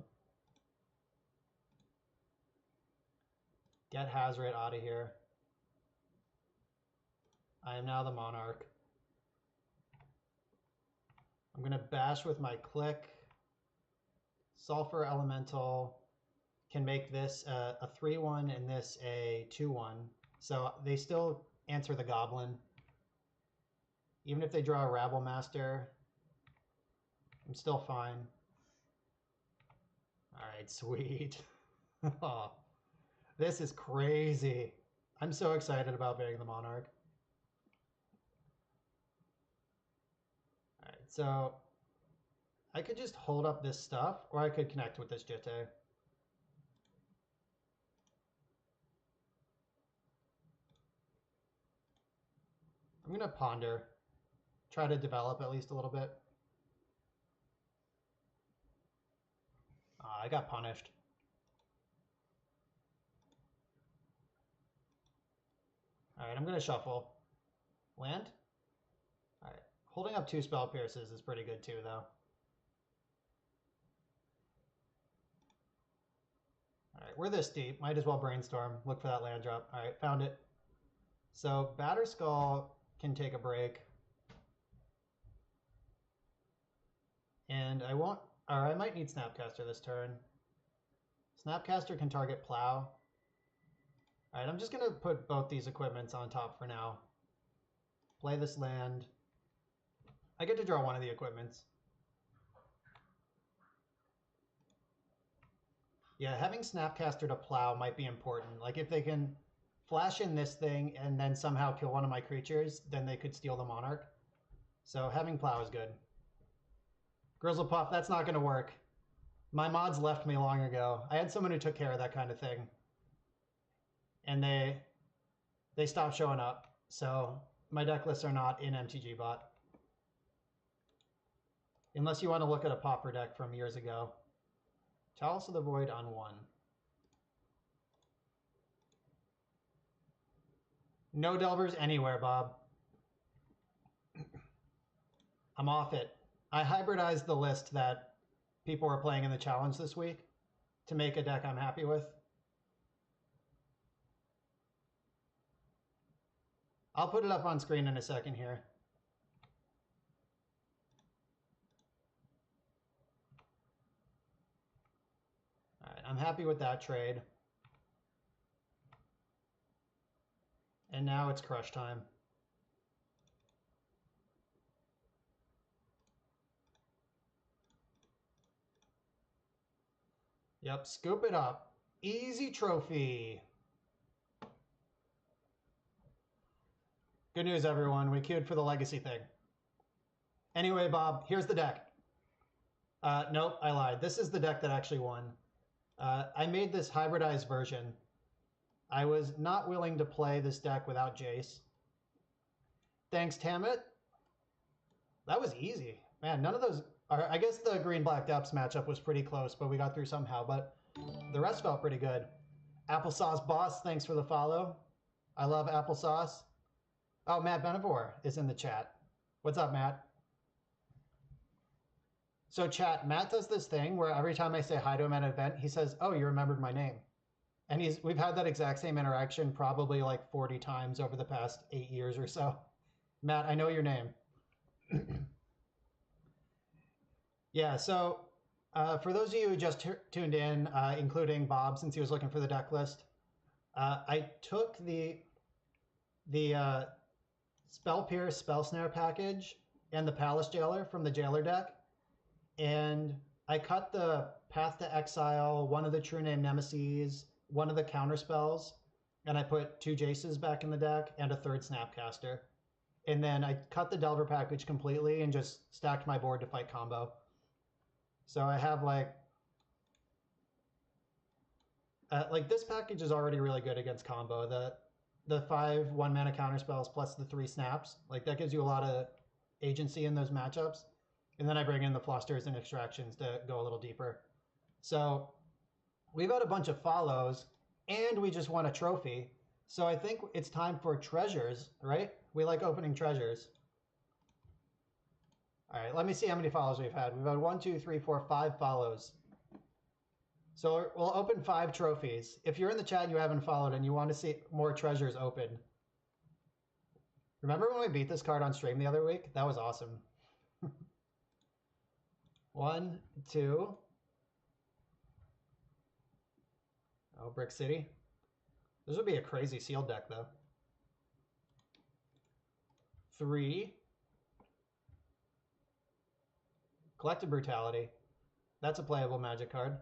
Get Hazoret out of here. I am now the Monarch. I'm gonna bash with my click. Sulfur Elemental can make this a 3-1 and this a 2-1. So they still answer the Goblin. Even if they draw a Rabble Master, I'm still fine. Alright, sweet. Oh, this is crazy. I'm so excited about being the Monarch. Alright, so I could just hold up this stuff, or I could connect with this Jitte. I'm going to ponder. Try to develop at least a little bit. I got punished. Alright, I'm going to shuffle. Land? Alright. Holding up 2 Spell Pierces is pretty good too, though. Alright, we're this deep. Might as well brainstorm. Look for that land drop. Alright, found it. So, Batterskull can take a break. And I won't... Or I might need Snapcaster this turn. Snapcaster can target Plow. Alright, I'm just going to put both these equipments on top for now. Play this land. I get to draw one of the equipments. Yeah, having Snapcaster to Plow might be important. Like, if they can flash in this thing and then somehow kill one of my creatures, then they could steal the Monarch. So having Plow is good. Grizzle Puff, that's not going to work. My mods left me long ago. I had someone who took care of that kind of thing. And they stopped showing up. So my deck lists are not in MTG bot. Unless you want to look at a Pauper deck from years ago. Chalice of the Void on 1. No Delvers anywhere, Bob. I'm off it. I hybridized the list that people were playing in the challenge this week to make a deck I'm happy with. I'll put it up on screen in a second here. All right, I'm happy with that trade. And now it's crush time. Yep, scoop it up. Easy trophy. Good news, everyone. We queued for the legacy thing. Anyway, Bob, here's the deck. Nope, I lied. This is the deck that actually won. I made this hybridized version. I was not willing to play this deck without Jace. Thanks, Tamit. That was easy. Man, none of those... I guess the green-black depths matchup was pretty close, but we got through somehow. But the rest felt pretty good. Applesauce Boss, thanks for the follow. I love applesauce. Oh, Matt Benevore is in the chat. What's up, Matt? So chat, Matt does this thing where every time I say hi to him at an event, he says, oh, you remembered my name. And we've had that exact same interaction probably like 40 times over the past 8 years or so. Matt, I know your name. Yeah, so for those of you who just tuned in, including Bob, since he was looking for the deck list, I took the Spell Pierce, Spell Snare package and the Palace Jailer from the Jailer deck, and I cut the Path to Exile, one of the True Name Nemesis, one of the counter spells, and I put 2 Jaces back in the deck and a 3rd Snapcaster. And then I cut the Delver package completely and just stacked my board to fight combo. So I have like this package is already really good against combo. The 5 1-mana counter spells plus the 3 snaps, like that gives you a lot of agency in those matchups. And then I bring in the flusters and extractions to go a little deeper. So we've had a bunch of follows and we just won a trophy. So I think it's time for treasures, right? We like opening treasures. All right, let me see how many follows we've had. We've had 1, 2, 3, 4, 5 follows. So we'll open 5 trophies. If you're in the chat and you haven't followed and you want to see more treasures open, remember when we beat this card on stream the other week? That was awesome. 1, 2. Oh, Brick City. This would be a crazy sealed deck, though. 3. Collective Brutality. That's a playable Magic card.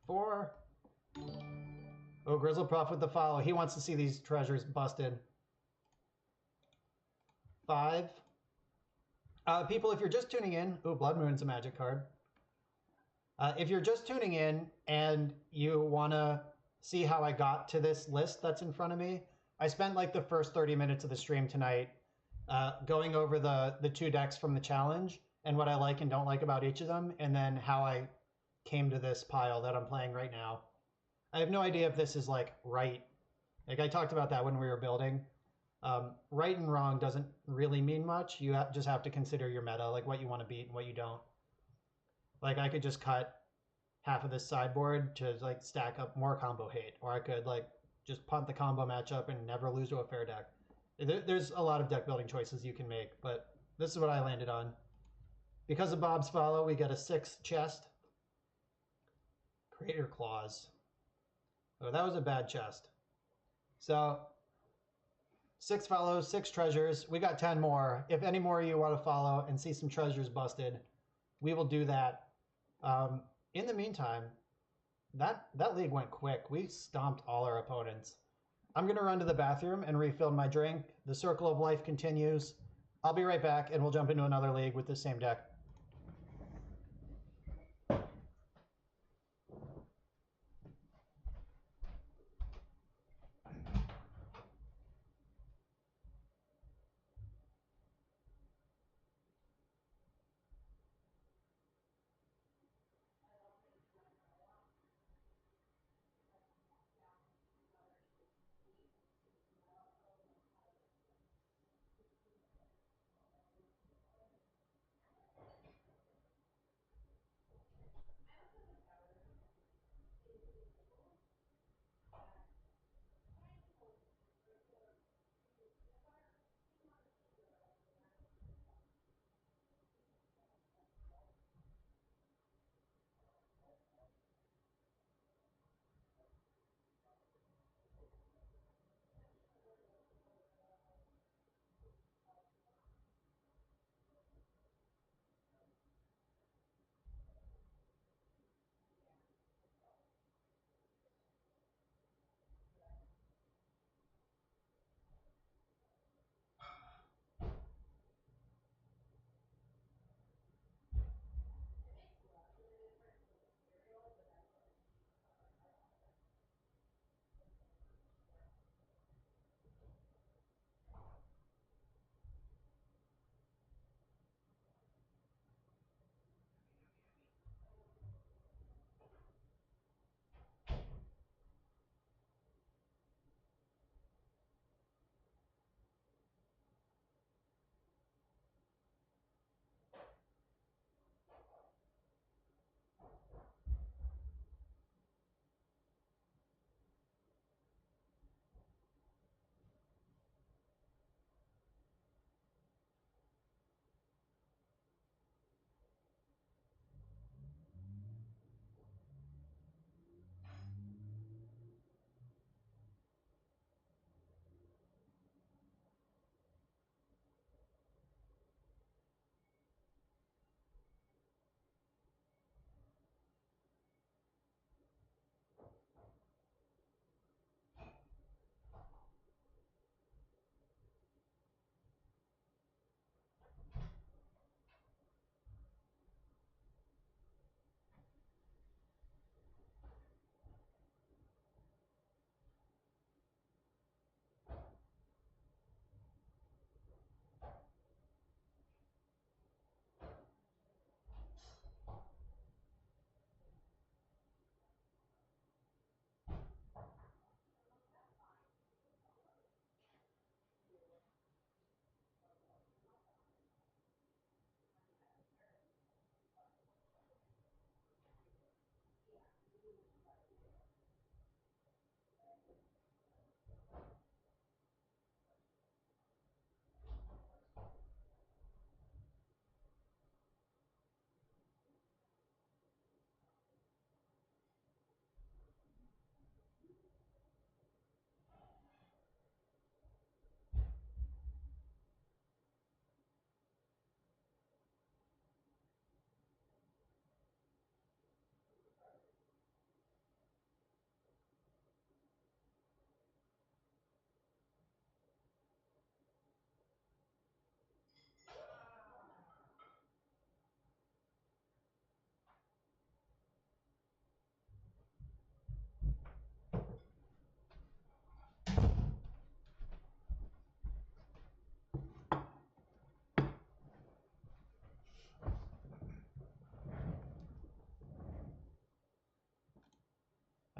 4. Oh, Grizzle Prof with the follow. He wants to see these treasures busted. 5. People, if you're just tuning in... Oh, Blood Moon's a Magic card. If you're just tuning in and you want to see how I got to this list that's in front of me, I spent like the first 30 minutes of the stream tonight going over the 2 decks from the challenge and what I like and don't like about each of them, and then how I came to this pile that I'm playing right now. I have no idea if this is like right. Like I talked about that when we were building. Right and wrong doesn't really mean much. You just have to consider your meta, like what you want to beat and what you don't. Like I could just cut half of this sideboard to like stack up more combo hate, or I could like just punt the combo matchup and never lose to a fair deck. There's a lot of deck building choices you can make, but this is what I landed on. Because of Bob's follow, we get a 6th chest. Crater Claws. Oh, that was a bad chest. So 6 follows, 6 treasures. We got 10 more. If any more of you want to follow and see some treasures busted, we will do that. In the meantime, that league went quick. We stomped all our opponents. I'm going to run to the bathroom and refill my drink. the circle of life continues. I'll be right back, and we'll jump into another league with the same deck.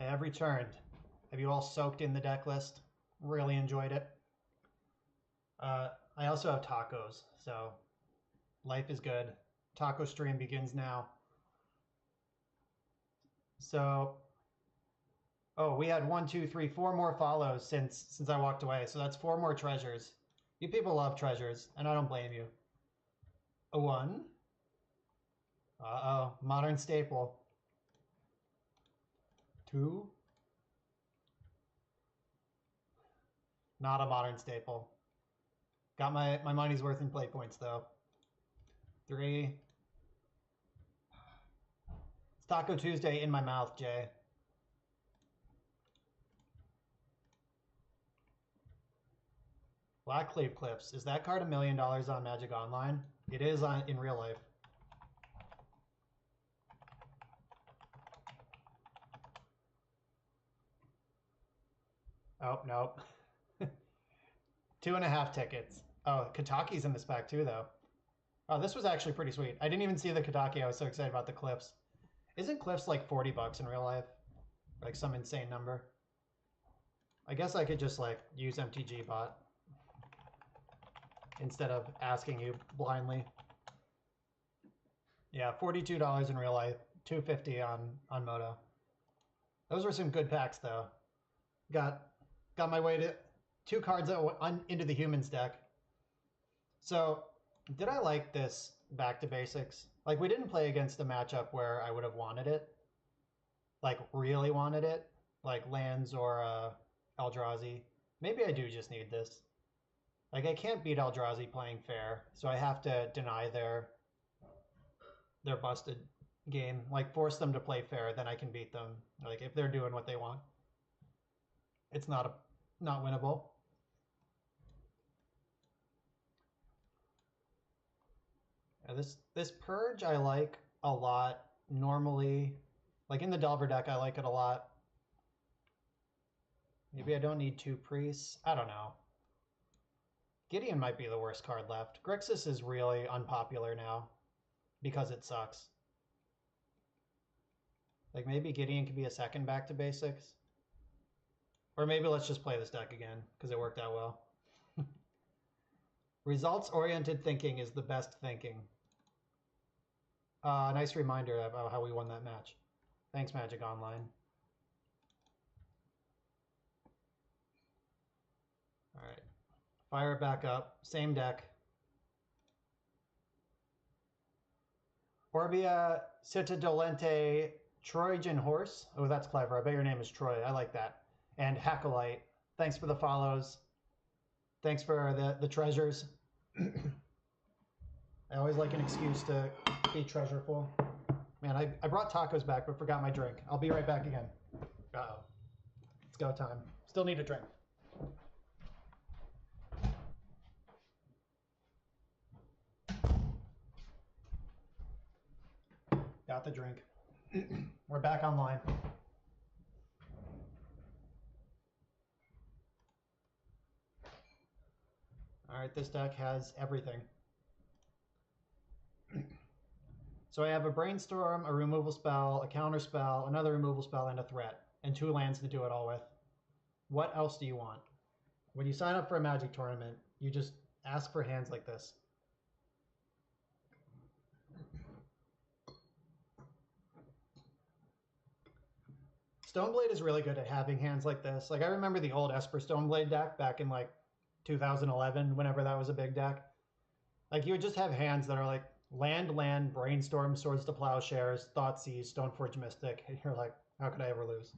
I have returned. Have you all soaked in the deck list? Really enjoyed it. I also have tacos, so life is good. Taco stream begins now. So, oh, we had 1, 2, 3, 4 more follows since I walked away. So that's 4 more treasures. You people love treasures, and I don't blame you. A 1. Uh-oh, modern staple. 2. Not a modern staple. Got my money's worth in play points, though. 3. It's Taco Tuesday in my mouth, Jay. Blackcleave Clips. Is that card $1 million on Magic Online? It is in real life. Oh, nope. 2.5 tickets. Oh, Kataki's in this pack too, though. Oh, this was actually pretty sweet. I didn't even see the Kataki. I was so excited about the Cliffs. Isn't Cliffs like 40 bucks in real life? Like some insane number. I guess I could just like use MTG bot instead of asking you blindly. Yeah, $42 in real life, $250 on Moto. Those were some good packs though. Got my way to 2 cards into the humans deck. So did I like this back to basics? Like we didn't play against a matchup where I would have wanted it. Like really wanted it. Like lands or Eldrazi. Maybe I do just need this. Like I can't beat Eldrazi playing fair, so I have to deny their busted game. Like force them to play fair, then I can beat them. Like if they're doing what they want. It's not winnable. This Purge I like a lot normally. Like in the Delver deck, I like it a lot. Maybe I don't need 2 priests. I don't know. Gideon might be the worst card left. Grixis is really unpopular now because it sucks. Like maybe Gideon could be a second back to basics. Or maybe let's just play this deck again because it worked out well. Results-oriented thinking is the best thinking. Nice reminder about how we won that match. Thanks, Magic Online. All right. Fire it back up. Same deck. Orbia Citadolente Trojan Horse. Oh, that's clever. I bet your name is Troy. I like that. And Hackalite. Thanks for the follows. Thanks for the treasures. I always like an excuse to be treasureful. Man, I brought tacos back but forgot my drink. I'll be right back again. Uh-oh. It's go time. Still need a drink. Got the drink. We're back online. All right, this deck has everything. So I have a Brainstorm, a removal spell, a counter spell, another removal spell, and a threat, and 2 lands to do it all with. What else do you want? When you sign up for a Magic tournament, you just ask for hands like this. Stoneblade is really good at having hands like this. Like I remember the old Esper Stoneblade deck back in like 2011, whenever that was a big deck. Like you would just have hands that are like land, Brainstorm, Swords to Plowshares, Thoughtseize, Stoneforge Mystic, and you're like, how could I ever lose?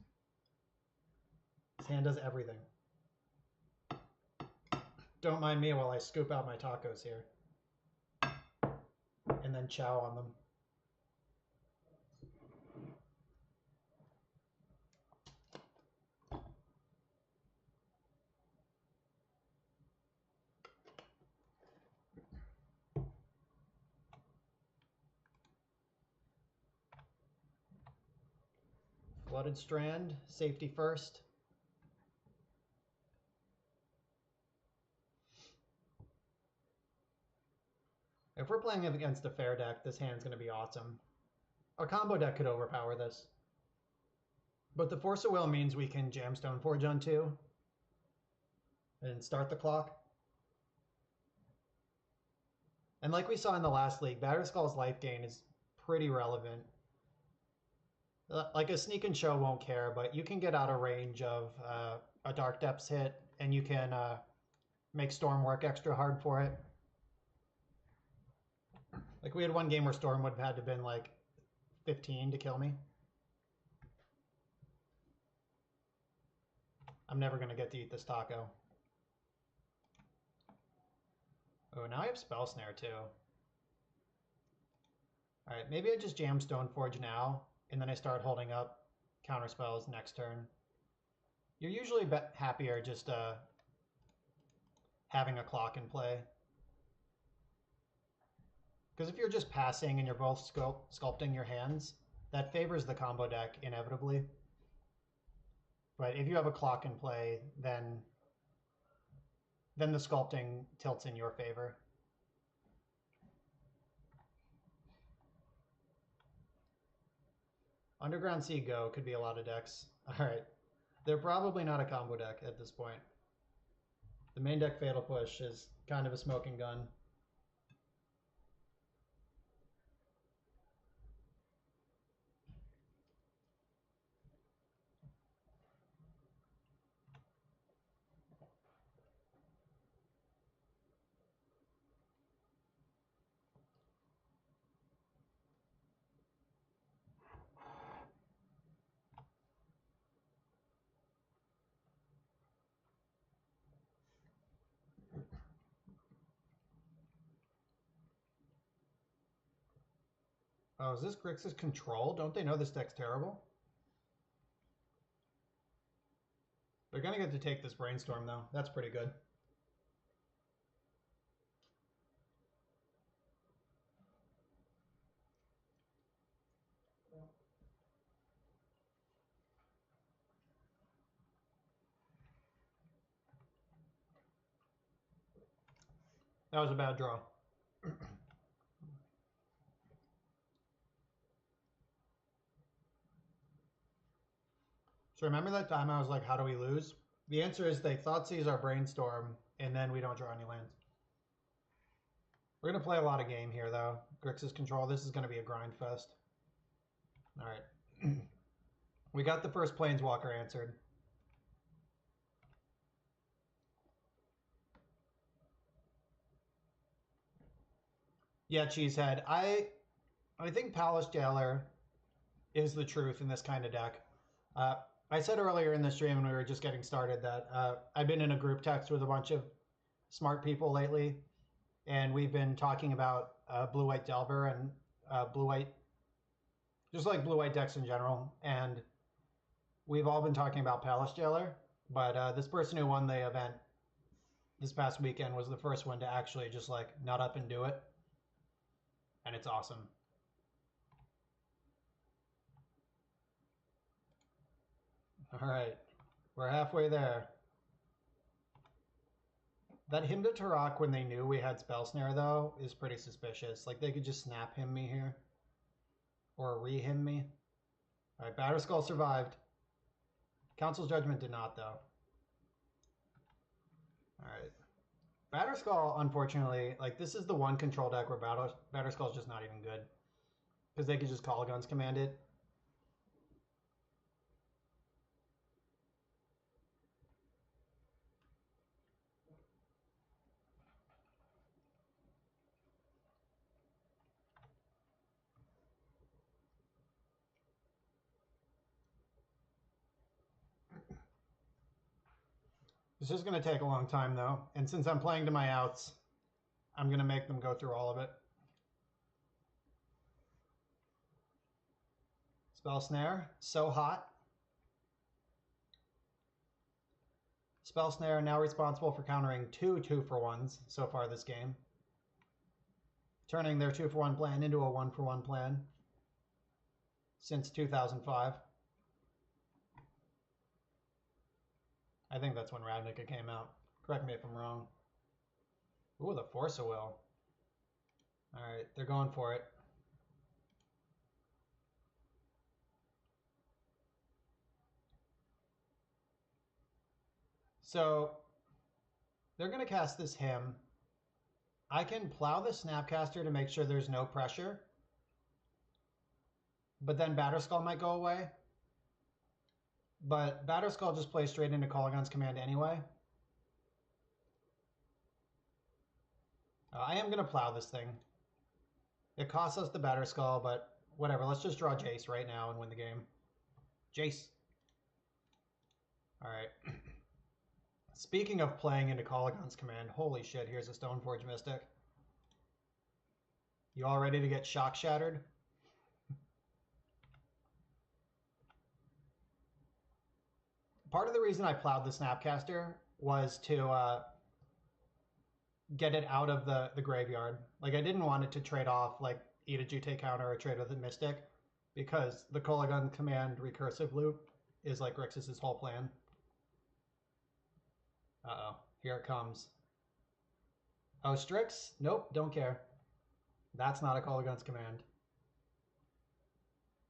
This hand does everything. Don't mind me while I scoop out my tacos here. And then chow on them. Flooded Strand, safety first. If we're playing against a fair deck, this hand's going to be awesome. A combo deck could overpower this. But the Force of Will means we can jam Stoneforge on 2 and start the clock. And like we saw in the last league, Batterskull's life gain is pretty relevant. Like a Sneak and Show won't care, but you can get out of range of a Dark Depths hit, and you can make Storm work extra hard for it. Like we had one game where Storm would have had to have been like 15 to kill me. I'm never going to get to eat this taco. Oh, now I have Spell Snare too. Alright, maybe I just jam Stoneforge now, and then I start holding up counter spells next turn. You're usually happier just having a clock in play. Because if you're just passing and you're both sculpting your hands, that favors the combo deck inevitably. But if you have a clock in play, then the sculpting tilts in your favor. Underground Sea Go could be a lot of decks. All right. They're probably not a combo deck at this point. The main deck Fatal Push is kind of a smoking gun. Oh, is this Grixis Control? Don't they know this deck's terrible? They're going to get to take this Brainstorm, though. That's pretty good. That was a bad draw. So remember that time I was like, how do we lose? The answer is they Thoughtseize our Brainstorm, and then we don't draw any lands. We're going to play a lot of game here, though. Grixis Control, this is going to be a grind fest. All right. We got the first Planeswalker answered. Yeah, Cheesehead. I think Palace Jailer is the truth in this kind of deck. I said earlier in the stream when we were just getting started that I've been in a group text with a bunch of smart people lately, and we've been talking about blue-white Delver and blue-white, just like blue-white decks in general, and we've all been talking about Palace Jailer, but this person who won the event this past weekend was the first one to actually just like nut up and do it, and it's awesome. All right, we're halfway there. That Hymn to Tarak when they knew we had Spell Snare, though, is pretty suspicious. Like, they could just snap him me here. Or re-him me. All right, Batterskull survived. Council's Judgment did not, though. All right. Batterskull, unfortunately, like, this is the one control deck where Batterskull's just not even good. Because they could just Call Guns command it. This is going to take a long time, though. And since I'm playing to my outs, I'm going to make them go through all of it. Spell Snare, so hot. Spell Snare now responsible for countering 2 2-for-1s so far this game. Turning their 2-for-1 plan into a 1-for-1 plan since 2005. I think that's when Ravnica came out. Correct me if I'm wrong. Ooh, the Force of Will. Alright, they're going for it. So, they're going to cast this Hymn. I can plow the Snapcaster to make sure there's no pressure. But then Batterskull might go away. But Batterskull just plays straight into Kolaghan's command anyway. I am going to plow this thing. It costs us the Batterskull, but whatever. Let's just draw Jace right now and win the game. Jace. Alright. Speaking of playing into Kolaghan's command, holy shit, here's a Stoneforge Mystic. You all ready to get shock shattered? Part of the reason I plowed the Snapcaster was to get it out of the graveyard. Like I didn't want it to trade off like eat a GT counter or trade with a Mystic, because the Kolaghan command recursive loop is like Grixis' whole plan. Uh-oh, here it comes. Oh, Strix? Nope, don't care. That's not a Kolaghan's command.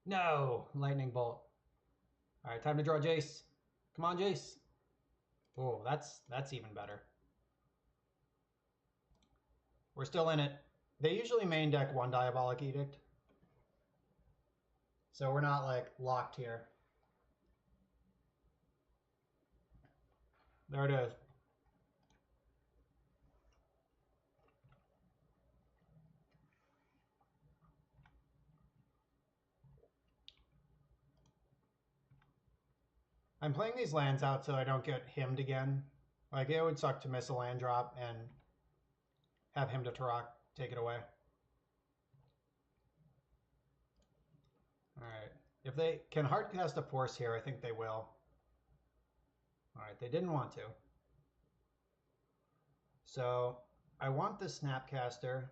No! Lightning Bolt. Alright, time to draw Jace. Come on, Jace. Oh, that's even better. We're still in it. They usually main deck one Diabolic Edict. So we're not like locked here. There it is. I'm playing these lands out so I don't get himmed again. Like, it would suck to miss a land drop and have him to Turok take it away. Alright. If they can hardcast a Force here, I think they will. Alright, they didn't want to. So, I want the Snapcaster,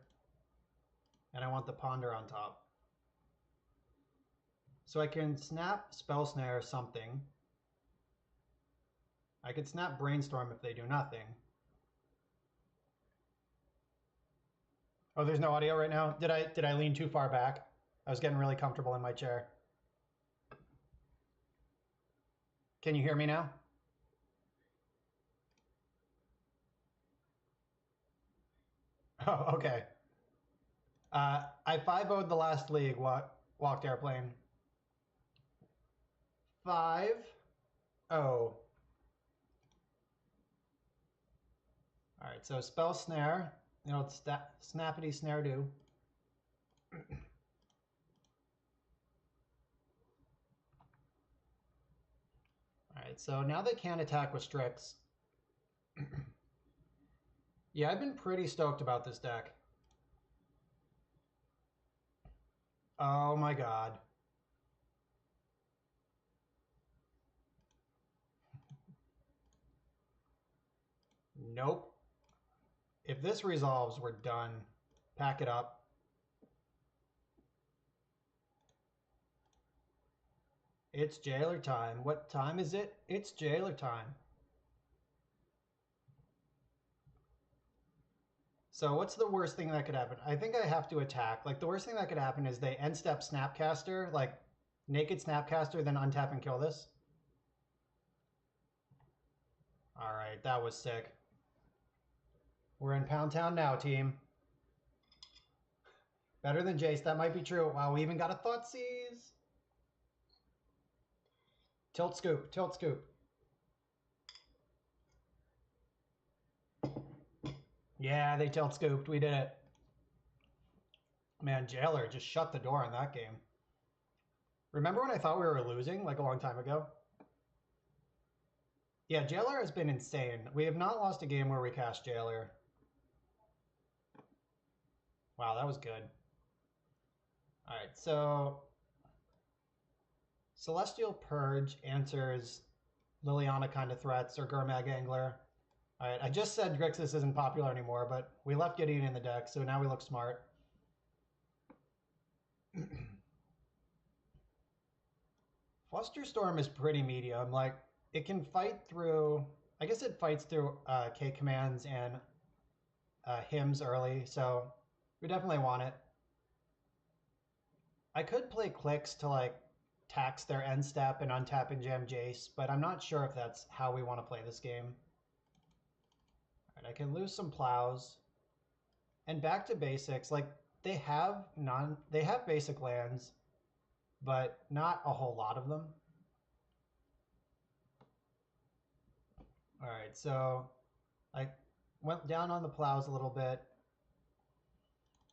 and I want the Ponder on top. So I can snap Spell Snare something. I could snap Brainstorm if they do nothing. Oh, there's no audio right now? Did I lean too far back? I was getting really comfortable in my chair. Can you hear me now? Oh, okay. I 5-0'd the last league, walked airplane. 5-0. All right, so Spell Snare. You know, it's Snappity Snare do. All right, so now they can attack with Strix. Yeah, I've been pretty stoked about this deck. Oh my god. Nope. If this resolves, we're done. Pack it up. It's jailer time. What time is it? It's jailer time. So what's the worst thing that could happen? I think I have to attack. Like, the worst thing that could happen is they end step Snapcaster, like naked Snapcaster, then untap and kill this. All right, that was sick. We're in Pound Town now, team. Better than Jace, that might be true. Wow, we even got a Thoughtseize. Tilt scoop, tilt scoop. Yeah, they tilt scooped. We did it. Man, Jailer just shut the door on that game. Remember when I thought we were losing, like a long time ago? Yeah, Jailer has been insane. We have not lost a game where we cast Jailer. Wow, that was good. Alright, so Celestial Purge answers Liliana kind of threats or Gurmag Angler. Alright, I just said Grixis isn't popular anymore, but we left Gideon in the deck, so now we look smart. Flusterstorm is pretty medium. Like, it can fight through... I guess it fights through K commands and hymns early, so we definitely want it. I could play clicks to, like, tax their end step and untap and jam Jace, but I'm not sure if that's how we want to play this game. All right, I can lose some plows. And back to basics, like, they have basic lands, but not a whole lot of them. All right, so I went down on the plows a little bit.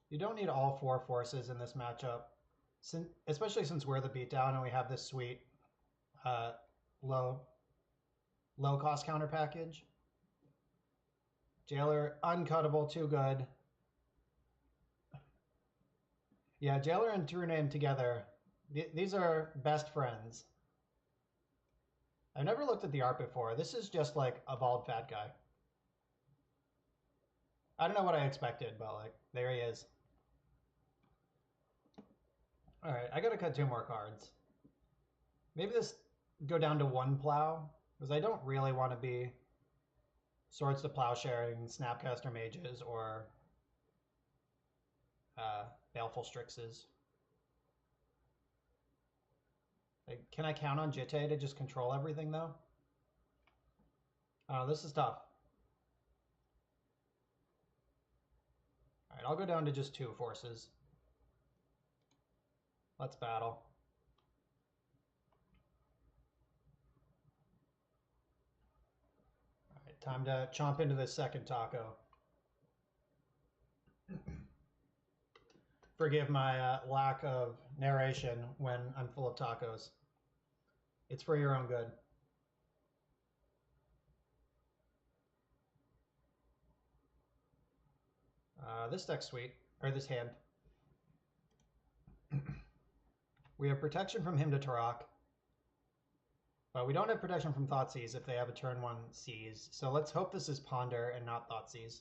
You don't need all 4 forces in this matchup, especially since we're the beatdown and we have this sweet low cost counter package. Jailer, uncuttable, too good. Yeah, Jailer and True Name together. These are best friends. I've never looked at the art before. This is just like a bald fat guy. I don't know what I expected, but like, there he is. All right, I gotta cut 2 more cards. Maybe this go down to 1 plow, because I don't really want to be Swords to Plowsharing, Snapcaster Mages, or Baleful Strixes. Like, can I count on Jitte to just control everything, though? This is tough. All right, I'll go down to just 2 forces. Let's battle. All right, time to chomp into this second taco. Forgive my lack of narration when I'm full of tacos. It's for your own good. This deck's sweet, or this hand. We have protection from Hymn to Tarak, but we don't have protection from Thoughtseize if they have a turn 1 Seize. So let's hope this is Ponder and not Thoughtseize.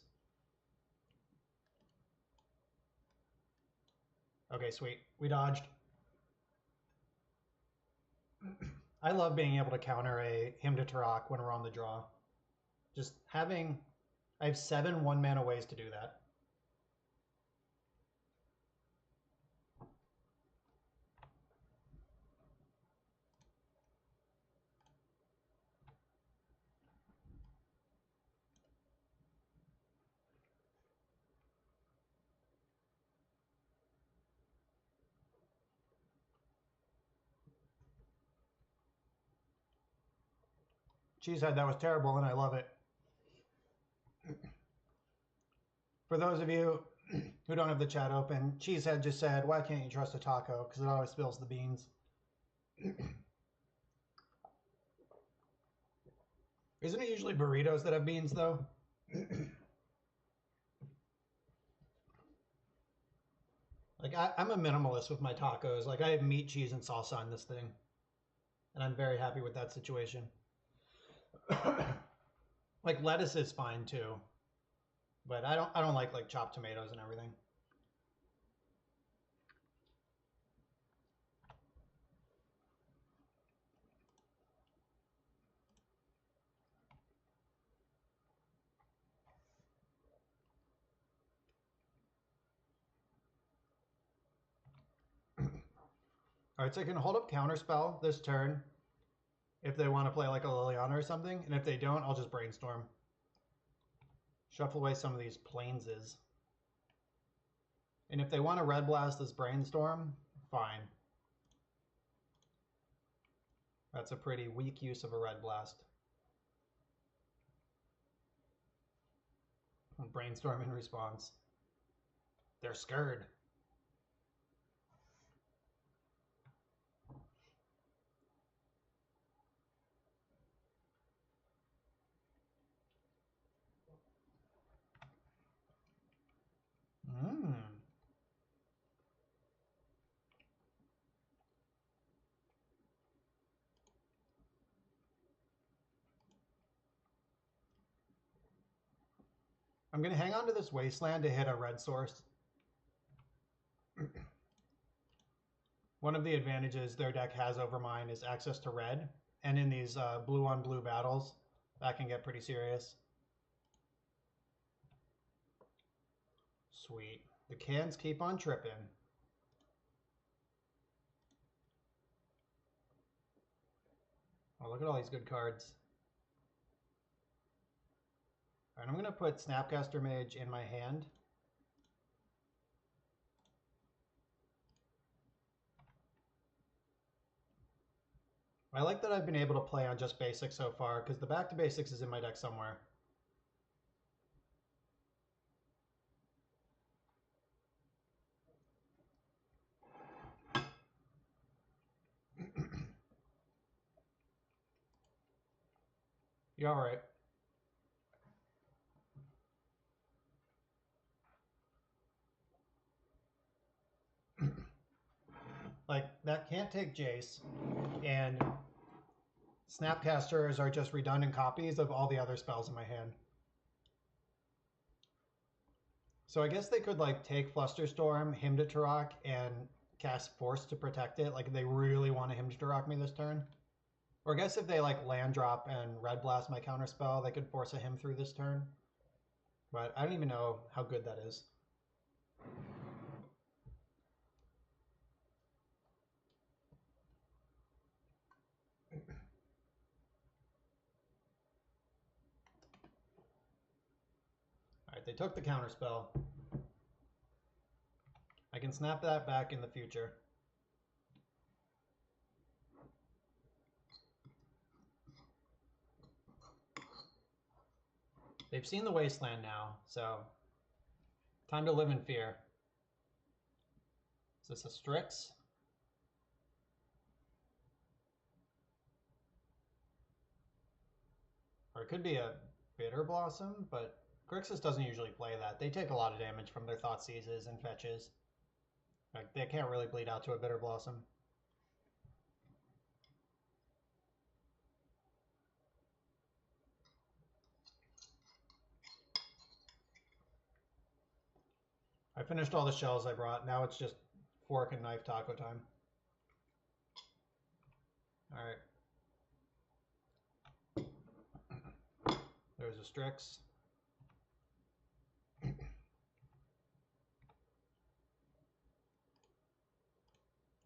Okay, sweet. We dodged. I love being able to counter a Hymn to Tarak when we're on the draw. Just having... I have 7 1-mana ways to do that. Cheesehead, that was terrible, and I love it. For those of you who don't have the chat open, Cheesehead just said, why can't you trust a taco? Because it always spills the beans. Isn't it usually burritos that have beans, though? Like, I'm a minimalist with my tacos. Like, I have meat, cheese, and salsa on this thing. And I'm very happy with that situation. Like, lettuce is fine, too. But I don't like chopped tomatoes and everything. All right, so I can hold up Counterspell this turn if they want to play like a Liliana or something, and if they don't, I'll just Brainstorm. Shuffle away some of these Plainses. And if they want to Red Blast this Brainstorm, fine. That's a pretty weak use of a Red Blast. Brainstorm in response. They're scared. I'm going to hang on to this Wasteland to hit a red source. One of the advantages their deck has over mine is access to red. And in these blue-on-blue battles, that can get pretty serious. Sweet. The cans keep on tripping. Oh, look at all these good cards. All right, I'm going to put Snapcaster Mage in my hand. I like that I've been able to play on just basics so far, because the back to basics is in my deck somewhere. You all right? Like, that can't take Jace, and Snapcasters are just redundant copies of all the other spells in my hand. So I guess they could like take Flusterstorm, Hymn to Turok, and cast Force to protect it. Like if they really want to Hymn to Turok me this turn. Or I guess if they like land drop and Red Blast my counterspell, they could force a Hymn through this turn. But I don't even know how good that is. Alright, they took the counterspell. I can snap that back in the future. They've seen the Wasteland now, so time to live in fear. Is this a Strix? Or it could be a Bitter Blossom, but Grixis doesn't usually play that. They take a lot of damage from their Thoughtseizes and fetches. Like, they can't really bleed out to a Bitter Blossom. I finished all the shells I brought. Now it's just fork and knife taco time. Alright. There's a Strix.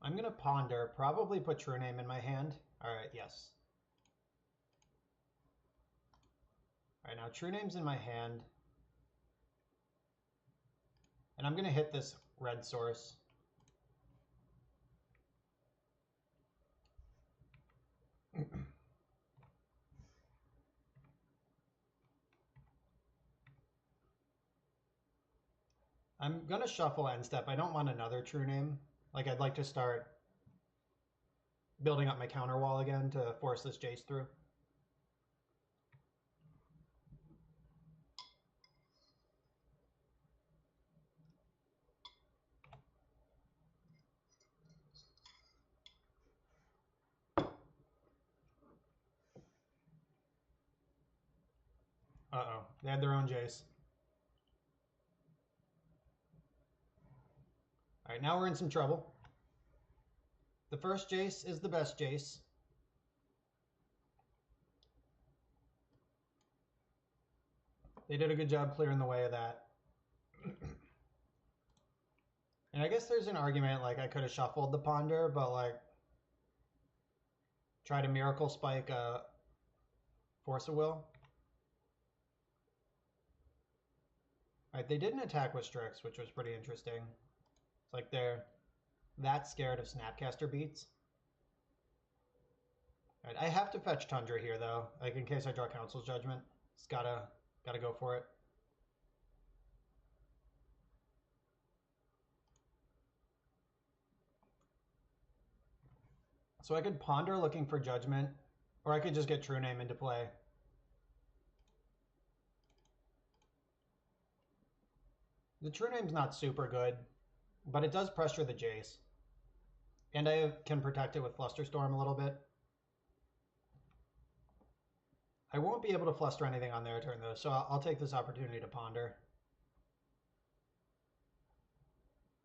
I'm going to ponder, probably put True Name in my hand. Alright, yes. Alright, now True Name's in my hand. And I'm going to hit this red source. I'm going to shuffle end step. I don't want another True Name. Like, I'd like to start building up my counter wall again to force this Jace through. Uh-oh, they had their own Jace. All right, now we're in some trouble. The first Jace is the best Jace. They did a good job clearing the way of that. And I guess there's an argument, like, I could have shuffled the Ponder, but, like, try to Miracle Spike Force of Will. Alright, they didn't attack with Strix, which was pretty interesting. It's like they're that scared of Snapcaster Beats. Alright, I have to fetch Tundra here, though, like, in case I draw Council's Judgment. Just gotta go for it. So I could Ponder looking for Judgment, or I could just get True Name into play. The True Name's not super good, but it does pressure the Jace. And I can protect it with Flusterstorm a little bit. I won't be able to fluster anything on their turn, though, so I'll take this opportunity to Ponder.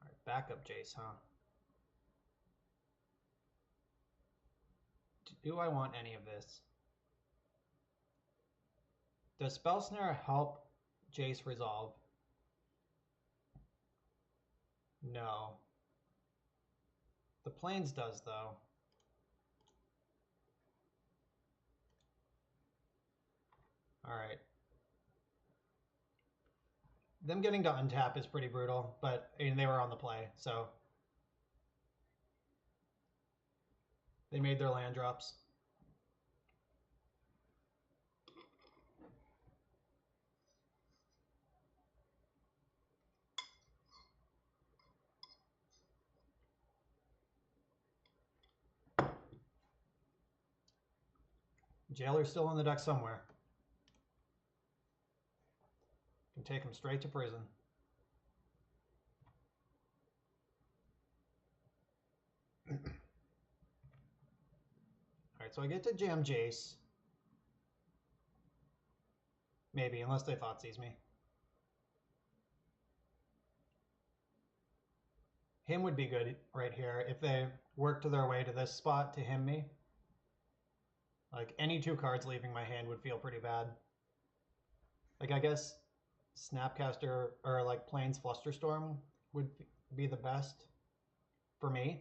All right, backup Jace, huh? Do I want any of this? Does Spell Snare help Jace resolve? No. The Plains does, though. Alright. Them getting to untap is pretty brutal, but I mean, they were on the play, so they made their land drops. Jailer's still in the deck somewhere. Can take him straight to prison. Alright, so I get to jam Jace. Maybe, unless they Thoughtseize me. Him would be good right here if they worked their way to this spot to him me. Like, any 2 cards leaving my hand would feel pretty bad. Like, I guess Snapcaster or like Plains Flusterstorm would be the best for me.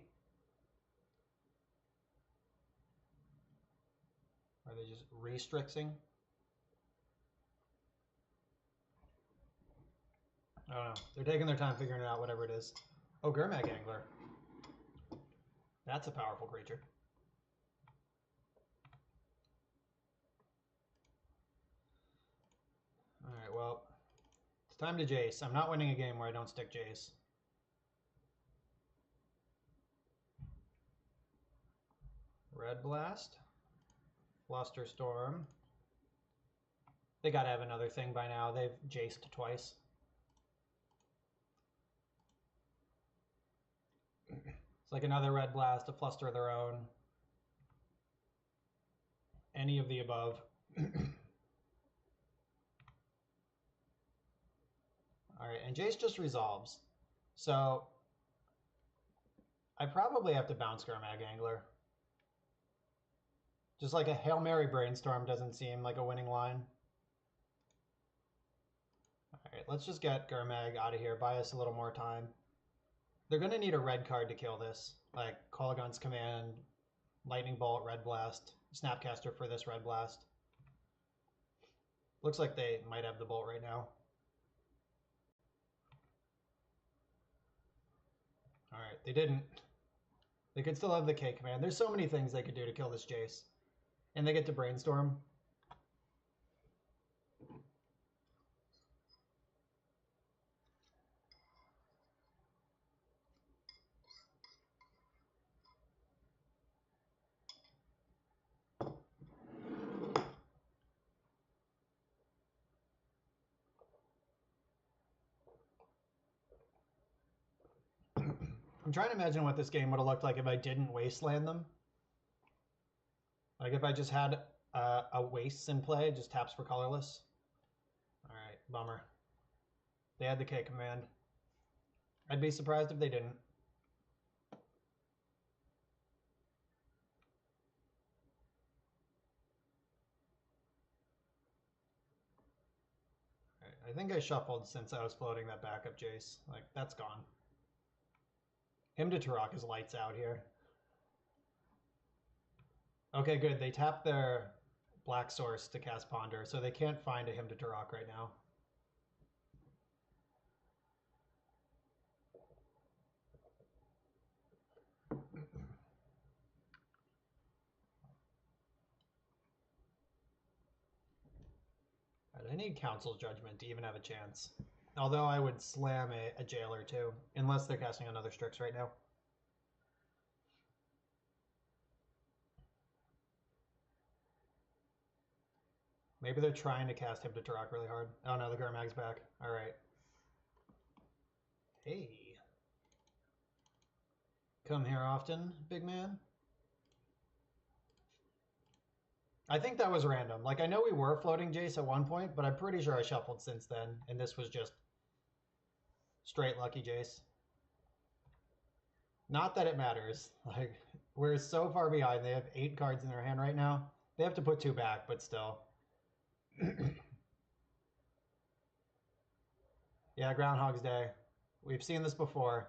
Are they just restrixing? I don't know. They're taking their time figuring it out, whatever it is. Oh, Gurmag Angler. That's a powerful creature. Alright, well, it's time to Jace. I'm not winning a game where I don't stick Jace. Red Blast. Flusterstorm. They gotta have another thing by now. They've Jaced twice. It's like another Red Blast, a Fluster of their own. Any of the above. Alright, and Jace just resolves. So I probably have to bounce Gurmag Angler. Just like a Hail Mary Brainstorm doesn't seem like a winning line. Alright, let's just get Gurmag out of here, buy us a little more time. They're going to need a red card to kill this. Like Kolaghan's Command, Lightning Bolt, Red Blast, Snapcaster for this Red Blast. Looks like they might have the Bolt right now. Alright, they didn't. They could still have the K command. There's so many things they could do to kill this Jace. And they get to Brainstorm. I'm trying to imagine what this game would have looked like if I didn't wasteland them. Like if I just had a wastes in play, just taps for colorless. Alright, bummer. They had the K command. I'd be surprised if they didn't. Alright, I think I shuffled since I was floating that backup Jace. Like, that's gone. Hymn to Turok is lights out here. Okay, good. They tapped their black source to cast Ponder, so they can't find a Hymn to Turok right now. I need Council's Judgment to even have a chance. Although I would slam a Jailer too, unless they're casting another Strix right now. Maybe they're trying to cast Hymn to Turok really hard. Oh no, the Gurmag's back. Alright. Hey. Come here often, big man? I think that was random. Like, I know we were floating Jace at one point, but I'm pretty sure I shuffled since then, and this was just straight lucky Jace. Not that it matters. Like, we're so far behind. They have 8 cards in their hand right now. They have to put 2 back, but still. Yeah, Groundhog's Day. We've seen this before.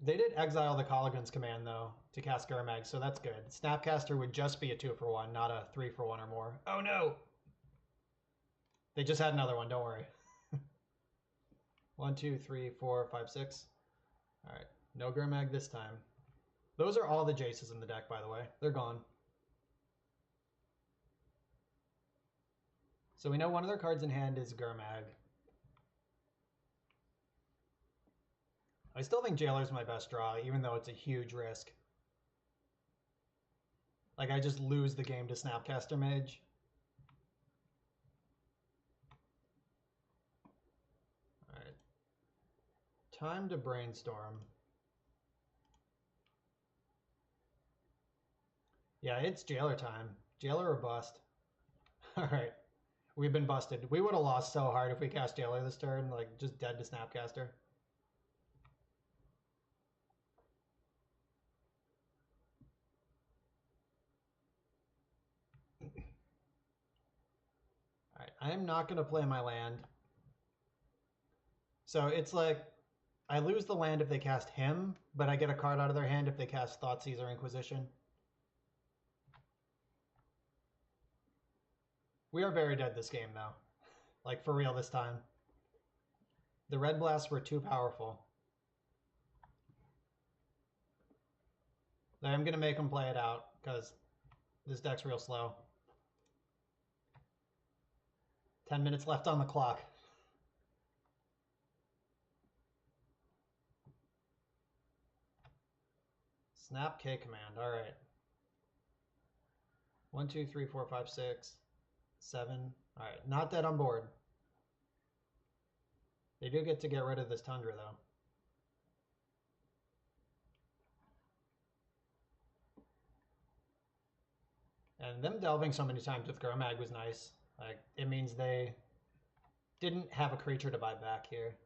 They did exile the Kolaghan's Command, though, to cast Gurmag, so that's good. Snapcaster would just be a 2-for-1, not a 3-for-1 or more. Oh, no! They just had another one, don't worry. 1, 2, 3, 4, 5, 6. All right, no Gurmag this time. Those are all the Jaces in the deck, by the way. They're gone. So we know one of their cards in hand is Gurmag. I still think Jailer's my best draw, even though it's a huge risk. Like, I just lose the game to Snapcaster Mage. Alright. Time to Brainstorm. Yeah, it's Jailer time. Jailer or bust. Alright. We've been busted. We would have lost so hard if we cast Jailer this turn, like, just dead to Snapcaster. I am not going to play my land. So it's like I lose the land if they cast him, but I get a card out of their hand if they cast Thoughtseize or Inquisition. We are very dead this game, though. Like, for real this time. The red blasts were too powerful. I'm going to make them play it out, because this deck's real slow. 10 minutes left on the clock. Snap K command. All right. 1, 2, 3, 4, 5, 6, 7. All right. Not dead on board. They do get to get rid of this Tundra, though. And them delving so many times with Gromag was nice. Like, it means they didn't have a creature to buy back here.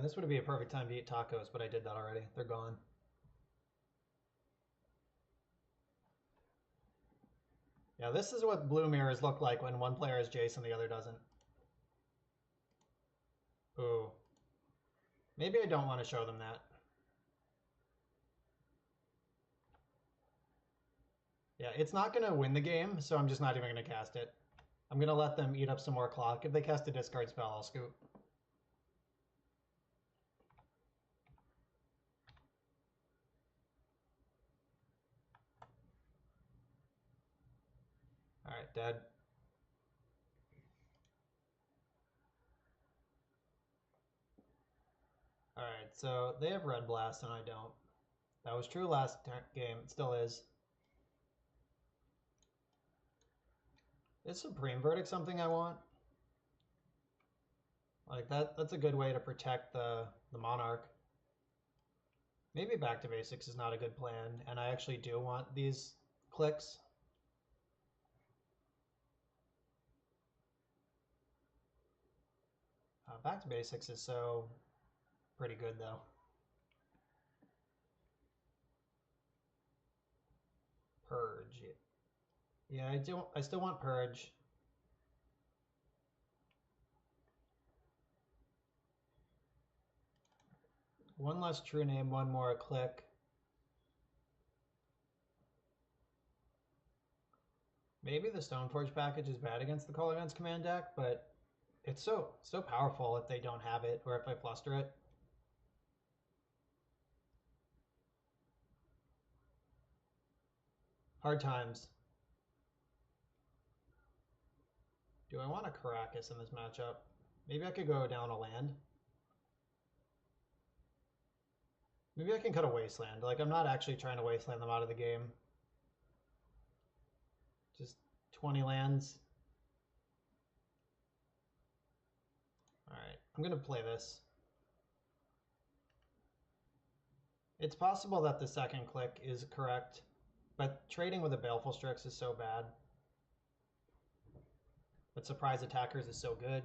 This would be a perfect time to eat tacos, but I did that already. They're gone. Yeah, this is what blue mirrors look like when one player is Jace and the other doesn't. Ooh. Maybe I don't want to show them that. Yeah, it's not going to win the game, so I'm just not even going to cast it. I'm going to let them eat up some more clock. If they cast a discard spell, I'll scoop. All right, dead. All right, so they have Red Blast and I don't. That was true last game. It still is. Is Supreme Verdict something I want? Like that's a good way to protect the Monarch. Maybe Back to Basics is not a good plan, and I actually do want these clicks. Back to Basics is so pretty good, though. Purge. Yeah, I still want Purge. One less True Name, one more click. Maybe the Stoneforge package is bad against the Call Against Command deck, but it's so powerful if they don't have it, or if I fluster it. Hard times. Do I want a Caracas in this matchup? Maybe I could go down a land. Maybe I can cut a Wasteland. Like, I'm not actually trying to Wasteland them out of the game. Just 20 lands. Alright, I'm going to play this. It's possible that the second click is correct, but trading with a Baleful Strix is so bad. But Surprise Attackers is so good.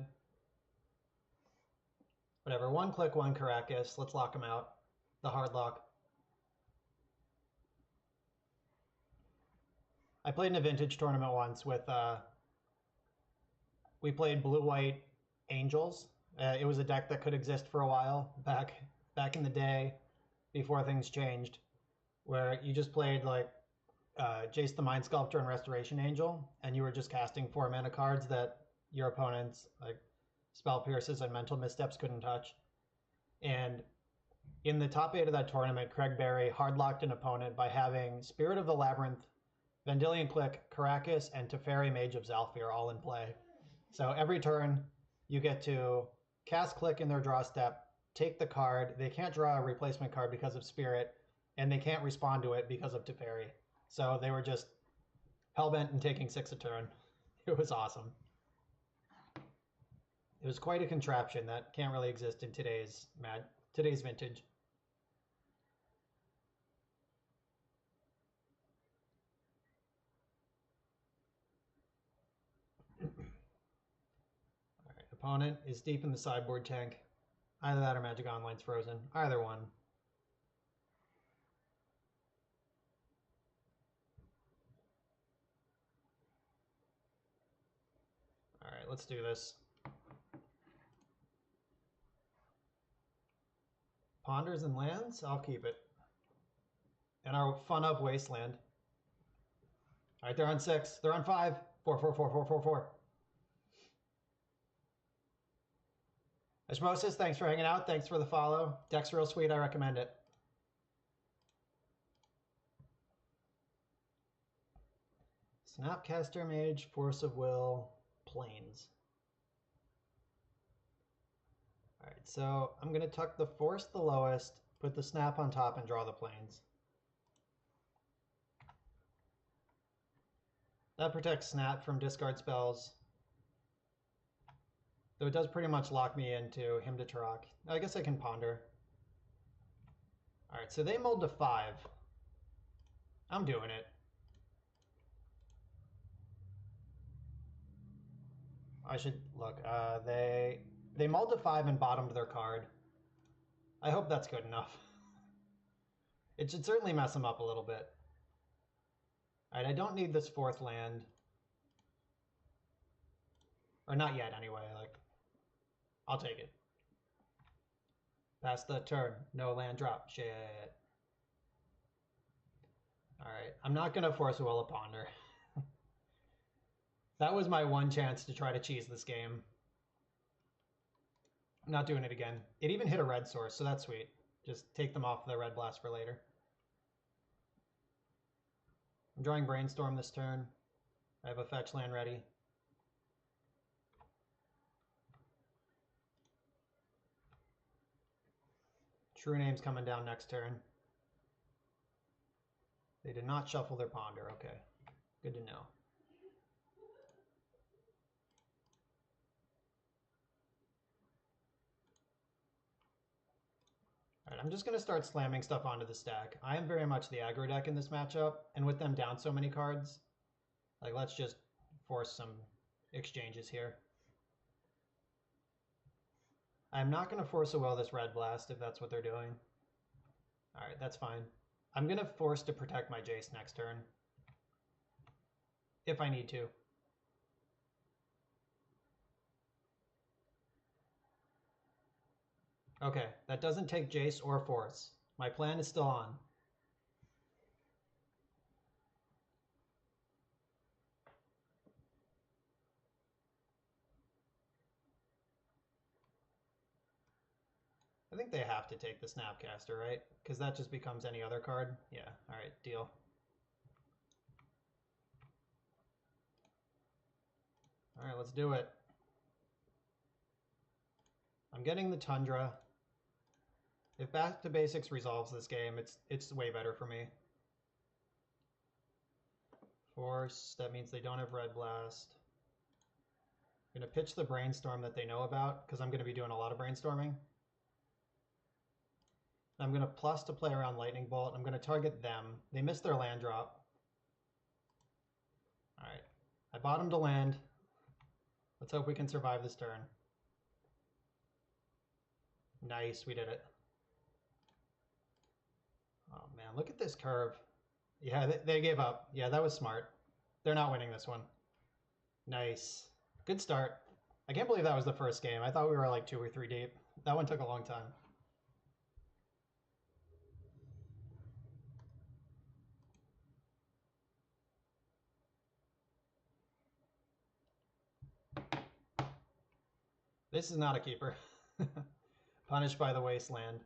Whatever, one click, one Caracas. Let's lock them out. The hard lock. I played in a vintage tournament once with, we played Blue-White Angels. It was a deck that could exist for a while back in the day before things changed, where you just played like Jace the Mind Sculptor and Restoration Angel, and you were just casting 4 mana cards that your opponents, like Spell Pierces and Mental Missteps, couldn't touch. And in the top 8 of that tournament, Craig Berry hardlocked an opponent by having Spirit of the Labyrinth, Vendilion Click, Caracas, and Teferi Mage of Zalfir all in play. So every turn, you get to cast Click in their draw step, take the card. They can't draw a replacement card because of Spirit, and they can't respond to it because of Teferi. So they were just hellbent and taking 6 a turn. It was awesome. It was quite a contraption that can't really exist in today's vintage. Alright, opponent is deep in the sideboard tank. Either that or Magic Online's frozen. Either one. let's do this. Ponders and lands? I'll keep it. And our fun of wasteland. All right, they're on 6. They're on 5. 4, 4, 4, 4, 4, 4. Osmosis, thanks for hanging out. Thanks for the follow. Deck's real sweet. I recommend it. Snapcaster Mage, Force of Will, Plains. All right, so I'm going to tuck the Force the lowest, put the Snap on top, and draw the Plains. That protects Snap from discard spells. Though it does pretty much lock me into him to Turok. I guess I can Ponder. Alright, so they mulled to 5. I'm doing it. I should look. They mulled to 5 and bottomed their card. I hope that's good enough. It should certainly mess them up a little bit. Alright, I don't need this 4th land. Or not yet, anyway. Like, I'll take it. Pass the turn. No land drop. Shit. Alright, I'm not going to force a Will of Ponder. That was my one chance to try to cheese this game. I'm not doing it again. It even hit a red source, so that's sweet. Just take them off the red blast for later. I'm drawing Brainstorm this turn. I have a fetch land ready. True Name's coming down next turn. They did not shuffle their Ponder. Okay, good to know. Alright, I'm just going to start slamming stuff onto the stack. I am very much the aggro deck in this matchup, and with them down so many cards, like, let's just force some exchanges here. I'm not going to force a Will this red blast if that's what they're doing. Alright, that's fine. I'm going to force to protect my Jace next turn. If I need to. Okay, that doesn't take Jace or Force. My plan is still on. I think they have to take the Snapcaster, right? Because that just becomes any other card. Yeah, alright, deal. Alright, let's do it. I'm getting the Tundra. If Back to Basics resolves this game, it's way better for me. Force, that means they don't have Red Blast. I'm going to pitch the Brainstorm that they know about, because I'm going to be doing a lot of brainstorming. I'm going to plus to play around Lightning Bolt. I'm going to target them. They missed their land drop. Alright. I bottomed a land. Let's hope we can survive this turn. Nice, we did it. Oh man, look at this curve. Yeah, they gave up. Yeah, that was smart. They're not winning this one. Nice. Good start. I can't believe that was the first game. I thought we were like 2 or 3 deep. That one took a long time. This is not a keeper. Punished by the Wasteland.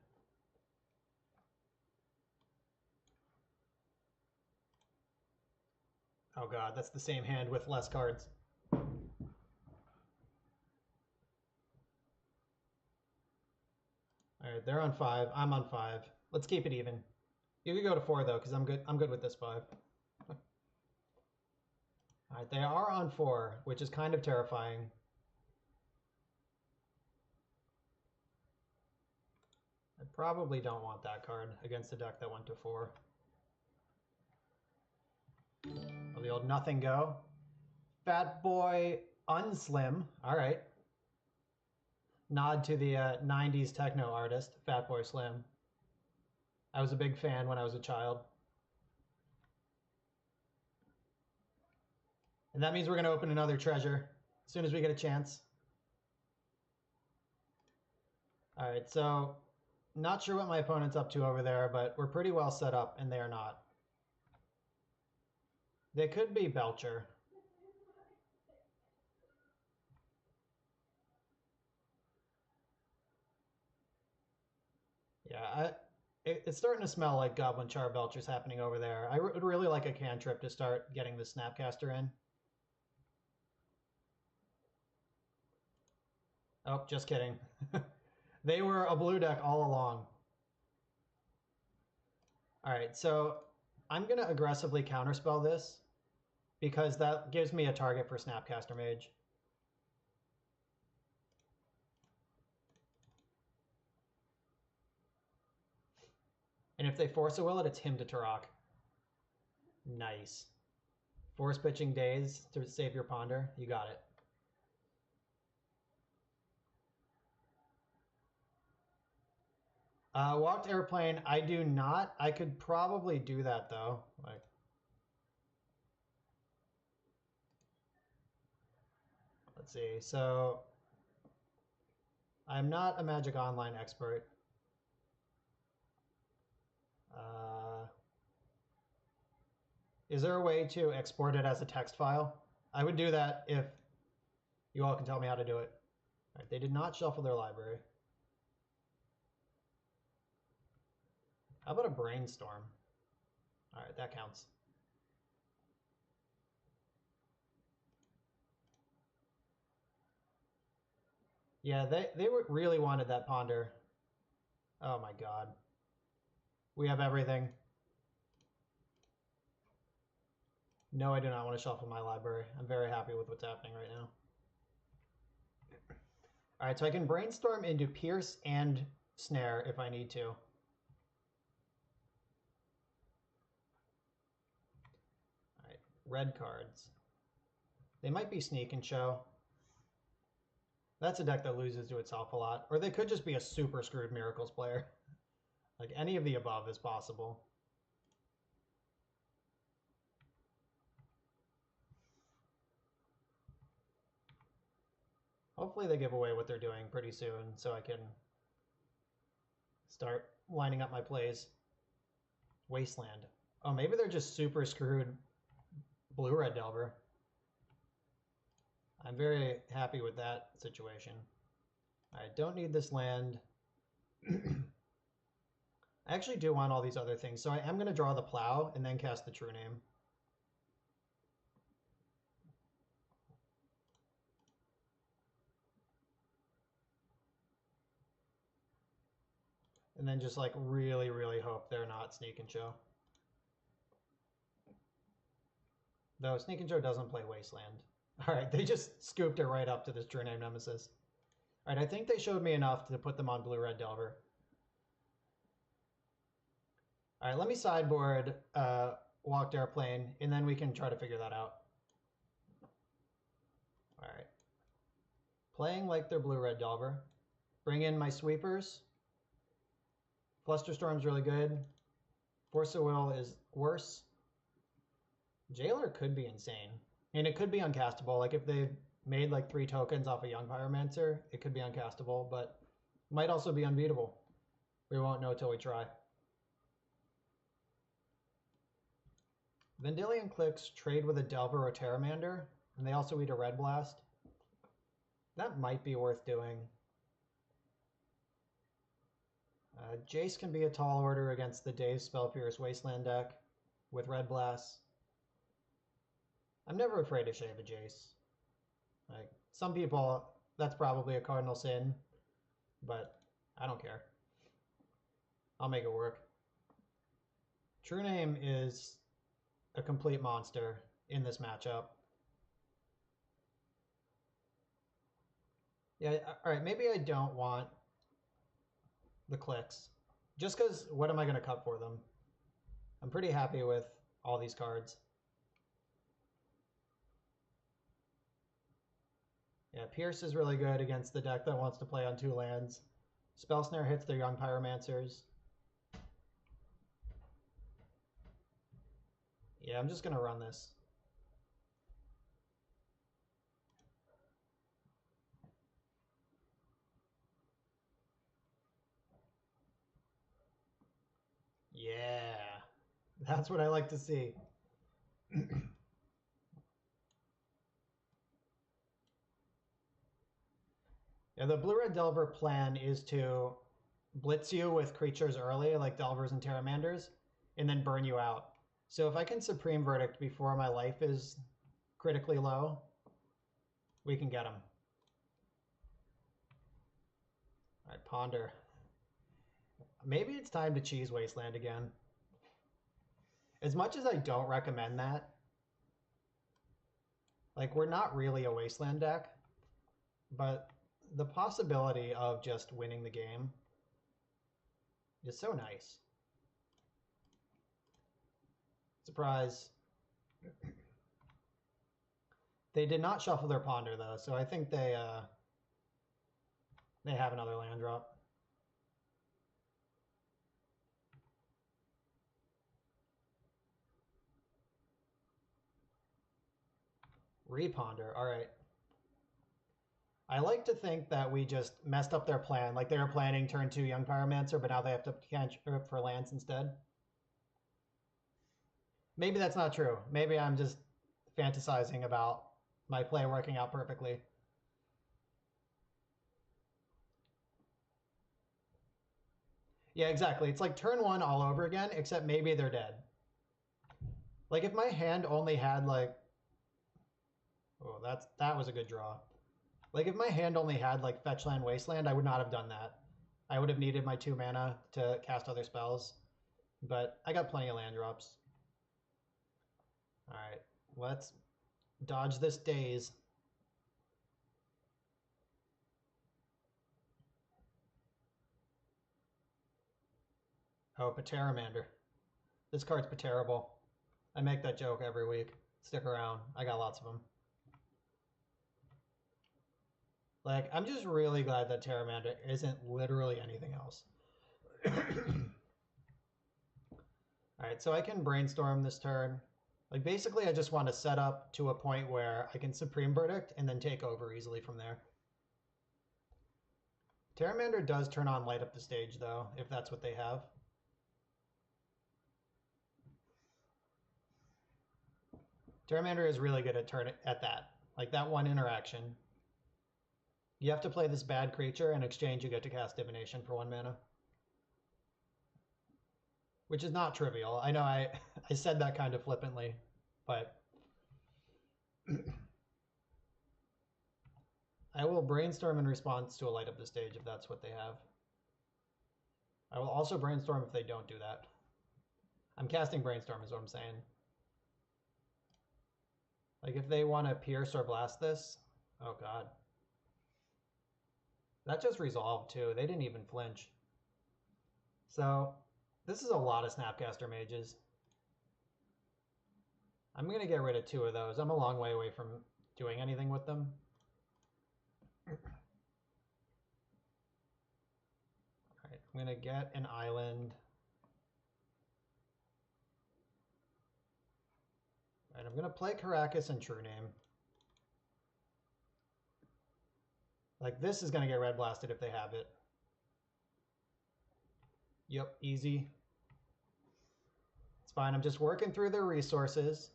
Oh god, that's the same hand with less cards. Alright, they're on 5. I'm on 5. Let's keep it even. You can go to 4 though, because I'm good with this 5. Alright, they are on 4, which is kind of terrifying. I probably don't want that card against a deck that went to 4. Oh, the old nothing go. Fat Boy Unslim. Alright. Nod to the 90s techno artist, Fatboy Slim. I was a big fan when I was a child. And that means we're going to open another treasure. as soon as we get a chance. All right, so not sure what my opponent's up to over there, but we're pretty well set up, and they are not. They could be Belcher. Yeah, it's starting to smell like Goblin Char Belcher's happening over there. I would really like a cantrip to start getting the Snapcaster in. Oh, just kidding. They were a blue deck all along. All right, so I'm going to aggressively counterspell this because that gives me a target for Snapcaster Mage. And if they force a will it, it's him to Turok. Nice. Force pitching Daze to save your Ponder. You got it. Walked Airplane, I do not. I could probably do that though. Like, let's see. So I'm not a Magic Online expert. Is there a way to export it as a text file? I would do that if you all can tell me how to do it. All right, they did not shuffle their library. How about a Brainstorm? All right, that counts. Yeah, they really wanted that Ponder. Oh my god. We have everything. No, I do not want to shuffle my library. I'm very happy with what's happening right now. All right, so I can Brainstorm into Pierce and Snare if I need to. All right, red cards. They might be Sneak and Show. That's a deck that loses to itself a lot. Or they could just be a super screwed Miracles player. Like, any of the above is possible. Hopefully they give away what they're doing pretty soon so I can start lining up my plays. Wasteland. Oh, maybe they're just super screwed blue-red Delver. I'm very happy with that situation. I don't need this land. I actually do want all these other things, so I am going to draw the Plow and then cast the True Name. And then just like really, really hope they're not Sneak and Show. Though Sneak and Show doesn't play Wasteland. All right, they just scooped it right up to this True Name Nemesis. All right, I think they showed me enough to put them on blue-red Delver. All right, let me sideboard Walked Airplane, and then we can try to figure that out. All right. Playing like they're blue-red Delver. Bring in my sweepers. Flusterstorm's really good. Force of Will is worse. Jailer could be insane. And it could be uncastable. Like if they made like 3 tokens off a Young Pyromancer, it could be uncastable, but might also be unbeatable. We won't know till we try. Vendilion Clicks trade with a Delver or Terramander, and they also eat a Red Blast. That might be worth doing. Jace can be a tall order against the Daze Spellpierce Wasteland deck with Red Blast. I'm never afraid to shave a Jace. Like, some people, that's probably a cardinal sin, but I don't care. I'll make it work. True Name is a complete monster in this matchup. Yeah, all right, maybe I don't want the clicks. Just because, what am I going to cut for them? I'm pretty happy with all these cards. Yeah, Pierce is really good against the deck that wants to play on 2 lands. Spell Snare hits their Young Pyromancers. Yeah, I'm just going to run this. Yeah, that's what I like to see. Yeah, the blue-red Delver plan is to blitz you with creatures early, like Delvers and Terramanders, and then burn you out. So if I can Supreme Verdict before my life is critically low, we can get him. All right, Ponder. Maybe it's time to cheese Wasteland again. As much as I don't recommend that, like, we're not really a Wasteland deck, but the possibility of just winning the game is so nice. Surprise. They did not shuffle their Ponder, though, so I think they have another land drop. Reponder, all right. I like to think that we just messed up their plan. Like they were planning turn 2 Young Pyromancer, but now they have to cantrip for lands instead. Maybe that's not true. Maybe I'm just fantasizing about my play working out perfectly. Yeah, exactly. It's like turn 1 all over again, except maybe they're dead. Like if my hand only had like... Oh, that was a good draw. Like if my hand only had like Fetchland Wasteland, I would not have done that. I would have needed my 2 mana to cast other spells. But I got plenty of land drops. Alright, let's dodge this daze. Oh, Pateramander. This card's terrible. I make that joke every week. Stick around. I got lots of them. Like, I'm just really glad that Terramander isn't literally anything else. Alright, so I can brainstorm this turn. Like, basically, I just want to set up to a point where I can Supreme Verdict and then take over easily from there. Terramander does turn on Light Up the Stage, though, if that's what they have. Terramander is really good at that. Like, that one interaction. You have to play this bad creature, in exchange you get to cast Divination for 1 mana. Which is not trivial. I know I said that kind of flippantly, but I will brainstorm in response to a Light Up the Stage if that's what they have. I will also brainstorm if they don't do that. I'm casting Brainstorm is what I'm saying. Like if they want to Pierce or Blast this, oh god. That just resolved too. They didn't even flinch. So this is a lot of Snapcaster Mages. I'm going to get rid of 2 of those. I'm a long way away from doing anything with them. Alright, I'm going to get an island. Alright, I'm going to play Caracas and True Name. Like this is going to get red blasted if they have it. Yep, easy. It's fine. I'm just working through their resources.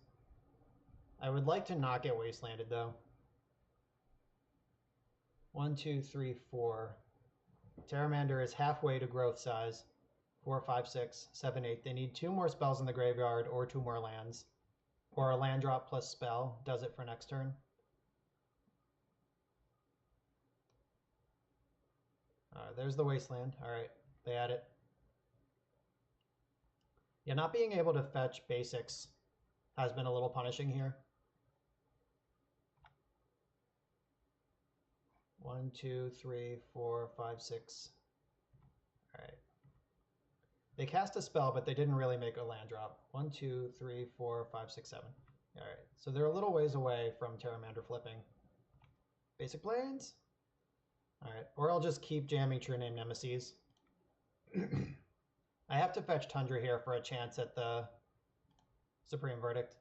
I would like to not get wastelanded though. 1, 2, 3, 4. Terramander is halfway to growth size. 4, 5, 6, 7, 8. They need 2 more spells in the graveyard or 2 more lands. Or a land drop plus spell does it for next turn. There's the wasteland. Alright, they had it. Yeah, not being able to fetch basics has been a little punishing here. 1, 2, 3, 4, 5, 6. Alright. They cast a spell, but they didn't really make a land drop. 1, 2, 3, 4, 5, 6, 7. Alright, so they're a little ways away from Terramander flipping. Basic Plains? Alright, or I'll just keep jamming True Name Nemesis. I have to fetch Tundra here for a chance at the Supreme Verdict.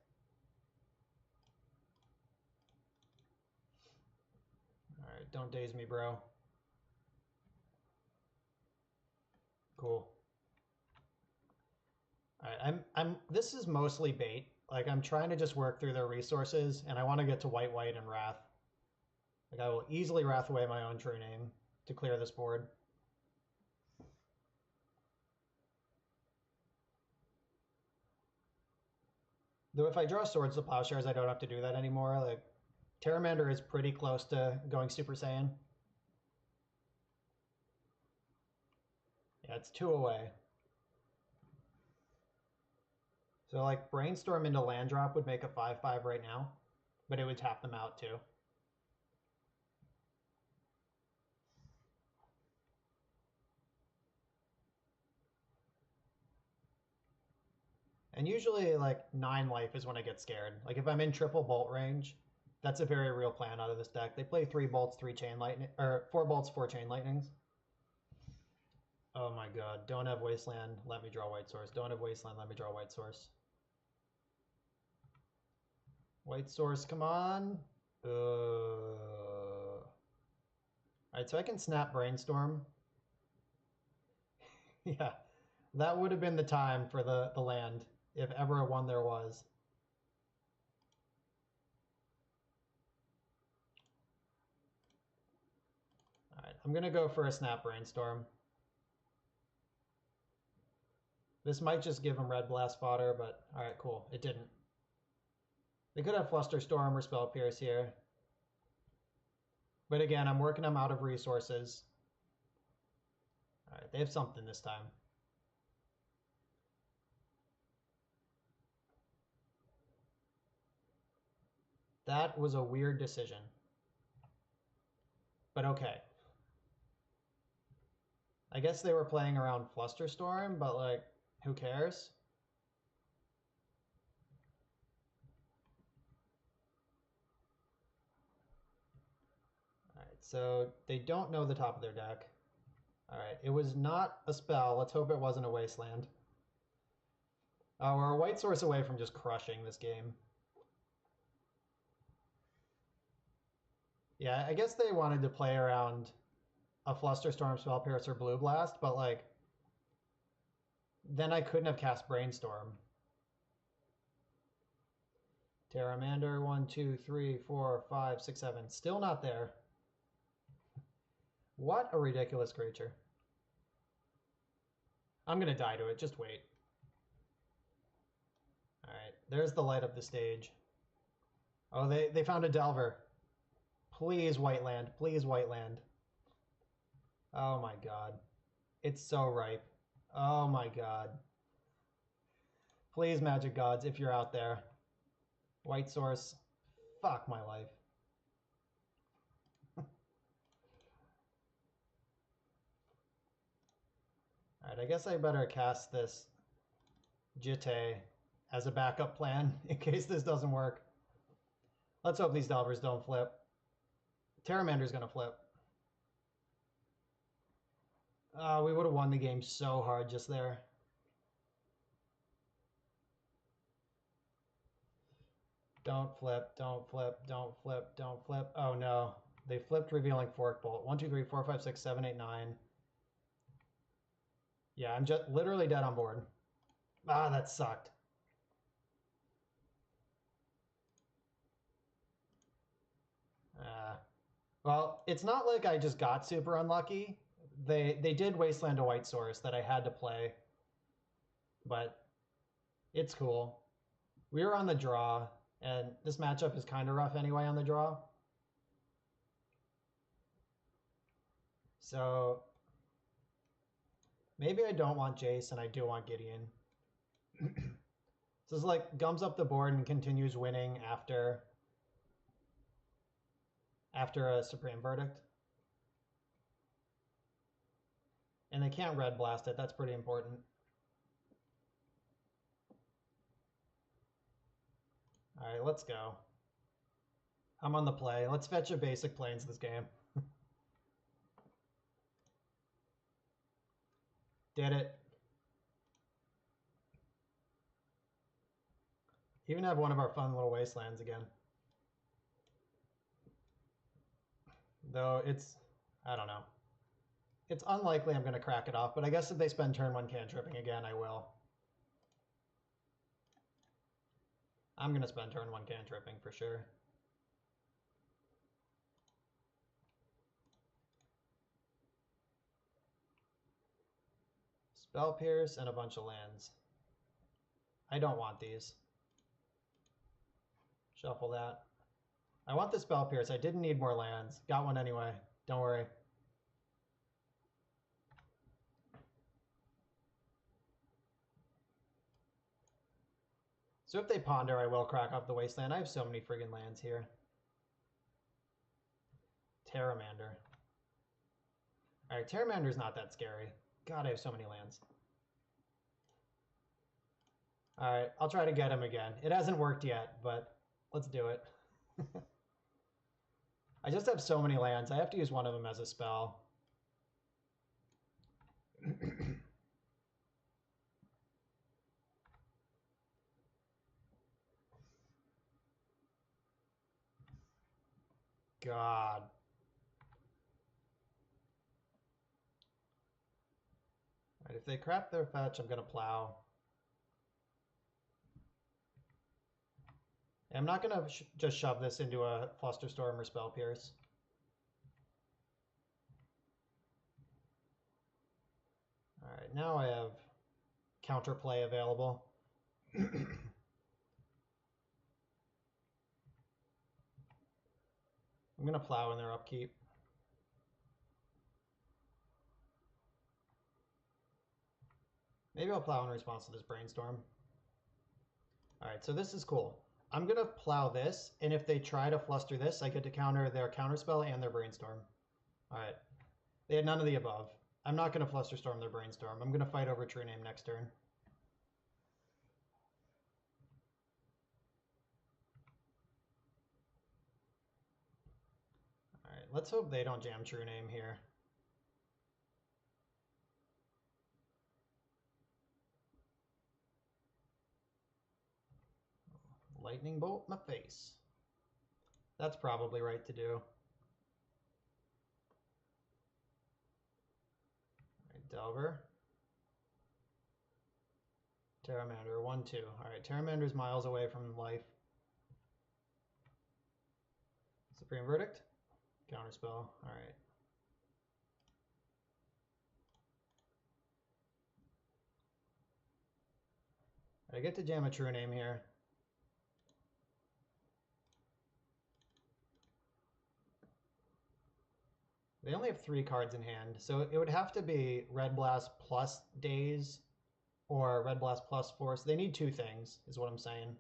Alright, don't daze me, bro. Cool. This is mostly bait. Like, I'm trying to just work through their resources, and I want to get to white and Wrath. Like, I will easily Wrath away my own true name to clear this board. Though if I draw Swords to Plowshares, I don't have to do that anymore. Like, Terramander is pretty close to going Super Saiyan. Yeah, it's 2 away. So, like, Brainstorm into Land Drop would make a 5/5 right now, but it would tap them out too. And usually, like, 9 life is when I get scared. Like, if I'm in triple bolt range, that's a very real plan out of this deck. They play 3 bolts, 3 chain lightning, or 4 bolts, 4 chain lightnings. Oh my god. Don't have Wasteland, let me draw White Source. Don't have Wasteland, let me draw White Source. White Source, come on. Alright, so I can snap Brainstorm. Yeah, that would have been the time for the land, if ever a one there was. Alright, I'm going to go for a snap Brainstorm. This might just give him Red Blast fodder, but alright, cool. It didn't. They could have Flusterstorm or Spell Pierce here. But again, I'm working them out of resources. Alright, they have something this time. That was a weird decision. But okay. I guess they were playing around Flusterstorm, but like, who cares? Alright, so they don't know the top of their deck. Alright, it was not a spell. Let's hope it wasn't a Wasteland. Oh, we're a White Source away from just crushing this game. Yeah, I guess they wanted to play around a Flusterstorm, Spell Pierce, or Blue Blast, but like, then I couldn't have cast Brainstorm. Terramander, 1, 2, 3, 4, 5, 6, 7. Still not there. What a ridiculous creature. I'm going to die to it. Just wait. Alright, there's the light of the stage. Oh, they found a Delver. Please, white land. Please, white land. Oh my god. It's so ripe. Oh my god. Please, Magic Gods, if you're out there. White Source. Fuck my life. Alright, I guess I better cast this Jitte as a backup plan in case this doesn't work. Let's hope these Delvers don't flip. Terramander's gonna flip. We would have won the game so hard just there. Don't flip, don't flip, don't flip, don't flip. Oh no. They flipped Revealing Fork Bolt. 1, 2, 3, 4, 5, 6, 7, 8, 9. Yeah, I'm just literally dead on board. Ah, that sucked. Well, it's not like I just got super unlucky. They did Wasteland a White Source that I had to play. But it's cool. We were on the draw, and this matchup is kind of rough anyway on the draw. So maybe I don't want Jace and I do want Gideon. This is like gums up the board and continues winning after a Supreme Verdict. And they can't Red Blast it. That's pretty important. All right, let's go. I'm on the play. Let's fetch a basic plains this game. Did it. Even have one of our fun little wastelands again. Though it's, I don't know. It's unlikely I'm going to crack it off, but I guess if they spend turn 1 cantripping again, I will. I'm going to spend turn 1 cantripping for sure. Spell Pierce and a bunch of lands. I don't want these. Shuffle that. I want the Spell Pierce. I didn't need more lands. Got one anyway. Don't worry. So if they ponder, I will crack off the Wasteland. I have so many friggin' lands here. Terramander. Alright, Terramander's not that scary. God, I have so many lands. Alright, I'll try to get him again. It hasn't worked yet, but let's do it. I just have so many lands. I have to use one of them as a spell. God. Alright, if they crap their fetch, I'm gonna plow. I'm not gonna just shove this into a Flusterstorm or Spell Pierce. Alright, now I have counterplay available. I'm gonna plow in their upkeep. Maybe I'll plow in response to this Brainstorm. Alright, so this is cool. I'm gonna plow this, and if they try to fluster this, I get to counter their counterspell and their Brainstorm. Alright. They had none of the above. I'm not gonna Flusterstorm their Brainstorm. I'm gonna fight over True Name next turn. Alright, let's hope they don't jam True Name here. Lightning bolt my face. That's probably right to do. Alright, Delver. Terramander, 1-2. Alright, Terramander's miles away from life. Supreme Verdict. Counterspell. Alright. I get to jam a True Name here. They only have 3 cards in hand, so it would have to be Red Blast plus Daze or Red Blast plus Force. They need 2 things, is what I'm saying.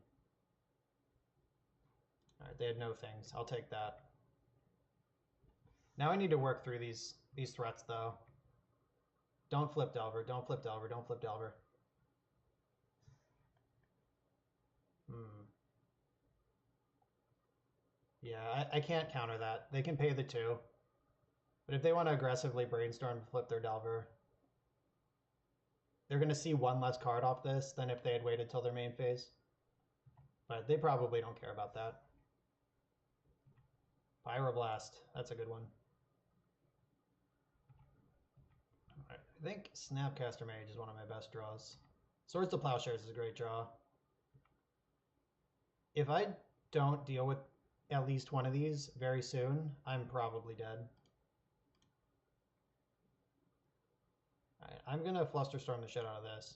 Alright, they had no things. I'll take that. Now I need to work through these threats, though. Don't flip Delver, don't flip Delver, don't flip Delver. Yeah, I can't counter that. They can pay the 2. But if they want to aggressively Brainstorm to flip their Delver, they're going to see 1 less card off this than if they had waited till their main phase. But they probably don't care about that. Pyroblast, that's a good one. Alright, I think Snapcaster Mage is one of my best draws. Swords to Plowshares is a great draw. If I don't deal with at least one of these very soon, I'm probably dead. Alright, I'm gonna Flusterstorm the shit out of this.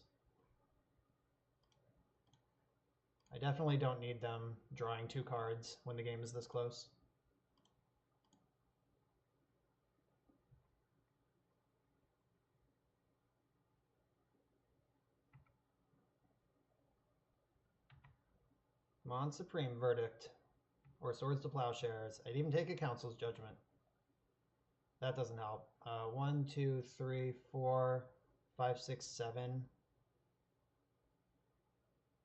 I definitely don't need them drawing 2 cards when the game is this close. Come on, Supreme Verdict. Or Swords to Plowshares. I'd even take a Council's Judgment. That doesn't help. 1, 2, 3, 4, 5, 6, 7.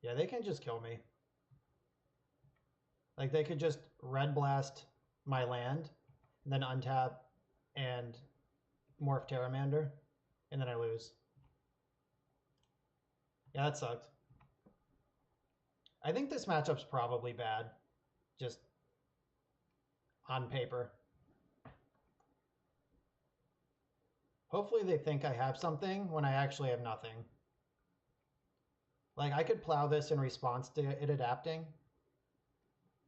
Yeah, they can just kill me. Like, they could just Red Blast my land, and then untap and morph Terramander, and then I lose. Yeah, that sucked. I think this matchup's probably bad, just on paper. Hopefully they think I have something when I actually have nothing. Like, I could plow this in response to it adapting,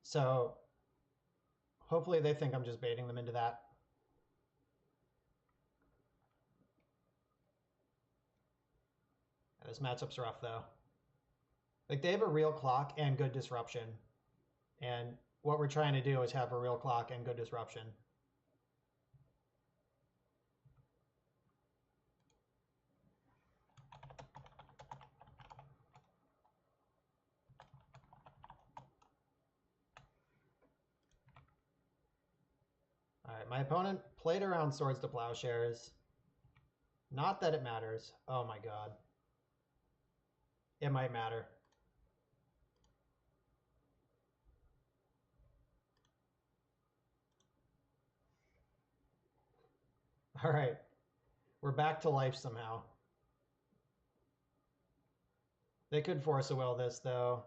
So hopefully they think I'm just baiting them into that. This matchup's rough though. Like they have a real clock and good disruption. And what we're trying to do is have a real clock and good disruption. All right, my opponent played around swords to plowshares. Not that it matters. Oh my god. It might matter. All right, we're back to life somehow. They could force a will this though.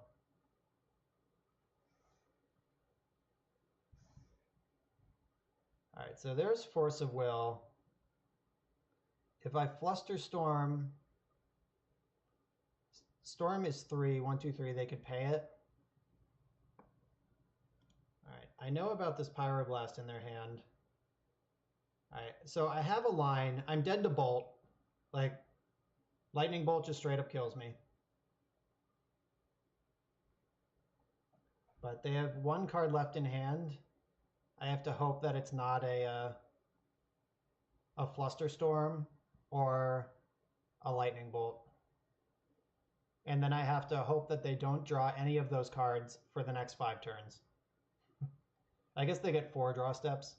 All right, so there's force of will. If I fluster storm, storm is 3, 1, 2, 3, they could pay it. All right, I know about this pyroblast in their hand. All right, so I have a line. I'm dead to bolt. Like, lightning bolt just straight up kills me. But they have one card left in hand. I have to hope that it's not a flusterstorm or a lightning bolt. And then I have to hope that they don't draw any of those cards for the next 5 turns. I guess they get 4 draw steps.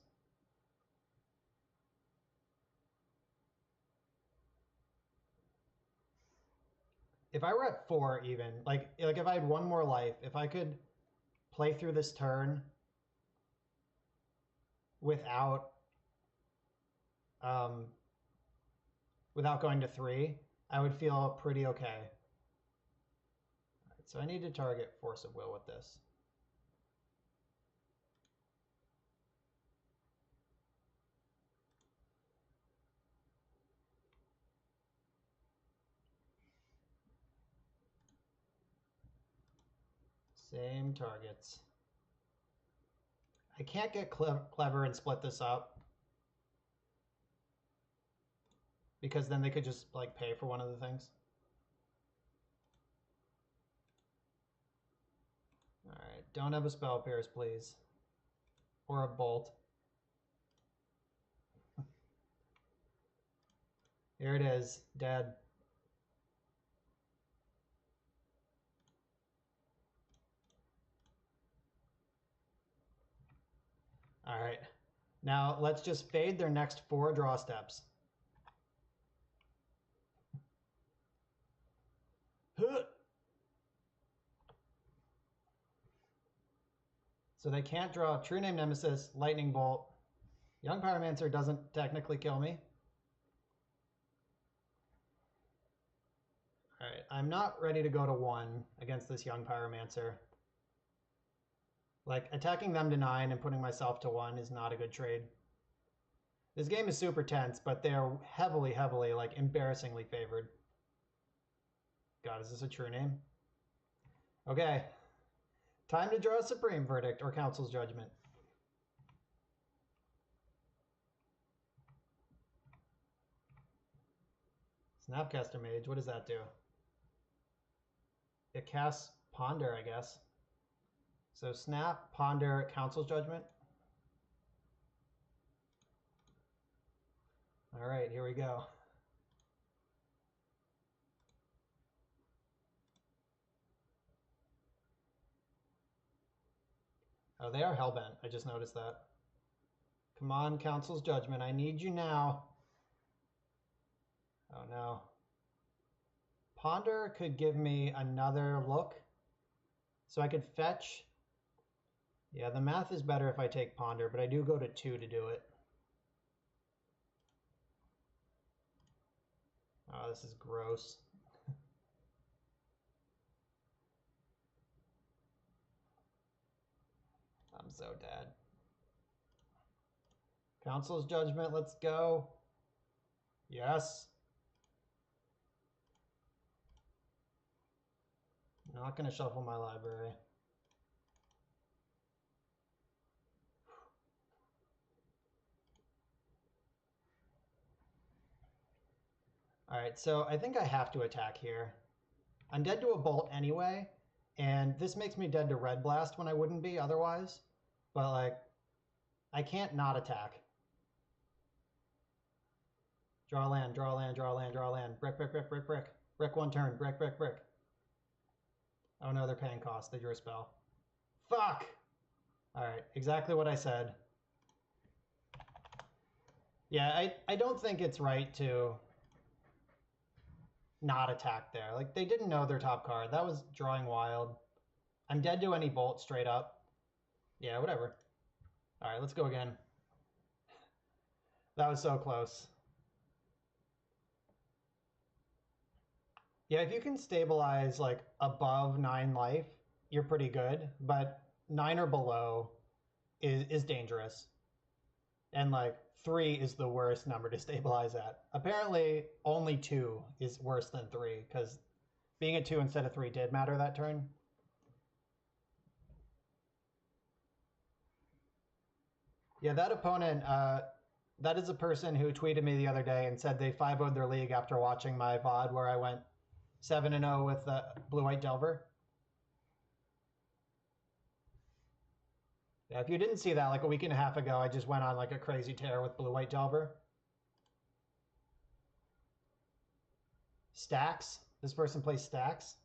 If I were at 4 even, like if I had 1 more life, if I could play through this turn without without going to 3, I would feel pretty okay. All right, so I need to target force of will with this. Same targets. I can't get clever and split this up because then they could just like pay for one of the things. All right, don't have a spell pierce, please. Or a bolt. Here it is, dead. All right, now let's just fade their next 4 draw steps. So they can't draw True Name Nemesis, Lightning Bolt. Young Pyromancer doesn't technically kill me. All right, I'm not ready to go to 1 against this Young Pyromancer. Like, attacking them to 9 and putting myself to 1 is not a good trade. This game is super tense, but they're heavily, like, embarrassingly favored. God, is this a true name? Okay. Time to draw a Supreme Verdict or Council's Judgment. Snapcaster Mage, what does that do? It casts Ponder, I guess. So Snap, Ponder, Council's Judgment. All right, here we go. Oh, they are hellbent. I just noticed that. Come on, Council's Judgment. I need you now. Oh, no. Ponder could give me another look. So I could fetch. Yeah, the math is better if I take Ponder, but I do go to 2 to do it. Oh, this is gross. I'm so dead. Council's Judgment, let's go. Yes. Not going to shuffle my library. All right, so I think I have to attack here. I'm dead to a bolt anyway, and this makes me dead to red blast when I wouldn't be otherwise. But like, I can't not attack. Draw land, draw land, draw land, draw land. Brick, brick, brick, brick, brick. Brick one turn, brick, brick, brick. Oh no, they're paying cost. They drew a spell. Fuck! Alright, exactly what I said. Yeah, I don't think it's right to not attack there. Like, they didn't know their top card. That was drawing wild. I'm dead to any bolt straight up. Yeah, whatever. Alright, let's go again. That was so close. Yeah, if you can stabilize like above 9 life, you're pretty good, but 9 or below is dangerous. And like 3 is the worst number to stabilize at. Apparently only 2 is worse than 3, because being at 2 instead of 3 did matter that turn. Yeah, that opponent, that is a person who tweeted me the other day and said they 5-0'd their league after watching my VOD where I went 7-0 with the Blue-White Delver. Yeah, if you didn't see that like a week and a half ago, I just went on like a crazy tear with Blue-White Delver. Stacks? This person plays stacks?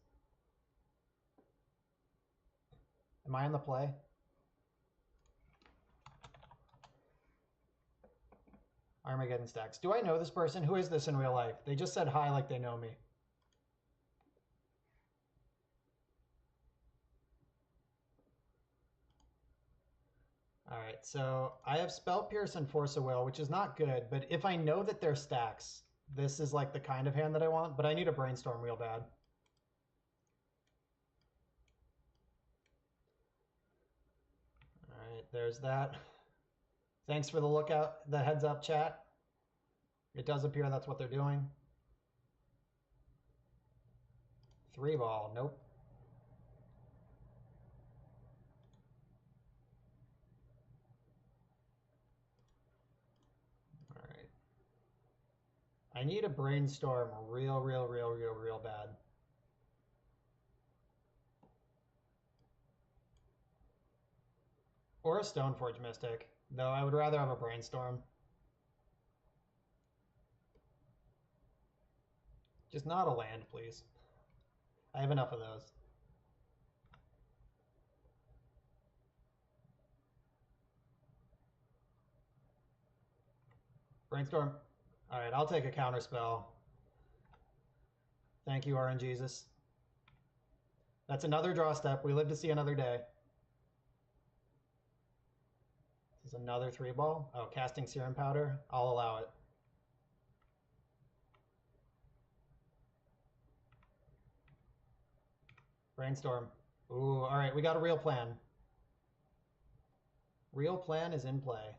Am I on the play? Armageddon stacks. Do I know this person? Who is this in real life? They just said hi like they know me. Alright, so I have Spell Pierce and Force of Will, which is not good, but if I know that they're stacks, this is like the kind of hand that I want, but I need a Brainstorm real bad. Alright, there's that. Thanks for the lookout, the heads up chat. It does appear that's what they're doing. 3 ball, nope. Alright. I need a Brainstorm real bad. Or a Stoneforge Mystic, though I would rather have a Brainstorm. Just not a land, please. I have enough of those. Brainstorm. Alright, I'll take a counter spell. Thank you, RNGesus. That's another draw step. We live to see another day. This is another 3 ball. Oh, casting Serum Powder. I'll allow it. Brainstorm. Ooh, alright, we got a real plan. Real plan is in play.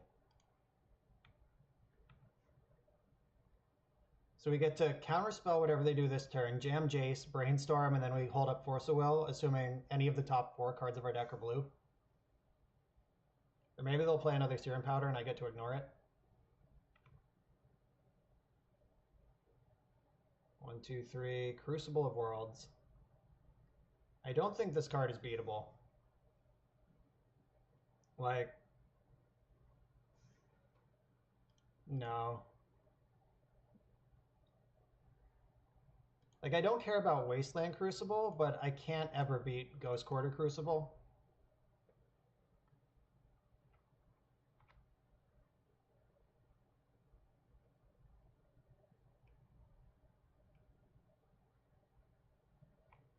So we get to counterspell whatever they do this turn, jam Jace, Brainstorm, and then we hold up Force of Will, assuming any of the top 4 cards of our deck are blue. Or maybe they'll play another Serum Powder and I get to ignore it. 1, 2, 3, Crucible of Worlds. I don't think this card is beatable. Like, no. Like, I don't care about Wasteland Crucible, but I can't ever beat Ghost Quarter Crucible.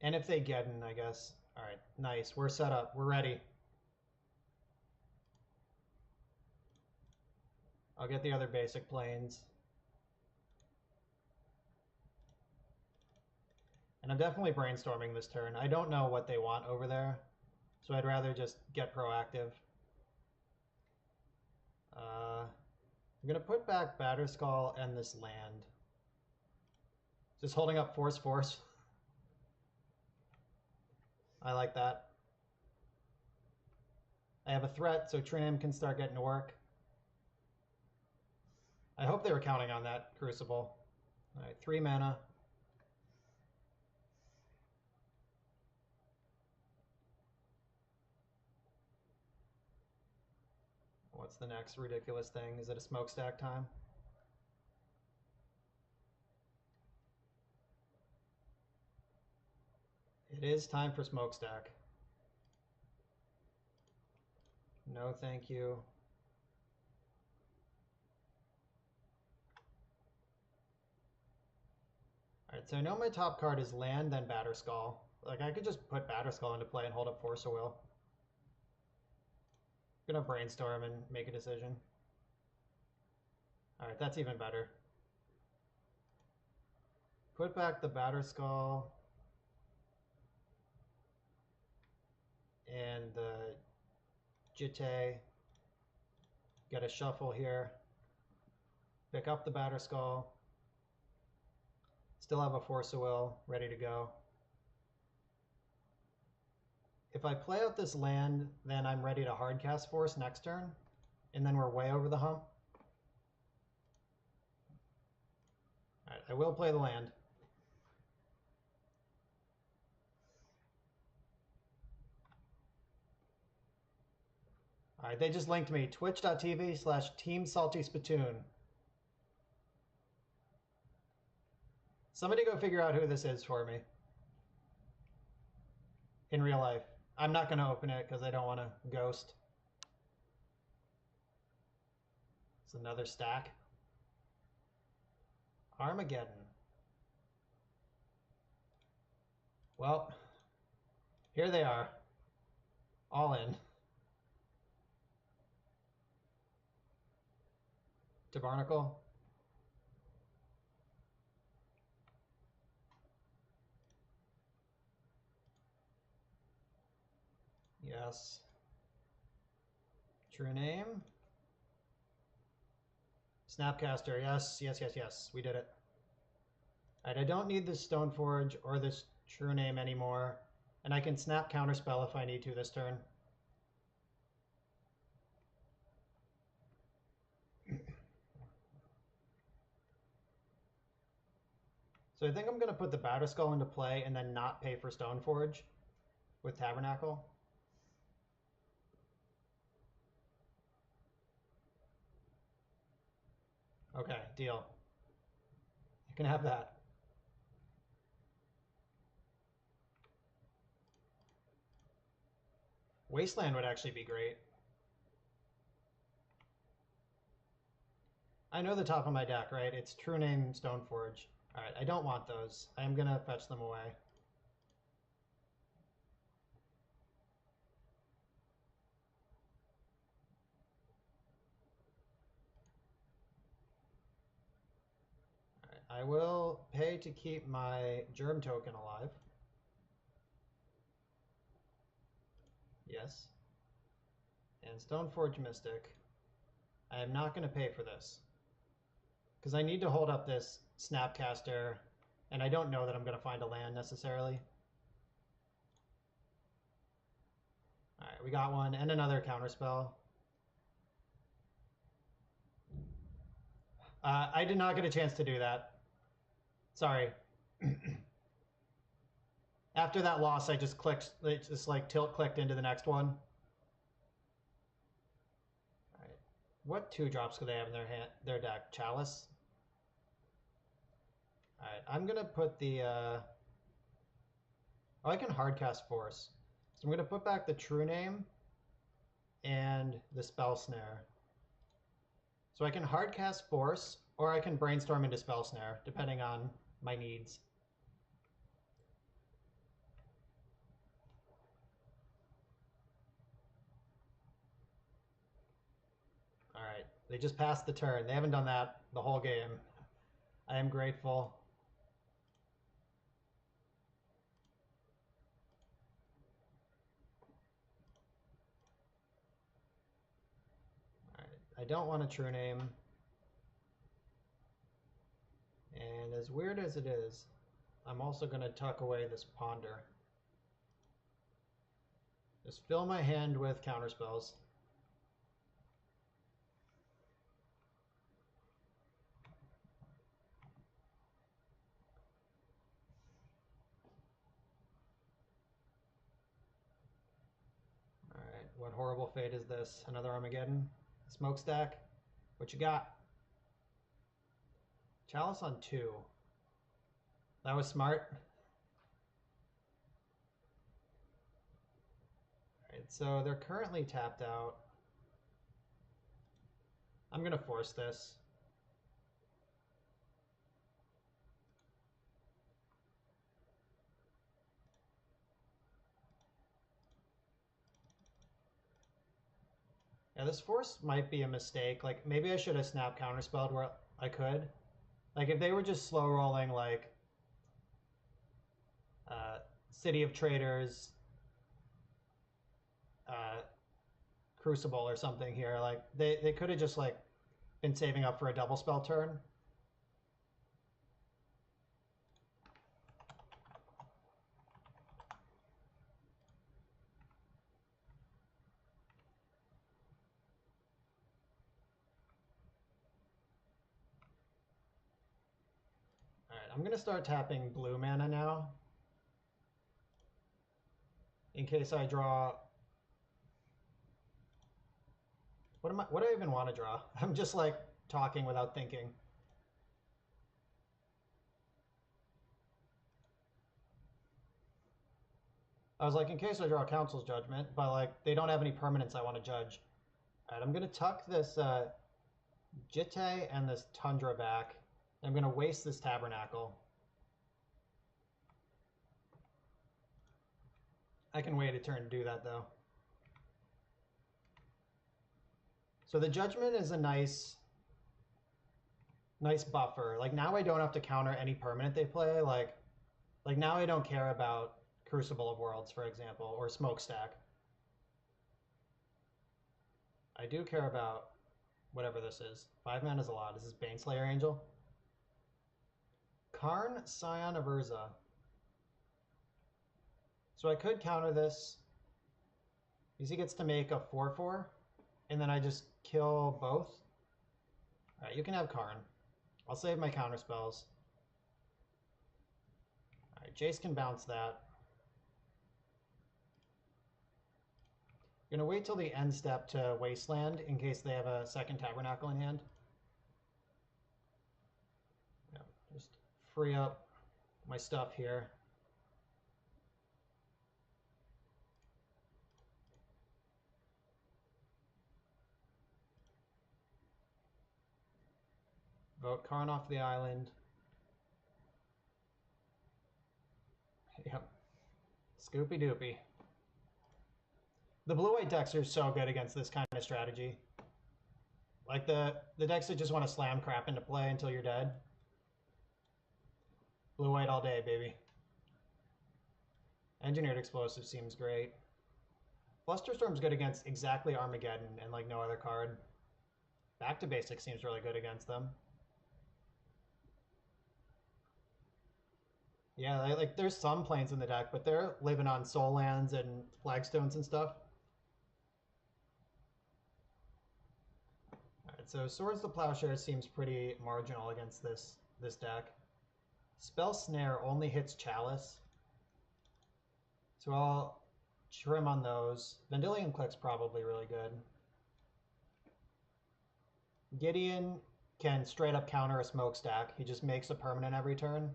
And if they get in, I guess. All right, nice. We're set up. We're ready. I'll get the other basic planes. And I'm definitely brainstorming this turn. I don't know what they want over there, so I'd rather just get proactive. I'm going to put back Batterskull and this land. Just holding up Force. I like that. I have a threat, so Trim can start getting to work. I hope they were counting on that Crucible. Alright, 3 mana. What's the next ridiculous thing? Is it a smokestack time? It is time for smokestack. No, thank you. Alright, so I know my top card is land, then Batterskull. Like, I could just put Batterskull into play and hold up Force of Will. I'm gonna brainstorm and make a decision. Alright, that's even better. Put back the Batterskull and the Jitte. Get a shuffle here. Pick up the Batterskull. Still have a Force of Will ready to go. If I play out this land, then I'm ready to hardcast Force next turn, and then we're way over the hump. All right, I will play the land. All right, they just linked me, twitch.tv/TeamSaltySpittoon. Somebody go figure out who this is for me. In real life. I'm not going to open it because I don't want to ghost. It's another stack. Armageddon. Well, here they are. All in. Tabernacle. Yes. True name. Snapcaster. Yes, yes, yes, yes. We did it. Alright, I don't need this Stoneforge or this true name anymore. And I can snap counterspell if I need to this turn. So I think I'm going to put the Batterskull into play and then not pay for Stoneforge with Tabernacle. Okay, deal. You can have that. Wasteland would actually be great. I know the top of my deck, right? It's True Name Stoneforge. Alright, I don't want those. I'm going to fetch them away. I will pay to keep my Germ token alive. Yes. And Stoneforge Mystic. I am not going to pay for this. Because I need to hold up this Snapcaster, and I don't know that I'm going to find a land necessarily. Alright, we got one, and another counterspell. I did not get a chance to do that. Sorry. After that loss, I just clicked, it just like tilt-clicked into the next one. Alright. What 2-drops could they have in their deck? Chalice? Alright, I'm going to put the... Oh, I can hardcast Force. So I'm going to put back the True Name and the Spell Snare. So I can hardcast Force, or I can brainstorm into Spell Snare, depending on my needs. Alright, they just passed the turn. They haven't done that the whole game. I am grateful. Alright, I don't want a True Name. And as weird as it is, I'm also going to tuck away this Ponder. Just fill my hand with counterspells. what horrible fate is this? Another Armageddon? Smokestack? What you got? Chalice on 2. That was smart. Alright, so they're currently tapped out. I'm going to force this. Yeah, this force might be a mistake. Like, maybe I should have snap counterspelled where I could. Like, if they were just slow rolling, like, City of Traders, Crucible or something here, like, they could have just, like, been saving up for a double spell turn. Alright, I'm going to start tapping blue mana now. In case I draw... What do I even want to draw? I'm just like talking without thinking. I was like, in case I draw Council's Judgment, but like they don't have any permanents I want to judge. Alright, I'm going to tuck this Jitte and this Tundra back. I'm going to waste this Tabernacle. I can wait a turn to do that though. So the Judgment is a nice buffer. Like now I don't have to counter any permanent they play. Like now I don't care about Crucible of Worlds, for example, or Smokestack. I do care about whatever this is. 5 mana is a lot. This is Baneslayer Angel. Karn, Scion of Urza. So I could counter this. Because he gets to make a 4/4, and then I just kill both. Alright, you can have Karn. I'll save my counter spells. Alright, Jace can bounce that. I'm going to wait till the end step to Wasteland in case they have a second Tabernacle in hand. Yeah, just free up my stuff here. Vote Karn off the island. Yep. Scoopy doopy. The blue-white decks are so good against this kind of strategy. Like the decks that just want to slam crap into play until you're dead. Blue-white all day, baby. Engineered Explosive seems great. Flusterstorm's good against exactly Armageddon and like no other card. Back to Basic seems really good against them. Yeah, like there's some planes in the deck, but they're living on soul lands and flagstones and stuff. Alright, so Swords to Plowshare seems pretty marginal against this deck. Spell Snare only hits Chalice. So I'll trim on those. Vendilion Click's probably really good. Gideon can straight up counter a Smokestack. He just makes a permanent every turn.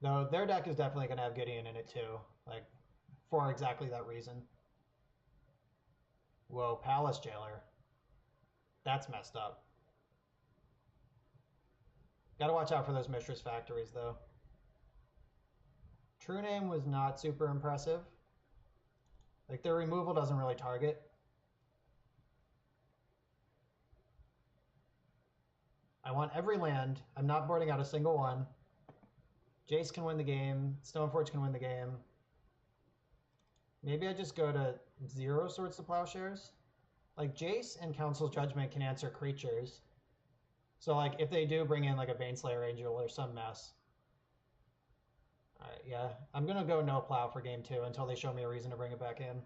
Though their deck is definitely going to have Gideon in it too, like for exactly that reason. Whoa, Palace Jailer. That's messed up. Gotta watch out for those Mistress Factories though. True Name was not super impressive. Like their removal doesn't really target. I want every land. I'm not boarding out a single one. Jace can win the game. Stoneforge can win the game. Maybe I just go to 0 Swords to Plowshares. Like Jace and Council's Judgment can answer creatures. So like if they do bring in like a Baneslayer Angel or some mess. Alright, yeah. I'm gonna go no plow for game 2 until they show me a reason to bring it back in.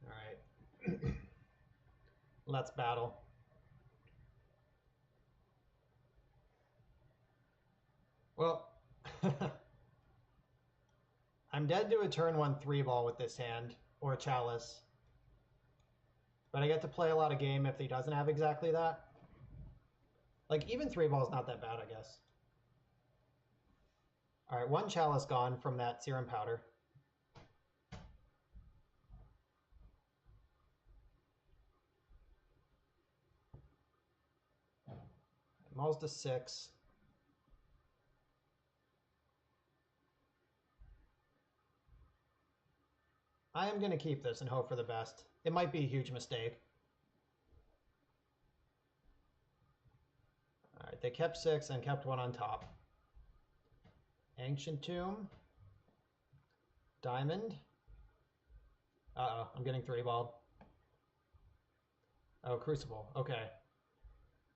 Alright. Let's battle. Well, I'm dead to a turn 1 3-ball with this hand, or Chalice. But I get to play a lot of game if he doesn't have exactly that. Like, even 3-ball is not that bad, I guess. Alright, 1 Chalice gone from that Serum Powder. Mauls to 6. I am going to keep this and hope for the best. It might be a huge mistake. Alright, they kept 6 and kept 1 on top. Ancient Tomb. Diamond. Uh-oh, I'm getting 3-balled. Oh, Crucible. Okay.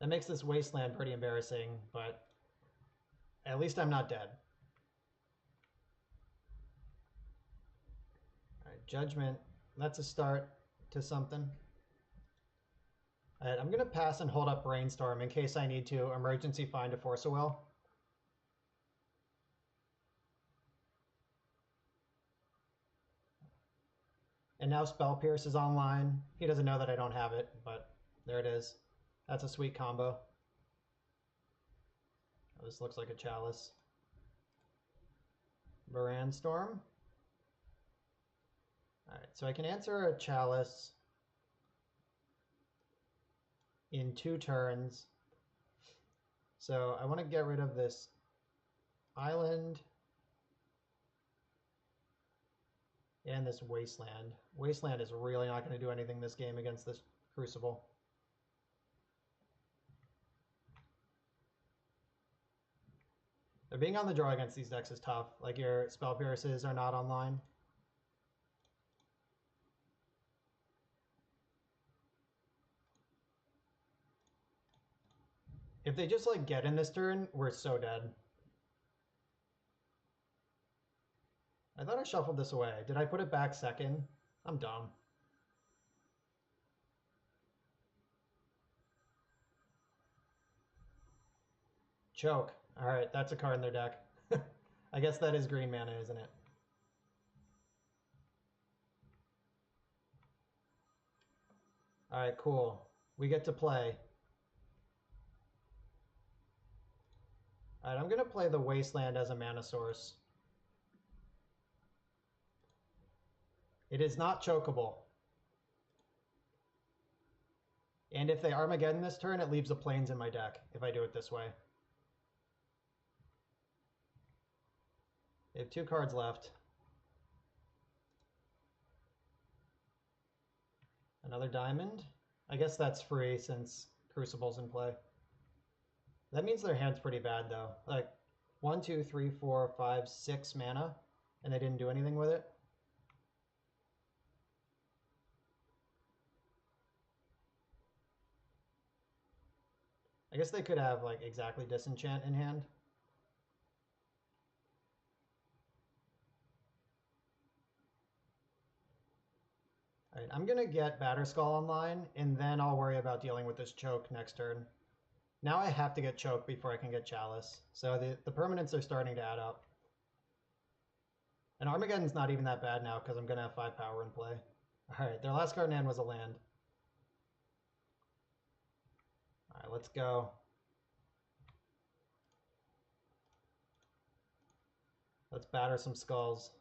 That makes this Wasteland pretty embarrassing, but at least I'm not dead. Alright, Judgment. That's a start to something. Alright, I'm going to pass and hold up Brainstorm in case I need to emergency find a Force of Will. And now Spell Pierce is online. He doesn't know that I don't have it, but there it is. That's a sweet combo. Oh, this looks like a Chalice. Brandstorm. Alright, so I can answer a Chalice in 2 turns. So I want to get rid of this island and this Wasteland. Wasteland is really not going to do anything this game against this Crucible. But being on the draw against these decks is tough. Like, your Spell Pierces are not online. If they just, like, get in this turn, we're so dead. I thought I shuffled this away. Did I put it back second? I'm dumb. Choke. Alright, that's a card in their deck. I guess that is green mana, isn't it? Alright, cool. We get to play. Alright, I'm going to play the Wasteland as a mana source. It is not chokeable. And if they Armageddon this turn, it leaves the Plains in my deck, if I do it this way. They have 2 cards left. Another Diamond. I guess that's free since Crucible's in play. That means their hand's pretty bad, though. Like, 1, 2, 3, 4, 5, 6 mana, and they didn't do anything with it. I guess they could have, like, exactly Disenchant in hand. Alright, I'm going to get Batterskull online, and then I'll worry about dealing with this choke next turn. Now I have to get choke before I can get Chalice. So the permanents are starting to add up. And Armageddon's not even that bad now because I'm going to have 5 power in play. Alright, their last card in hand was a land. Alright, let's go. Let's batter some skulls.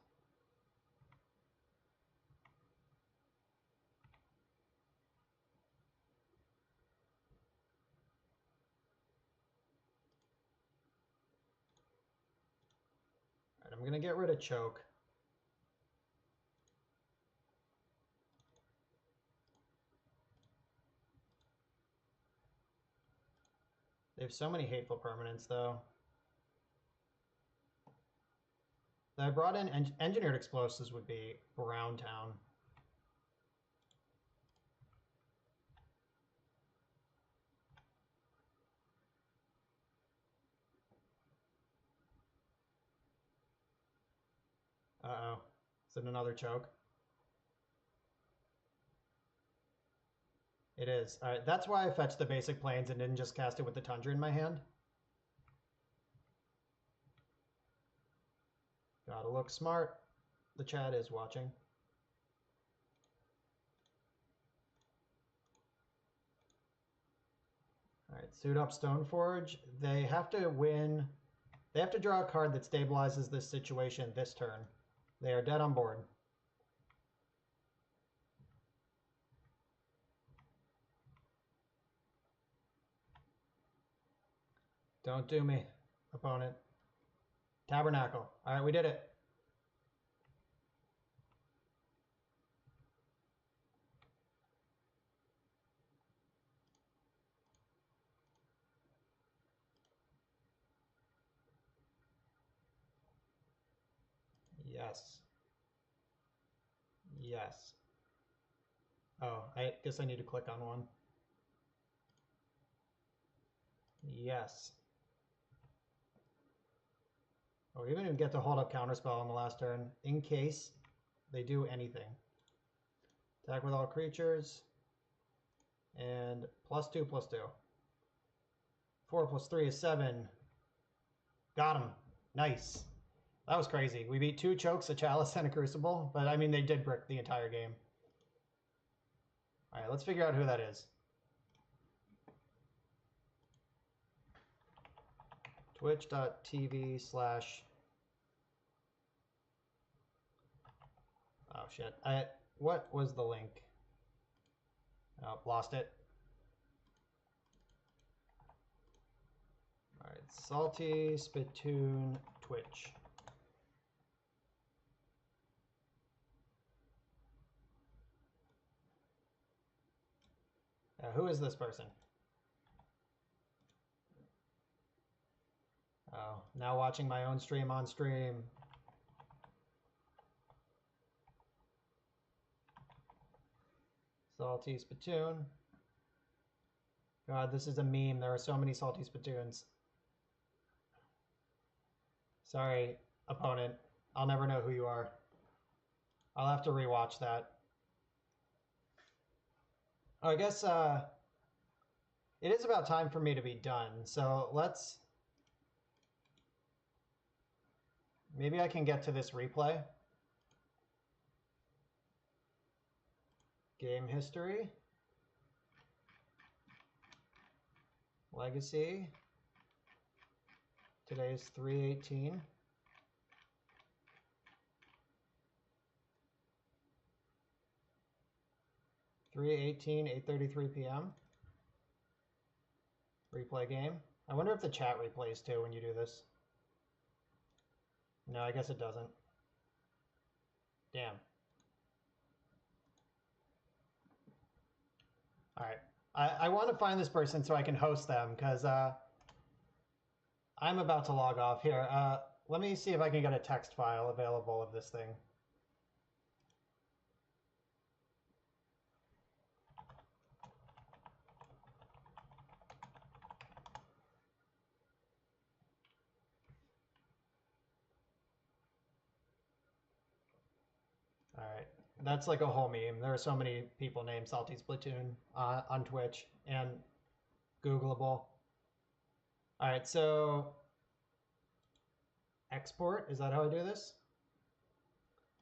Alright, I'm going to get rid of choke. They have so many hateful permanents, though. That I brought in Engineered Explosives would be Brown Town. Uh-oh. Is it another choke? It is. Alright, that's why I fetched the basic Plains and didn't just cast it with the Tundra in my hand. Gotta look smart. the chat is watching. All right, suit up Stoneforge. They have to win. They have to draw a card that stabilizes this situation this turn. They are dead on board. Don't do me, opponent. Tabernacle. All right, we did it. Yes. Yes. Oh, I guess I need to click on one. Yes. Oh, we didn't get to hold up counterspell on the last turn in case they do anything. Attack with all creatures. And +2/+2. 4+3 is 7. Got him. Nice. That was crazy. We beat 2 chokes, a chalice, and a crucible. But I mean, they did brick the entire game. All right, let's figure out who that is. Twitch.tv/ Oh shit. What was the link? Oh, lost it. All right, Salty Spittoon Twitch. Who is this person? Oh, now watching my own stream on stream. Salty Spittoon. God, this is a meme. There are so many Salty Spittoons. Sorry, opponent. I'll never know who you are. I'll have to rewatch that. Oh, I guess it is about time for me to be done. So let's... Maybe I can get to this replay. Game history. Legacy. Today is 3/18. (3/18, 8:33 p.m.) Replay game. I wonder if the chat replays too when you do this. No, I guess it doesn't. Damn. All right. I want to find this person so I can host them because I'm about to log off here. Let me see if I can get a text file available of this thing. All right. That's like a whole meme. There are so many people named Salty Splatoon on Twitch and Googleable. All right, so export, is that how I do this?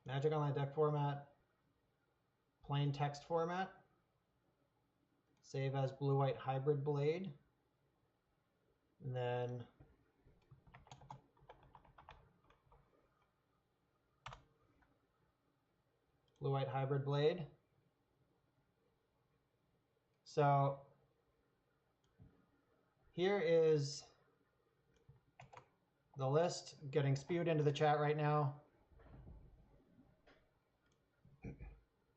Magic Online deck format, plain text format, save as blue-white hybrid blade, and then blue-white hybrid blade. So here is the list getting spewed into the chat right now.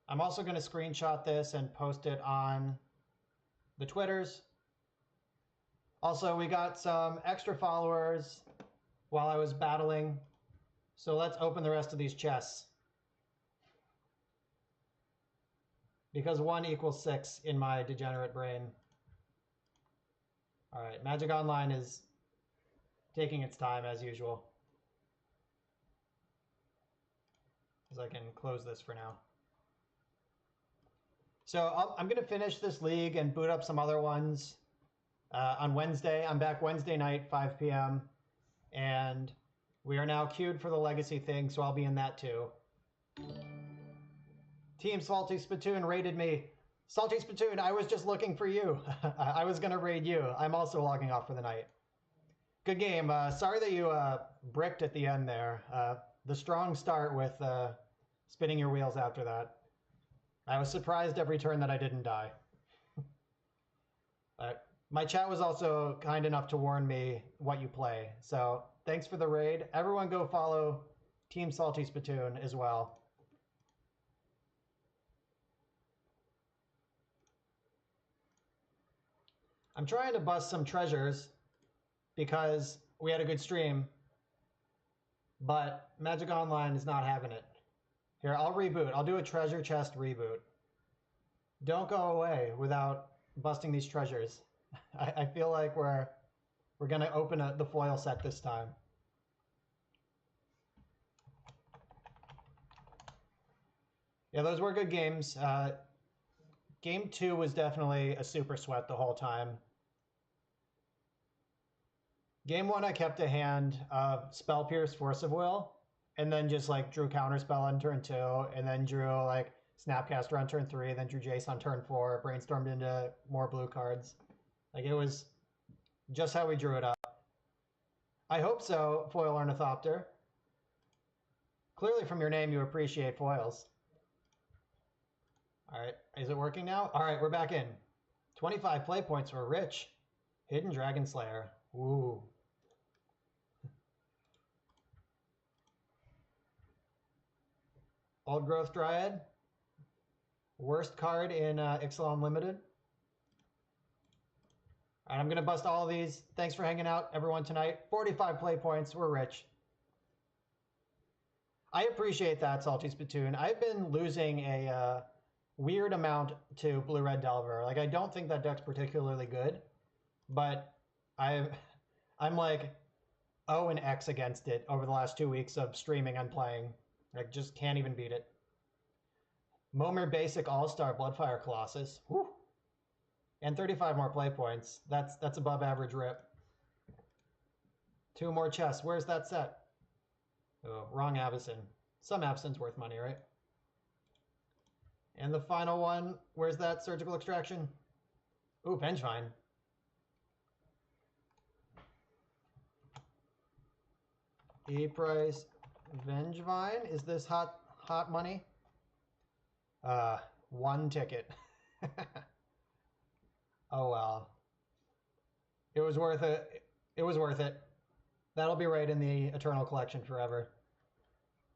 I'm also going to screenshot this and post it on the Twitters. Also, we got some extra followers while I was battling. So let's open the rest of these chests. Because 1 equals 6 in my degenerate brain. All right, Magic Online is taking its time as usual. As I can close this for now. So I'm going to finish this league and boot up some other ones on Wednesday. I'm back Wednesday night, 5 p.m. And we are now queued for the Legacy thing, so I'll be in that too. Team Salty Spittoon raided me. Salty Spittoon, I was just looking for you. I was going to raid you. I'm also logging off for the night. Good game. Sorry that you bricked at the end there. The strong start with spinning your wheels after that. I was surprised every turn that I didn't die. My chat was also kind enough to warn me what you play. So thanks for the raid. Everyone go follow Team Salty Spittoon as well. I'm trying to bust some treasures because we had a good stream, but Magic Online is not having it. Here, I'll reboot. I'll do a treasure chest reboot. Don't go away without busting these treasures. I feel like we're gonna open the foil set this time. Yeah, those were good games. Game 2 was definitely a super sweat the whole time. Game 1, I kept a hand of Spell Pierce, Force of Will, and then just like drew Counterspell on turn 2, and then drew like Snapcaster on turn 3, then drew Jace on turn 4, brainstormed into more blue cards. Like, it was just how we drew it up. I hope so, Foil Ornithopter. Clearly from your name you appreciate foils. Alright, is it working now? Alright, we're back in. 25 play points were rich. Hidden Dragon Slayer. Ooh. Old Growth Dryad. Worst card in Ixalan Limited. All right, I'm going to bust all of these. Thanks for hanging out, everyone, tonight. 45 play points. We're rich. I appreciate that, Salty Spittoon. I've been losing a weird amount to Blue-Red Delver. Like, I don't think that deck's particularly good, but I'm like 0-X against it over the last 2 weeks of streaming and playing. I just can't even beat it. Momir Basic All-Star Bloodfire Colossus. Woo! And 35 more play points. That's above average rip. 2 more chests. Where's that set? Oh, wrong Avacyn. Some Avacyn's worth money, right? And the final one, where's that Surgical Extraction? Ooh, Vengevine. E-Price Vengevine. Is this hot money? 1 ticket. Oh well. It was worth it. It was worth it. That'll be right in the Eternal Collection forever.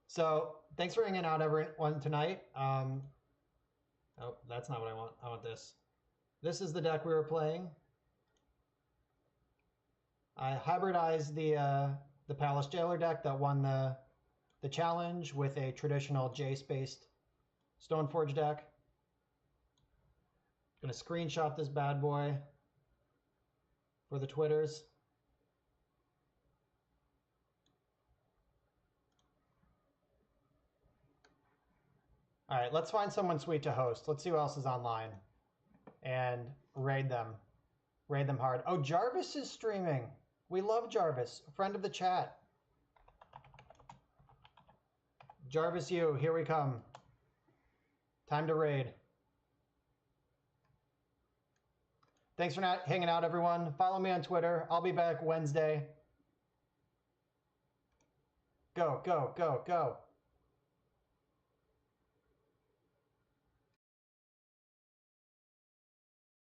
So thanks for hanging out, everyone, tonight. Oh, that's not what I want. I want this. This is the deck we were playing. I hybridized the Palace Jailer deck that won the challenge with a traditional Jace-based Stoneforge deck. Gonna screenshot this bad boy for the Twitters. All right, let's find someone sweet to host. Let's see who else is online and raid them. Raid them hard. Oh, Jarvis is streaming. We love Jarvis, friend of the chat. Jarvis, here we come. Time to raid. Thanks for hanging out, everyone. Follow me on Twitter. I'll be back Wednesday. Go, go, go, go.